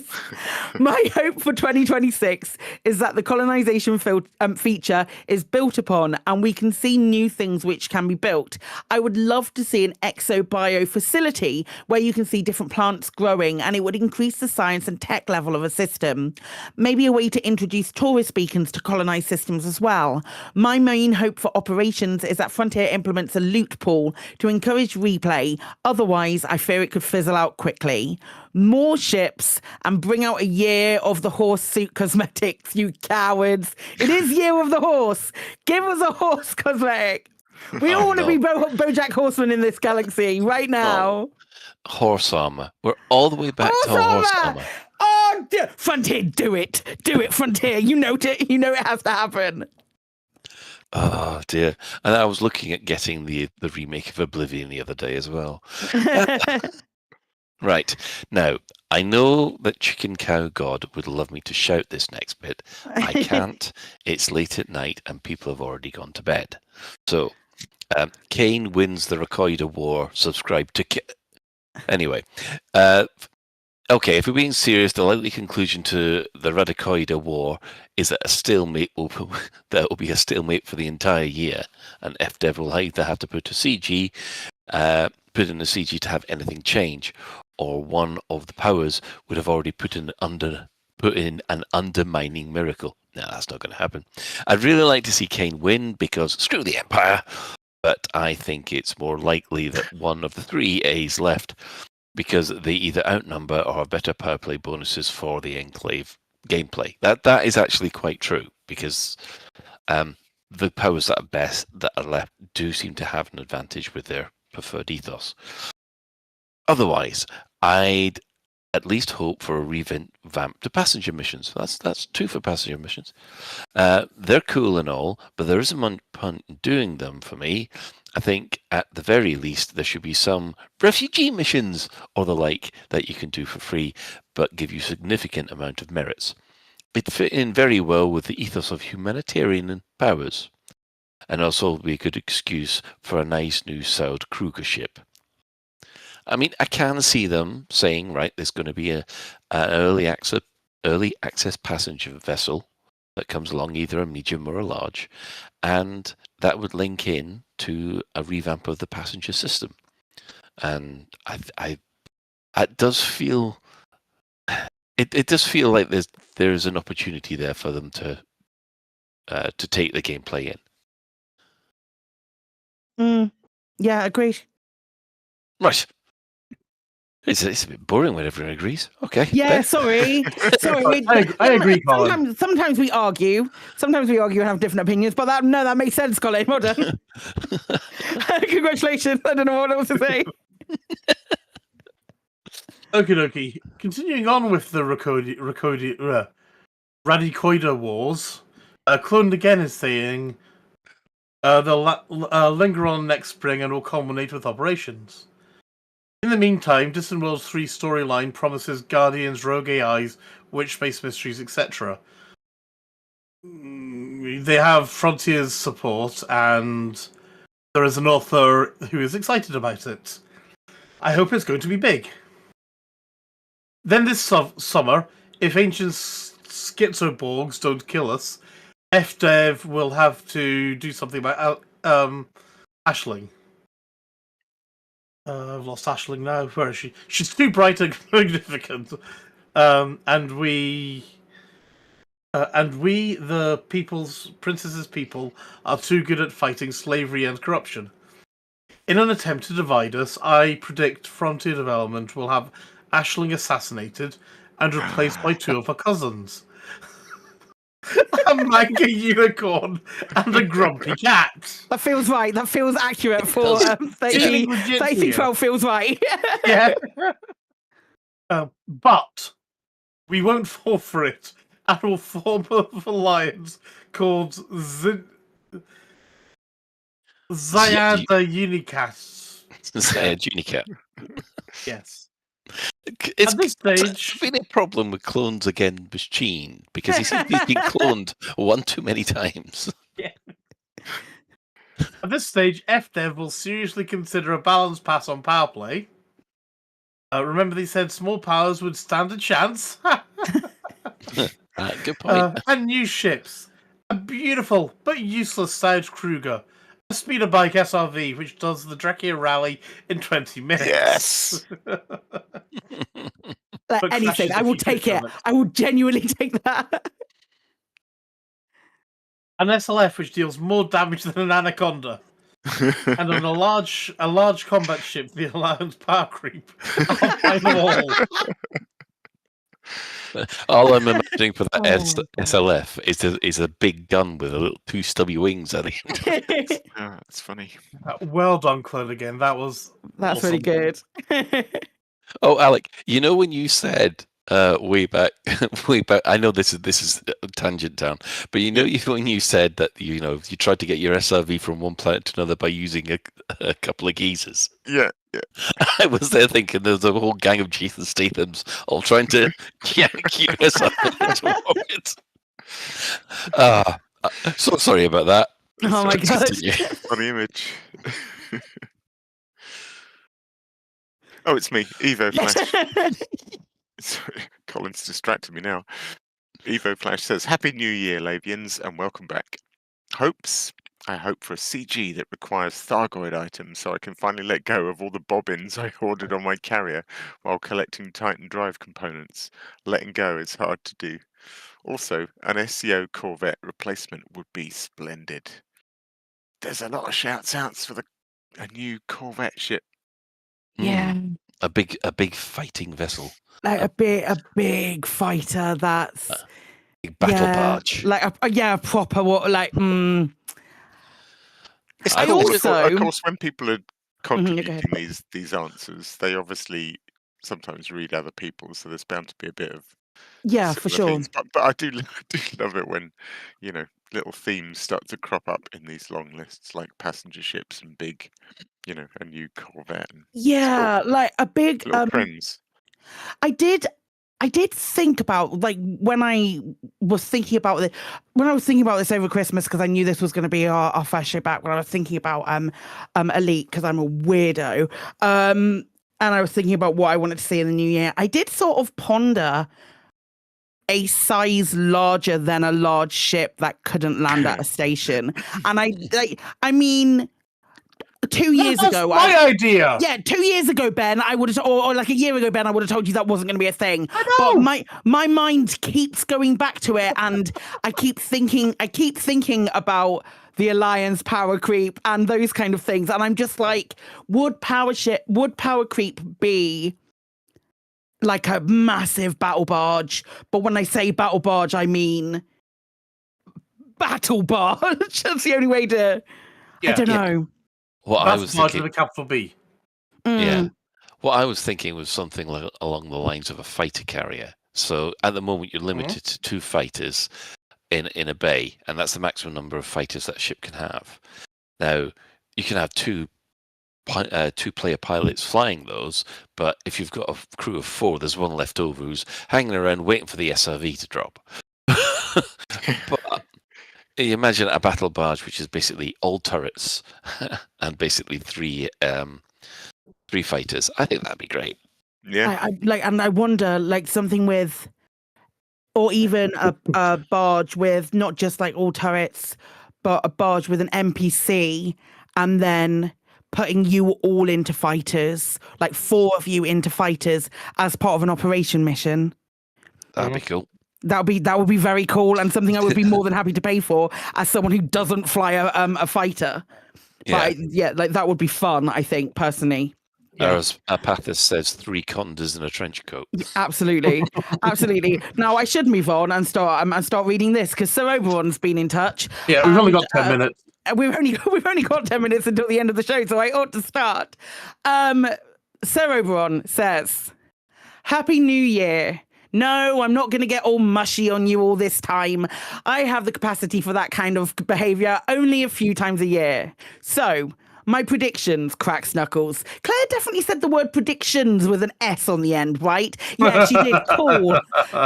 My hope for 2026 is that the colonization feature is built upon and we can see new things which can be built. I would love to see an exobio facility where you can see different plants growing, and it would increase the science and tech level of a system. Maybe a way to introduce tourist beacons to colonized systems as well. My main hope for operations is that Frontier implements a loot pool to encourage replay. Otherwise, I fear it could fizzle out quickly. More ships and bring out a year of the horse suit cosmetics, you cowards. It is year of the horse. Give us a horse cosmetic. We all want to be BoJack Horseman in this galaxy right now. Horse armor. We're all the way back to horse armor. Oh, dear. Frontier, do it. Do it, Frontier. You know it has to happen. Oh, dear. And I was looking at getting the remake of Oblivion the other day as well. Right. Now, I know that Chicken Cow God would love me to shout this next bit. I can't. It's late at night and people have already gone to bed. So, Kane wins the Rakoida War. Subscribe to... Anyway. Okay, if we're being serious, the likely conclusion to the Radicoida War is that a stalemate that will be a stalemate for the entire year, and FDev will either have to put in a CG to have anything change, or one of the powers would have already put in an undermining miracle. No, that's not going to happen. I'd really like to see Kane win because screw the Empire, but I think it's more likely that one of the 3 A's left, because they either outnumber or have better power play bonuses for the Enclave gameplay. That is actually quite true, because the powers that are left do seem to have an advantage with their preferred ethos. Otherwise, I'd at least hope for a revamp to passenger missions. That's 2 for passenger missions. They're cool and all, but there isn't much point in doing them for me. I think at the very least there should be some refugee missions or the like that you can do for free, but give you significant amount of merits. It fit in very well with the ethos of humanitarian powers, and also be a good excuse for a nice new Saud Kruger ship. I mean, I can see them saying, right, there's going to be an early access passenger vessel that comes along, either a medium or a large, and that would link in to a revamp of the passenger system. And it does feel like there's an opportunity there for them to take the gameplay in. Yeah, agreed. Right. It's a bit boring when everyone agrees. Okay. Yeah, Ben. sorry. I agree, Colin. Sometimes we argue. Sometimes we argue and have different opinions, but that makes sense, Colin. Well done. Congratulations. I don't know what else to say. Okie dokie. Continuing on with the Radicoida Wars, Cloned Again is saying they'll linger on next spring and will culminate with operations. In the meantime, Distant Worlds 3 storyline promises Guardians, rogue AIs, witch space mysteries, etc. They have Frontier's support, and there is an author who is excited about it. I hope it's going to be big. Then this summer, if ancient schizoborgs don't kill us, FDev will have to do something about Aisling. I've lost Aisling now. Where is she? She's too bright and magnificent. And we, the princess's people, are too good at fighting slavery and corruption. In an attempt to divide us, I predict Frontier Development will have Aisling assassinated and replaced by 2 of her cousins. A manga unicorn and a grumpy cat. That feels right. That feels accurate for 3012 feels right. Yeah. But we won't fall for it and will form an alliance called Zyada Unicat. Zyada Unicat. Yes. It's been a problem with Clones Again Machine, because he's been cloned one too many times. Yeah. At this stage, FDev will seriously consider a balance pass on power play. Remember they said small powers would stand a chance? Good point. And new ships. A beautiful but useless Saud Kruger. A speeder bike SRV which does the Drachia Rally in 20 minutes. Yes. Anything. I will take it. I will genuinely take that. An SLF which deals more damage than an Anaconda. And on a large combat ship, the Alliance power creep. All I'm imagining for that SLF is a big gun with a little 2 stubby wings at the end. It's funny. Well done, Clone Again. That's awesome. Really good. Oh, Alec, you know when you said way back. I know this is a tangent down, but when you said that you tried to get your SRV from one planet to another by using a couple of geezers. Yeah. I was there thinking there's a whole gang of Jason Stathams all trying to yank your SRV into orbit. So sorry about that. Oh my god! Funny image. Oh, it's me, Evo Flash. Sorry, Colin's distracted me now. Evo Flash says, Happy New Year, Lavians, and welcome back. I hope for a CG that requires Thargoid items so I can finally let go of all the bobbins I hoarded on my carrier while collecting Titan drive components. Letting go is hard to do. Also, an SEO Corvette replacement would be splendid. There's a lot of shouts outs for a new Corvette ship. Yeah. A big fighting vessel. Like a big fighter that's big battle barge. Like a proper It's I cool. also, Of course, when people are contributing these answers, they obviously sometimes read other people's, so there's bound to be a bit of for sure. themes. But I do love it when little themes start to crop up in these long lists, like passenger ships and big, a new Corvette. And like a big little trends. I did think about when I was thinking about this over Christmas, because I knew this was going to be our first show back. When I was thinking about Elite, because I'm a weirdo, and I was thinking about what I wanted to see in the new year. I did sort of ponder a size larger than a large ship that couldn't land at a station, and I mean. 2 years ago, my idea. Yeah, 2 years ago, Ben, I would have, or like a year ago, Ben, I would have told you that wasn't going to be a thing. But my mind keeps going back to it, and I keep thinking about the Alliance power creep and those kind of things, and I'm just like, would power creep be like a massive battle barge? But when I say battle barge, I mean battle barge. That's the only way to. I don't know. What I was thinking, with a capital B. Yeah. What I was thinking was something along the lines of a fighter carrier. So at the moment, you're limited to 2 fighters in a bay, and that's the maximum number of fighters that ship can have. Now, you can have two player pilots flying those, but if you've got a crew of 4, there's one left over who's hanging around waiting for the SRV to drop. But you imagine a battle barge, which is basically all turrets and basically 3 fighters. I think that'd be great. Yeah. I wonder, something with, or even a barge with not just like all turrets, but a barge with an NPC, and then putting you all into fighters, like 4 of you into fighters as part of an operation mission. That'd be cool. That would be very cool, and something I would be more than happy to pay for as someone who doesn't fly a fighter. Yeah. But that would be fun, I think, personally. Whereas Apathis says 3 condas in a trench coat. Absolutely. Now I should move on and start reading this, because Sir Oberon's been in touch. Yeah, we've only got 10 minutes. We've only got 10 minutes until the end of the show, so I ought to start. Sir Oberon says, Happy New Year. No, I'm not going to get all mushy on you all this time. I have the capacity for that kind of behaviour only a few times a year. So, my predictions, cracks Knuckles. Claire definitely said the word predictions with an S on the end, right? Yeah, she did. Cool.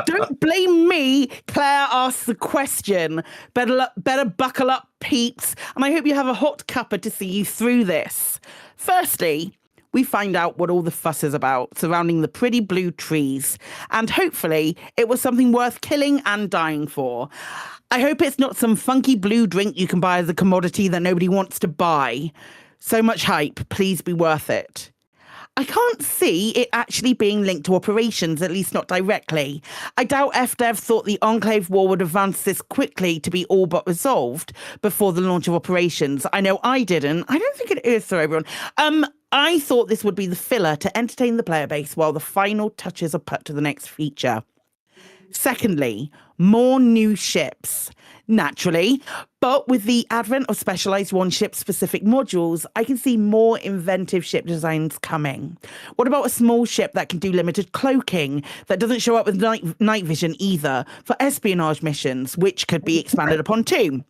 Don't blame me. Claire asked the question. Better buckle up, peeps. And I hope you have a hot cuppa to see you through this. Firstly, we find out what all the fuss is about surrounding the pretty blue trees. And hopefully it was something worth killing and dying for. I hope it's not some funky blue drink you can buy as a commodity that nobody wants to buy. So much hype, please be worth it. I can't see it actually being linked to operations, at least not directly. I doubt FDev thought the Enclave War would advance this quickly to be all but resolved before the launch of operations. I know I didn't. I don't think it is, Sir Oberon. I thought this would be the filler to entertain the player base while the final touches are put to the next feature. Secondly, more new ships. Naturally, but with the advent of specialized one-ship specific modules, I can see more inventive ship designs coming. What about a small ship that can do limited cloaking, that doesn't show up with night vision either, for espionage missions, which could be expanded upon too?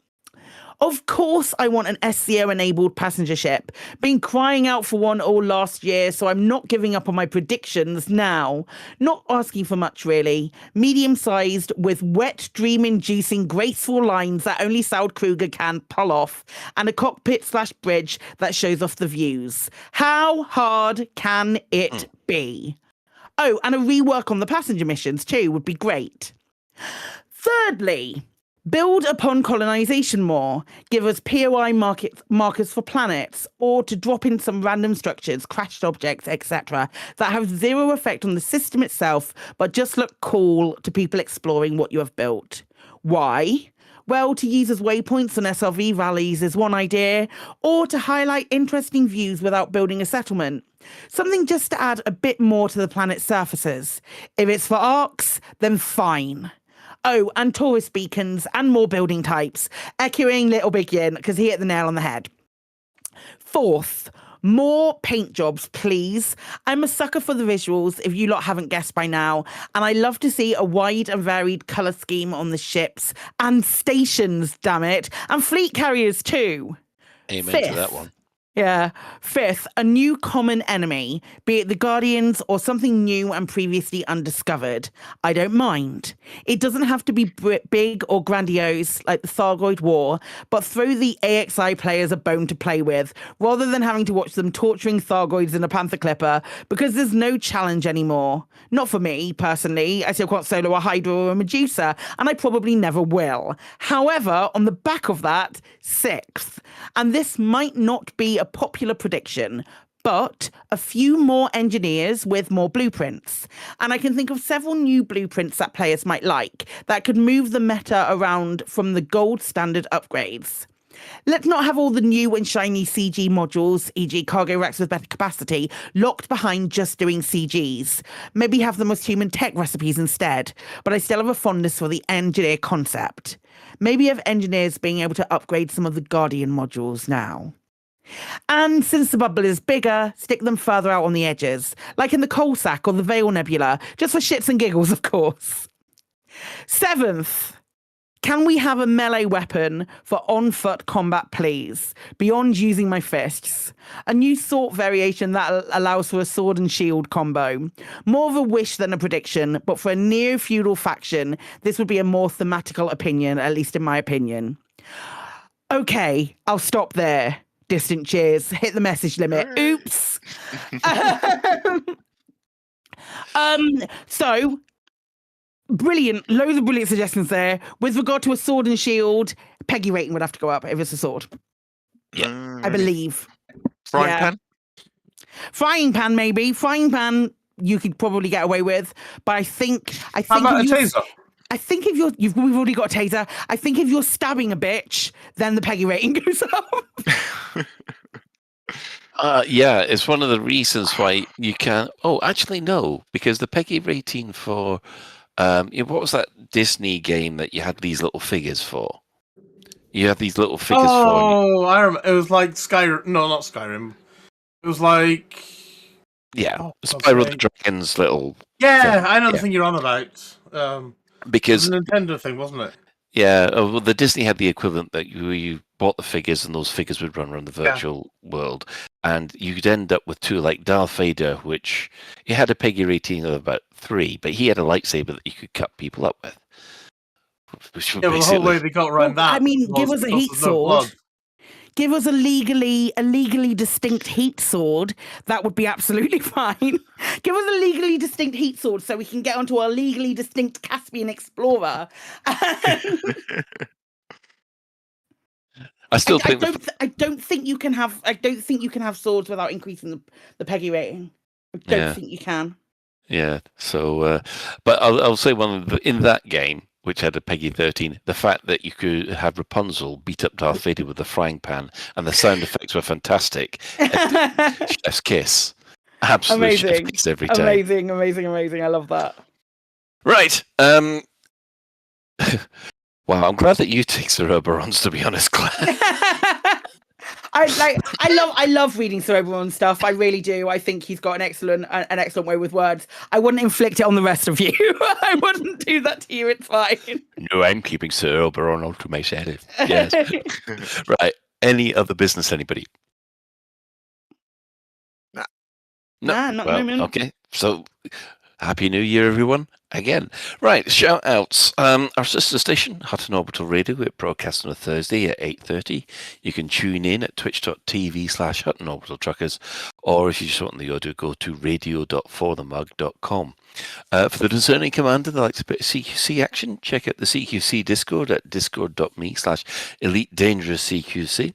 Of course, I want an SCO-enabled passenger ship. Been crying out for one all last year, so I'm not giving up on my predictions now. Not asking for much, really. Medium-sized, with wet, dream-inducing, graceful lines that only Saud Kruger can pull off, and a cockpit/bridge that shows off the views. How hard can it be? Oh, and a rework on the passenger missions, too, would be great. Thirdly, build upon colonization more. Give us POI markers for planets, or to drop in some random structures, crashed objects, etc., that have zero effect on the system itself, but just look cool to people exploring what you have built. Why? Well, to use as waypoints on SRV rallies is one idea, or to highlight interesting views without building a settlement. Something just to add a bit more to the planet's surfaces. If it's for arcs, then fine. Oh, and tourist beacons and more building types, echoing Little Big Yin because he hit the nail on the head. Fourth, more paint jobs, please. I'm a sucker for the visuals, if you lot haven't guessed by now, and I love to see a wide and varied colour scheme on the ships and stations, damn it, and fleet carriers too. Amen to that one. Yeah. Fifth, a new common enemy, be it the Guardians or something new and previously undiscovered. I don't mind. It doesn't have to be big or grandiose like the Thargoid War, but throw the AXI players a bone to play with, rather than having to watch them torturing Thargoids in a Panther Clipper, because there's no challenge anymore. Not for me, personally. I still can't solo a Hydra or a Medusa, and I probably never will. However, on the back of that, sixth, and this might not be a popular prediction, but a few more engineers with more blueprints. And I can think of several new blueprints that players might like that could move the meta around from the gold standard upgrades. Let's not have all the new and shiny CG modules, e.g. cargo racks with better capacity, locked behind just doing CGs. Maybe have them as human tech recipes instead, but I still have a fondness for the engineer concept. Maybe have engineers being able to upgrade some of the Guardian modules now. And since the bubble is bigger, stick them further out on the edges, like in the Coal Sack or the Veil Nebula, just for shits and giggles, of course. Seventh, can we have a melee weapon for on-foot combat, please, beyond using my fists? A new sword variation that allows for a sword and shield combo. More of a wish than a prediction, but for a neo-feudal faction, this would be a more thematical opinion, at least in my opinion. Okay, I'll stop there. Distant cheers. Hit the message limit. Oops. So, brilliant. Loads of brilliant suggestions there. With regard to a sword and shield, Peggy rating would have to go up if it's a sword. Yeah. I believe. Frying pan? Frying pan, maybe. Frying pan, you could probably get away with. But I think How about a taser? I think if we've already got a taser. I think if you're stabbing a bitch, then the Peggy rating goes up. Yeah, it's one of the reasons why you can't. Oh, actually, no, because the Peggy rating for what was that Disney game that you had these little figures for? You had these little figures for. Oh, I remember. It was like Skyrim. No, not Skyrim. It was like. Yeah, Spyro the Dragon's little. Yeah, thing. I know the thing you're on about. Because it was a Nintendo thing, wasn't it? Yeah, well, the Disney had the equivalent that you bought the figures and those figures would run around the virtual world, and you could end up with two, like Darth Vader, which he had a Peggy rating of about 3, but he had a lightsaber that you could cut people up with. Yeah, well, the whole way they got around that. I mean, give us a heat sword. Give us a legally distinct heat sword. That would be absolutely fine. Give us a legally distinct heat sword so we can get onto our legally distinct Caspian Explorer. I still think I don't think you can have swords without increasing the Peggy rating. I don't think you can. Yeah. So, but I'll say in that game, which had a Peggy 13, the fact that you could have Rapunzel beat up Darth Vader with a frying pan, and the sound effects were fantastic. Chef's kiss. Absolute Amazing. chef's kiss every time. Amazing. I love that. Right. Wow, I'm glad that you take Sir Oberon's, to be honest, Claire. I love reading Sir Oberon stuff. I really do. I think he's got an excellent way with words. I wouldn't inflict it on the rest of you. I wouldn't do that to you. It's fine. No, I'm keeping Sir Oberon all to myself. Yes. Right. Any other business, anybody? No. Nah, not at the moment. Okay. So, Happy New Year, everyone. Again. Right, shout outs. Our sister station, Hutton Orbital Radio, it broadcasts on a Thursday at 8:30. You can tune in at twitch.tv/Hutton Orbital Truckers, or if you just want the audio, go to radio.forthemug.com. For the discerning commander that likes a bit of CQC action, check out the CQC Discord at discord.me/Elite Dangerous CQC.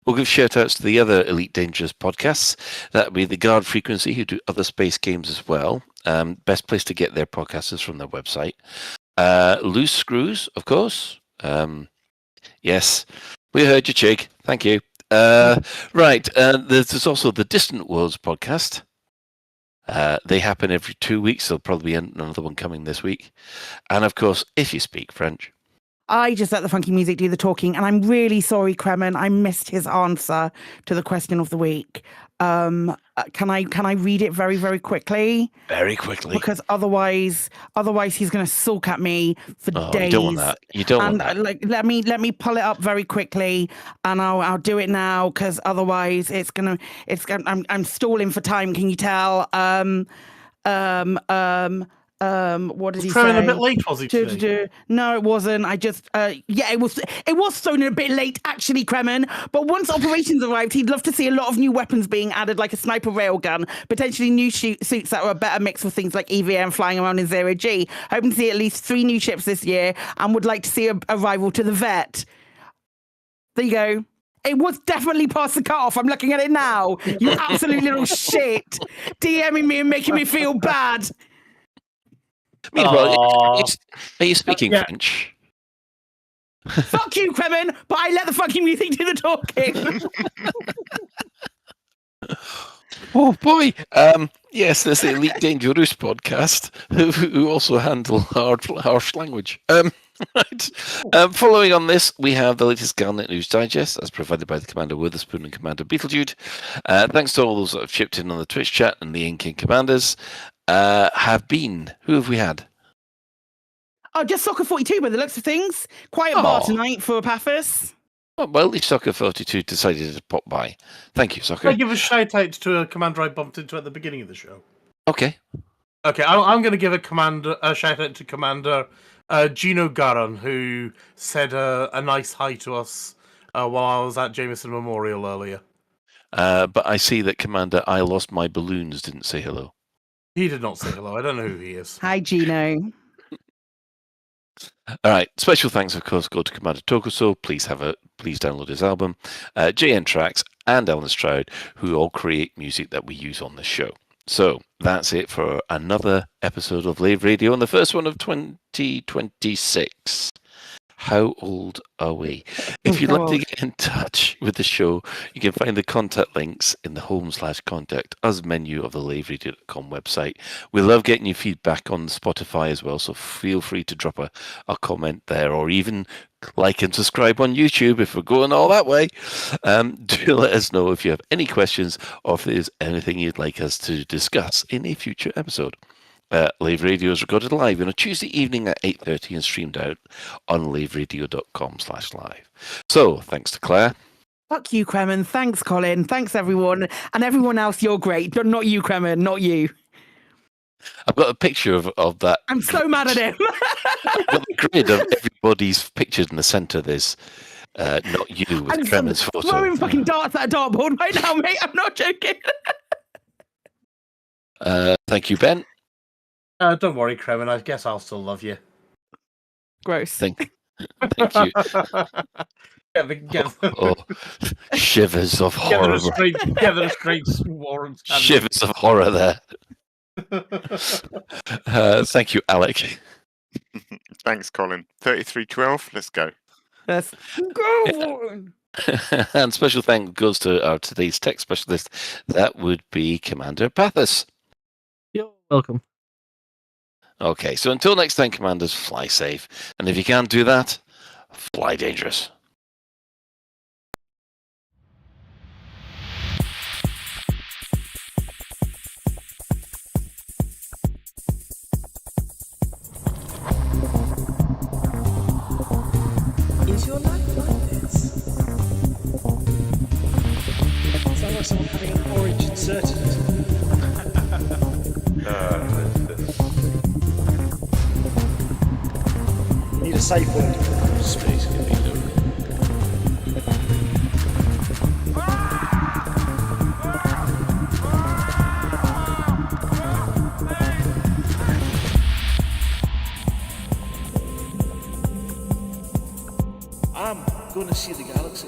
We'll give shout-outs to the other Elite Dangerous podcasts. That would be the Guard Frequency, who do other space games as well. Best place to get their podcasts is from their website. Loose Screws, of course. Yes, we heard you, Chig. Thank you. Right, there's also the Distant Worlds podcast. They happen every 2 weeks. There'll probably be another one coming this week. And, of course, If You Speak French. I just let the funky music do the talking, and I'm really sorry, Kremen. I missed his answer to the question of the week. Can I read it very, very quickly? Very quickly. Because otherwise he's going to sulk at me for days. You don't want that. You don't want that. Let me pull it up very quickly, and I'll do it now, because otherwise I'm stalling for time. Can you tell? What did he say? A bit late, was he today? No, it wasn't. I just, it was thrown a bit late, actually, Kremen. But once operations arrived, he'd love to see a lot of new weapons being added, like a sniper railgun, potentially new suits that are a better mix with things like EVM flying around in Zero G. Hoping to see at least 3 new ships this year, and would like to see a rival to the Vet. There you go. It was definitely past the cutoff. I'm looking at it now. You absolute little shit. DMing me and making me feel bad. Meanwhile, are you speaking French? Fuck you, Kremen, but I let the fucking music do the talking. Oh boy. Yes, there's the Elite Dangerous podcast who also handle harsh language. Right. Following on this, we have the latest Galnet News Digest, as provided by the Commander Witherspoon and Commander Beetlejude. Thanks to all those that have chipped in on the Twitch chat and the Inking Commanders. Who have we had? Oh, just Soccer 42 by the looks of things. Quiet bar tonight for Paphos. Oh, well, the Soccer 42 decided to pop by. Thank you, Soccer. Can I give a shout out to a commander I bumped into at the beginning of the show? Okay. Okay, I'm going to give a shout out to Commander Gino Garan, who said a nice hi to us while I was at Jameson Memorial earlier. But I see that Commander I Lost My Balloons didn't say hello. He did not say hello. I don't know who he is. Hi, Gino. All right. Special thanks, of course, go to Commander Tokuso. Please download his album. JN Tracks and Alan Stroud, who all create music that we use on the show. So that's it for another episode of Lave Radio, and the first one of 2026. How old are we? If you'd like to get in touch with the show, you can find the contact links in the home/contact us menu of the laveradio.com website. We love getting your feedback on Spotify as well, so feel free to drop a comment there, or even like and subscribe on YouTube if we're going all that way. Do let us know if you have any questions or if there's anything you'd like us to discuss in a future episode. Lave Radio is recorded live on a Tuesday evening at 8:30 and streamed out on laveradio.com/live. So, thanks to Claire. Fuck you, Kremen. Thanks, Colin. Thanks, everyone. And everyone else, you're great. But not you, Kremen. Not you. I've got a picture of that. I'm so mad at him. I've got the grid of everybody's pictured in the centre. There's not you with Kremen's photo. I'm throwing fucking darts at a dartboard right now, mate. I'm not joking. Thank you, Ben. Don't worry, Kremen. I guess I'll still love you. Gross. Thank you. Shivers of horror. Get the restraints warrant. Shivers of horror there. Thank you, Alec. Thanks, Colin. 3312, let's go. Let's go. And special thanks goes to our today's tech specialist. That would be Commander Paphos. You're welcome. Okay, so until next time, Commanders, fly safe. And if you can't do that, fly dangerous. Is your life like this? Sounds like someone having an orange inserted into them. You need a safe word. Space Cathedral. I'm gonna see the galaxy.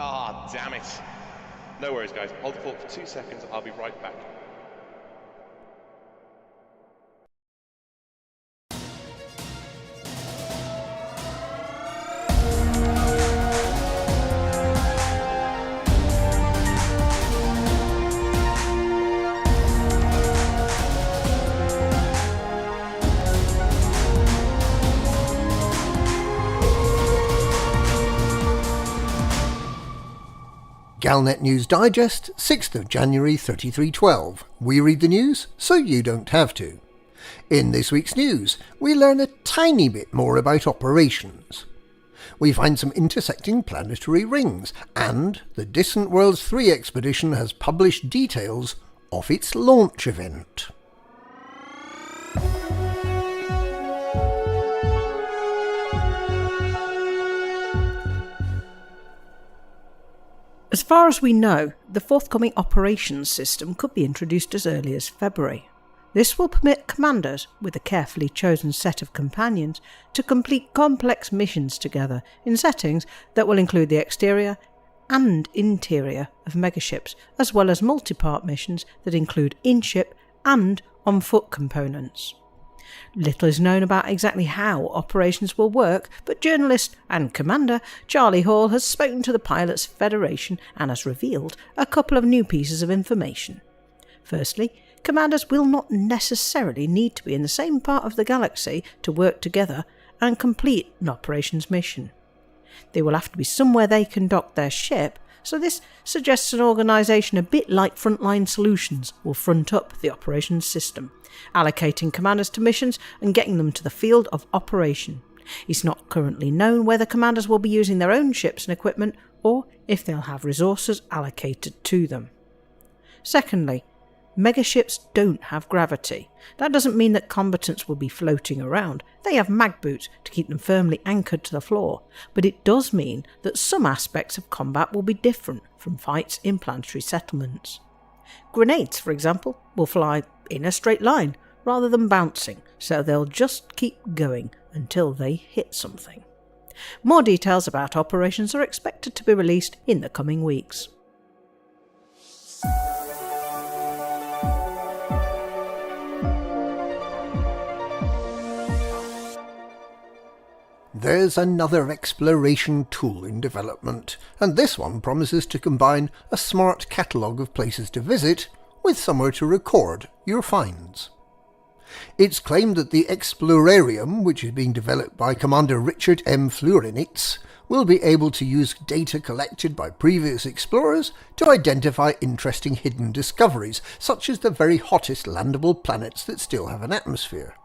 Ah, damn it. No worries, guys. Hold the fort for 2 seconds. I'll be right back. Galnet News Digest, 6th of January 3312. We read the news so you don't have to. In this week's news, we learn a tiny bit more about operations. We find some intersecting planetary rings, and the Distant Worlds 3 expedition has published details of its launch event. As far as we know, the forthcoming operations system could be introduced as early as February. This will permit commanders, with a carefully chosen set of companions, to complete complex missions together in settings that will include the exterior and interior of megaships, as well as multi-part missions that include in-ship and on-foot components. Little is known about exactly how operations will work, but journalist and commander Charlie Hall has spoken to the Pilots Federation and has revealed a couple of new pieces of information. Firstly, commanders will not necessarily need to be in the same part of the galaxy to work together and complete an operations mission. They will have to be somewhere they can dock their ship, so this suggests an organisation a bit like Frontline Solutions will front up the operations system, allocating commanders to missions and getting them to the field of operation. It's not currently known whether commanders will be using their own ships and equipment or if they'll have resources allocated to them. Secondly, megaships don't have gravity. That doesn't mean that combatants will be floating around. They have mag boots to keep them firmly anchored to the floor, but it does mean that some aspects of combat will be different from fights in planetary settlements. Grenades, for example, will fly in a straight line rather than bouncing, so they'll just keep going until they hit something. More details about operations are expected to be released in the coming weeks. There's another exploration tool in development, and this one promises to combine a smart catalogue of places to visit with somewhere to record your finds. It's claimed that the Explorarium, which is being developed by Commander Richard M. Flurinitz, will be able to use data collected by previous explorers to identify interesting hidden discoveries, such as the very hottest landable planets that still have an atmosphere.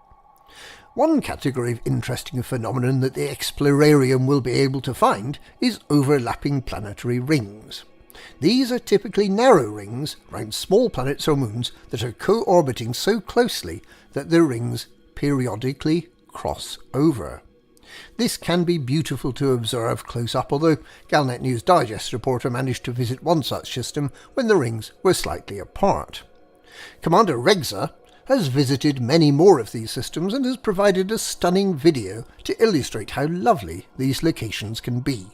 One category of interesting phenomenon that the Explorarium will be able to find is overlapping planetary rings. These are typically narrow rings round small planets or moons that are co-orbiting so closely that the rings periodically cross over. This can be beautiful to observe close up, although Galnet News Digest reporter managed to visit one such system when the rings were slightly apart. Commander Regza has visited many more of these systems and has provided a stunning video to illustrate how lovely these locations can be.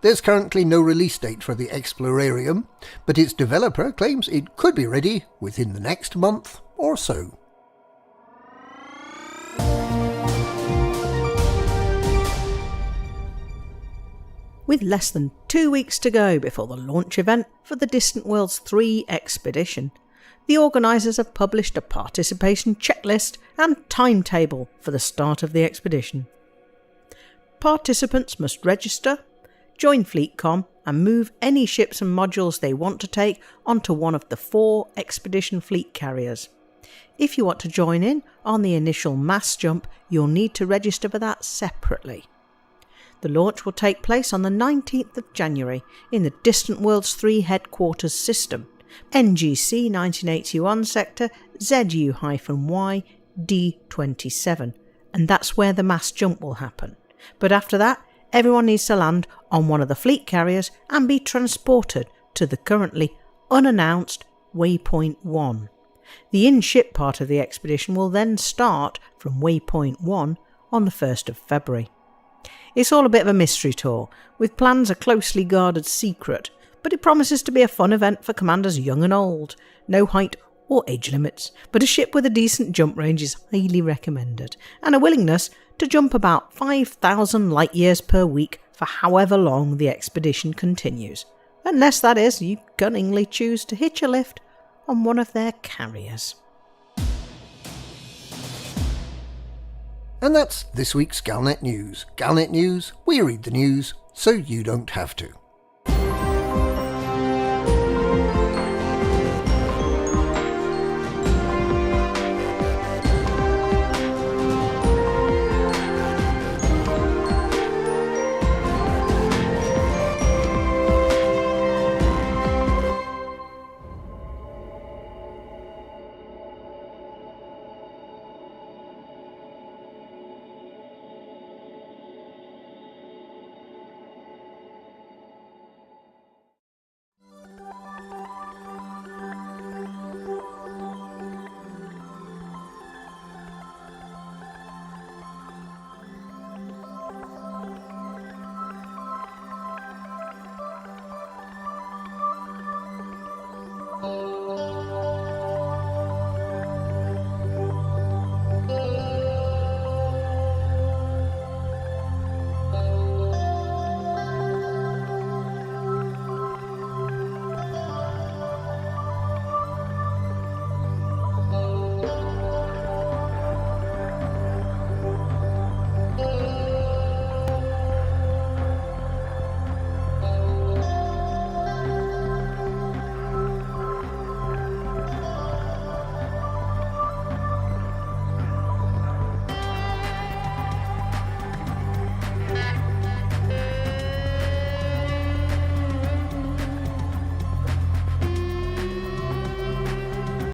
There's currently no release date for the Explorarium, but its developer claims it could be ready within the next month or so. With less than 2 weeks to go before the launch event for the Distant Worlds 3 expedition, the organisers have published a participation checklist and timetable for the start of the expedition. Participants must register, join FleetCom and move any ships and modules they want to take onto one of the 4 expedition fleet carriers. If you want to join in on the initial mass jump, you'll need to register for that separately. The launch will take place on the 19th of January in the Distant Worlds 3 headquarters system, NGC 1981 sector ZU-Y D27, and that's where the mass jump will happen. But after that, everyone needs to land on one of the fleet carriers and be transported to the currently unannounced Waypoint 1. The in-ship part of the expedition will then start from Waypoint 1 on the 1st of February. It's all a bit of a mystery tour, with plans a closely guarded secret, but it promises to be a fun event for commanders young and old. No height or age limits, but a ship with a decent jump range is highly recommended, and a willingness to jump about 5,000 light years per week for however long the expedition continues, unless that is you cunningly choose to hitch a lift on one of their carriers. And that's this week's Galnet News. Galnet News, we read the news so you don't have to.